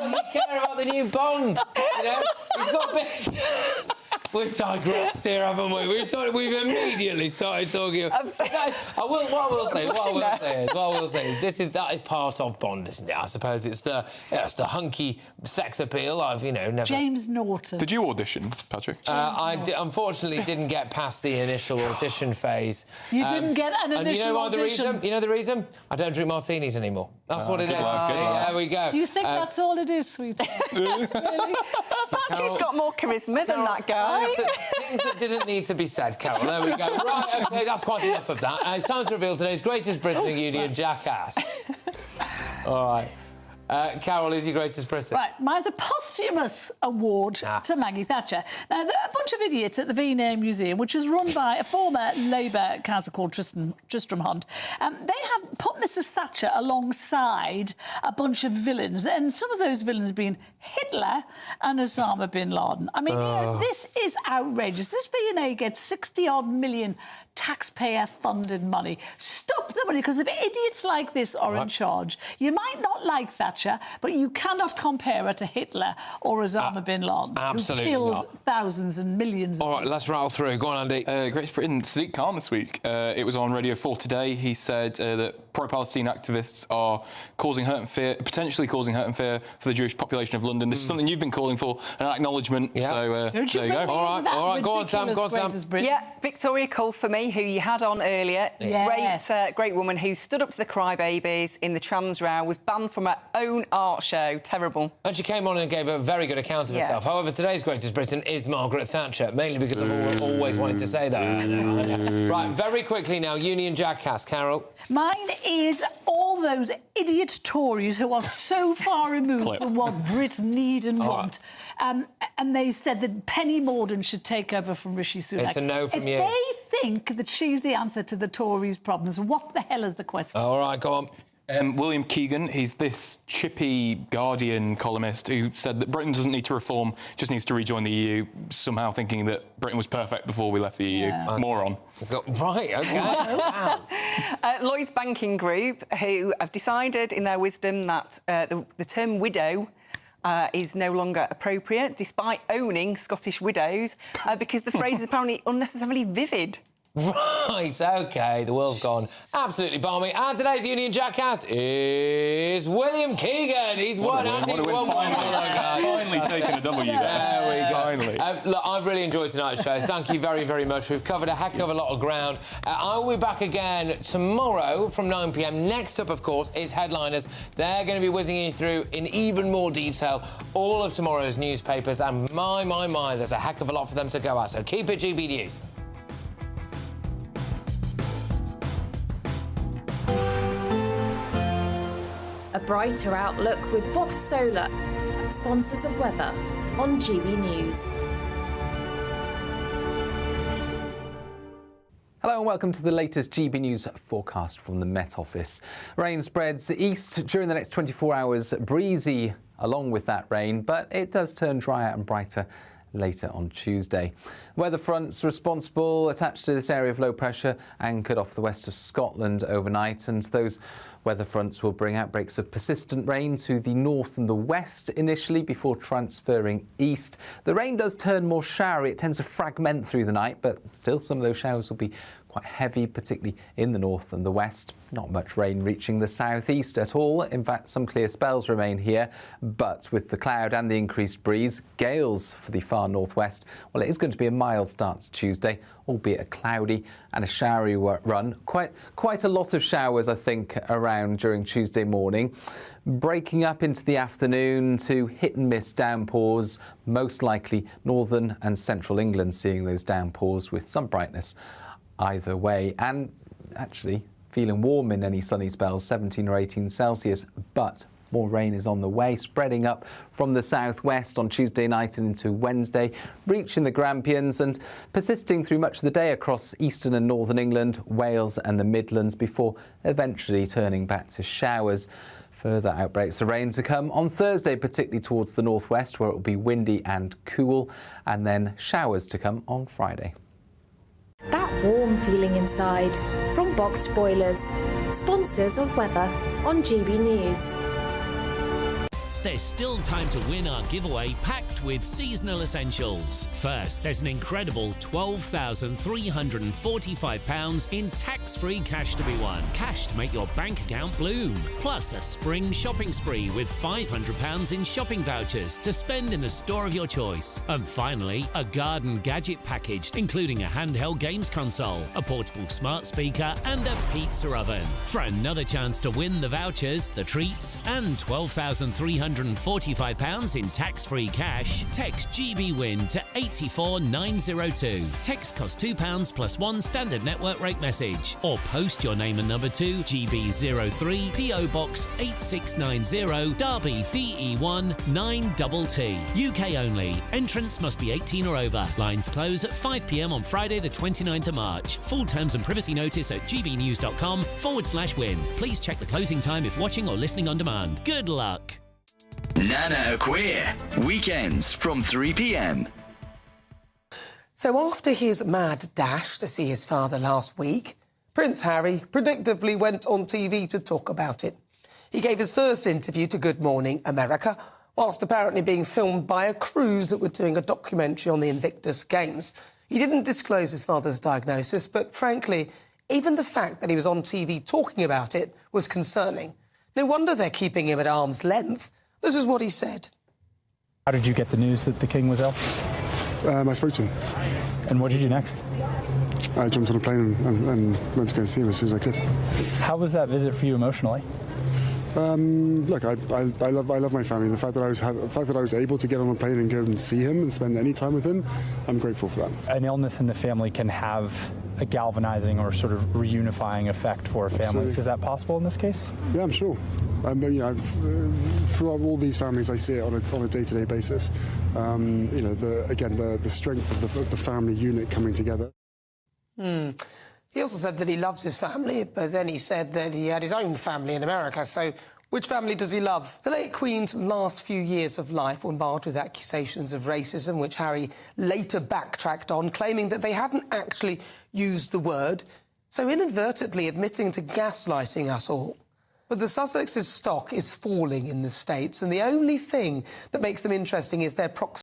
You care about the new Bond, you know? He's got a bit... We've digressed here, haven't we? We've immediately started talking... What I will say is that is part of Bond, isn't it? I suppose it's the hunky sex appeal. I've, never... James Norton. Did you audition, Patrick? Unfortunately didn't get past the initial audition phase. You didn't get an initial audition? You know the reason? I don't drink martinis anymore. That's what it is. There we go. Do you think that's all it is, sweetheart? Really? Patrick's got more charisma than that guy. Things that didn't need to be said, Carol. There we go. Right, OK, that's quite enough of that. It's time to reveal today's greatest Britain Union jackass. All right. Carol, who's your greatest Britain? Right, mine's a posthumous award to Maggie Thatcher. Now, there are a bunch of idiots at the V&A Museum, which is run by a former Labour councillor called Tristram Hunt. They have put Mrs Thatcher alongside a bunch of villains, and some of those villains being Hitler and Osama bin Laden. I mean, this is outrageous. This V&A gets 60-odd million taxpayer-funded money. Stop the money, because if idiots like this are in charge, you might not like Thatcher, but you cannot compare her to Hitler or Osama bin Laden, absolutely who killed not. thousands and millions. All right, let's rattle through. Go on, Andy. Great Britain, Sadiq Khan this week. It was on Radio 4 today. He said that pro-Palestine activists are potentially causing hurt and fear for the Jewish population of London. This is something you've been calling for, an acknowledgement. Yeah. So there you go. All right, go on, Sam. Yeah, Victoria Cole for me, who you had on earlier. Yes. Great woman who stood up to the crybabies in the trans row, was banned from her own art show. Terrible. And she came on and gave a very good account of herself. However, today's greatest Britain is Margaret Thatcher, mainly because I've always wanted to say that. I know. Right, very quickly now, Union Jackass. Carol? Mine is all those idiot Tories who are so far removed from what Brits need and want. And they said that Penny Mordaunt should take over from Rishi Sunak. It's a no from you. If they think that she's the answer to the Tories' problems, what the hell is the question? All right, go on. William Keegan, he's this chippy Guardian columnist who said that Britain doesn't need to reform, just needs to rejoin the EU, somehow thinking that Britain was perfect before we left the EU. Moron. Right, OK. Wow. Lloyds Banking Group, who have decided in their wisdom that the term widow is no longer appropriate, despite owning Scottish widows, because the phrase is apparently unnecessarily vivid. Right, OK, the world's gone absolutely balmy. And today's Union Jackass is William Keegan. He's won, Andy. Finally taken a W there. There we go. Finally. Look, I've really enjoyed tonight's show. Thank you very, very much. We've covered a heck of a lot of ground. I will be back again tomorrow from 9 p.m. Next up, of course, is Headliners. They're going to be whizzing you through in even more detail all of tomorrow's newspapers. And my, there's a heck of a lot for them to go at. So keep it GB News. A brighter outlook with Box Solar, sponsors of weather on GB News. Hello and welcome to the latest GB News forecast from the Met Office. Rain spreads east during the next 24 hours, breezy along with that rain, but it does turn drier and brighter later on Tuesday. Weather fronts responsible attached to this area of low pressure anchored off the west of Scotland overnight, and those Weather fronts will bring outbreaks of persistent rain to the north and the west initially before transferring east. The rain does turn more showery. It tends to fragment through the night, but still some of those showers will be quite heavy, particularly in the north and the west. Not much rain reaching the southeast at all. In fact, some clear spells remain here, but with the cloud and the increased breeze, gales for the far northwest. Well, it is going to be a mild start to Tuesday, albeit a cloudy and a showery run. Quite a lot of showers, I think, around during Tuesday morning, breaking up into the afternoon to hit and miss downpours, most likely northern and central England seeing those downpours with some brightness either way, and actually feeling warm in any sunny spells, 17 or 18 Celsius, but more rain is on the way, spreading up from the southwest on Tuesday night and into Wednesday, reaching the Grampians and persisting through much of the day across eastern and northern England, Wales and the Midlands, before eventually turning back to showers. Further outbreaks of rain to come on Thursday, particularly towards the northwest, where it will be windy and cool, and then showers to come on Friday. That warm feeling inside from Boxed Boilers, sponsors of weather on GB News. There's still time to win our giveaway packed with seasonal essentials. First, there's an incredible £12,345 in tax-free cash to be won. Cash to make your bank account bloom. Plus a spring shopping spree with £500 in shopping vouchers to spend in the store of your choice. And finally, a garden gadget package, including a handheld games console, a portable smart speaker and a pizza oven. For another chance to win the vouchers, the treats and £12,345 in tax-free cash, text GBWIN to 84902. Text costs £2 plus one standard network rate message, or post your name and number to GB03 PO Box 8690 Derby DE1 9TT. UK only. Entrance must be 18 or over. Lines close at 5 p.m. on Friday the 29th of March. Full terms and privacy notice at gbnews.com/win. Please check the closing time if watching or listening on demand. Good luck. Nana Queer, weekends from 3 p.m. So after his mad dash to see his father last week, Prince Harry predictably went on TV to talk about it. He gave his first interview to Good Morning America, whilst apparently being filmed by a crew that were doing a documentary on the Invictus Games. He didn't disclose his father's diagnosis, but frankly, even the fact that he was on TV talking about it was concerning. No wonder they're keeping him at arm's length. This is what he said. How did you get the news that the king was ill? I spoke to him. And what did you do next? I jumped on a plane and went to go and see him as soon as I could. How was that visit for you emotionally? Look, I love my family. The fact that I was able to get on a plane and go and see him and spend any time with him, I'm grateful for that. An illness in the family can have a galvanizing or sort of reunifying effect for a family. Absolutely. Is that possible in this case? Yeah, I'm sure. Throughout all these families, I see it on a day-to-day basis. The strength of the family unit coming together. He also said that he loves his family, but then he said that he had his own family in America. So which family does he love? The late Queen's last few years of life were marred with accusations of racism, which Harry later backtracked on, claiming that they hadn't actually used the word, so inadvertently admitting to gaslighting us all. But the Sussex's stock is falling in the States, and the only thing that makes them interesting is their proximity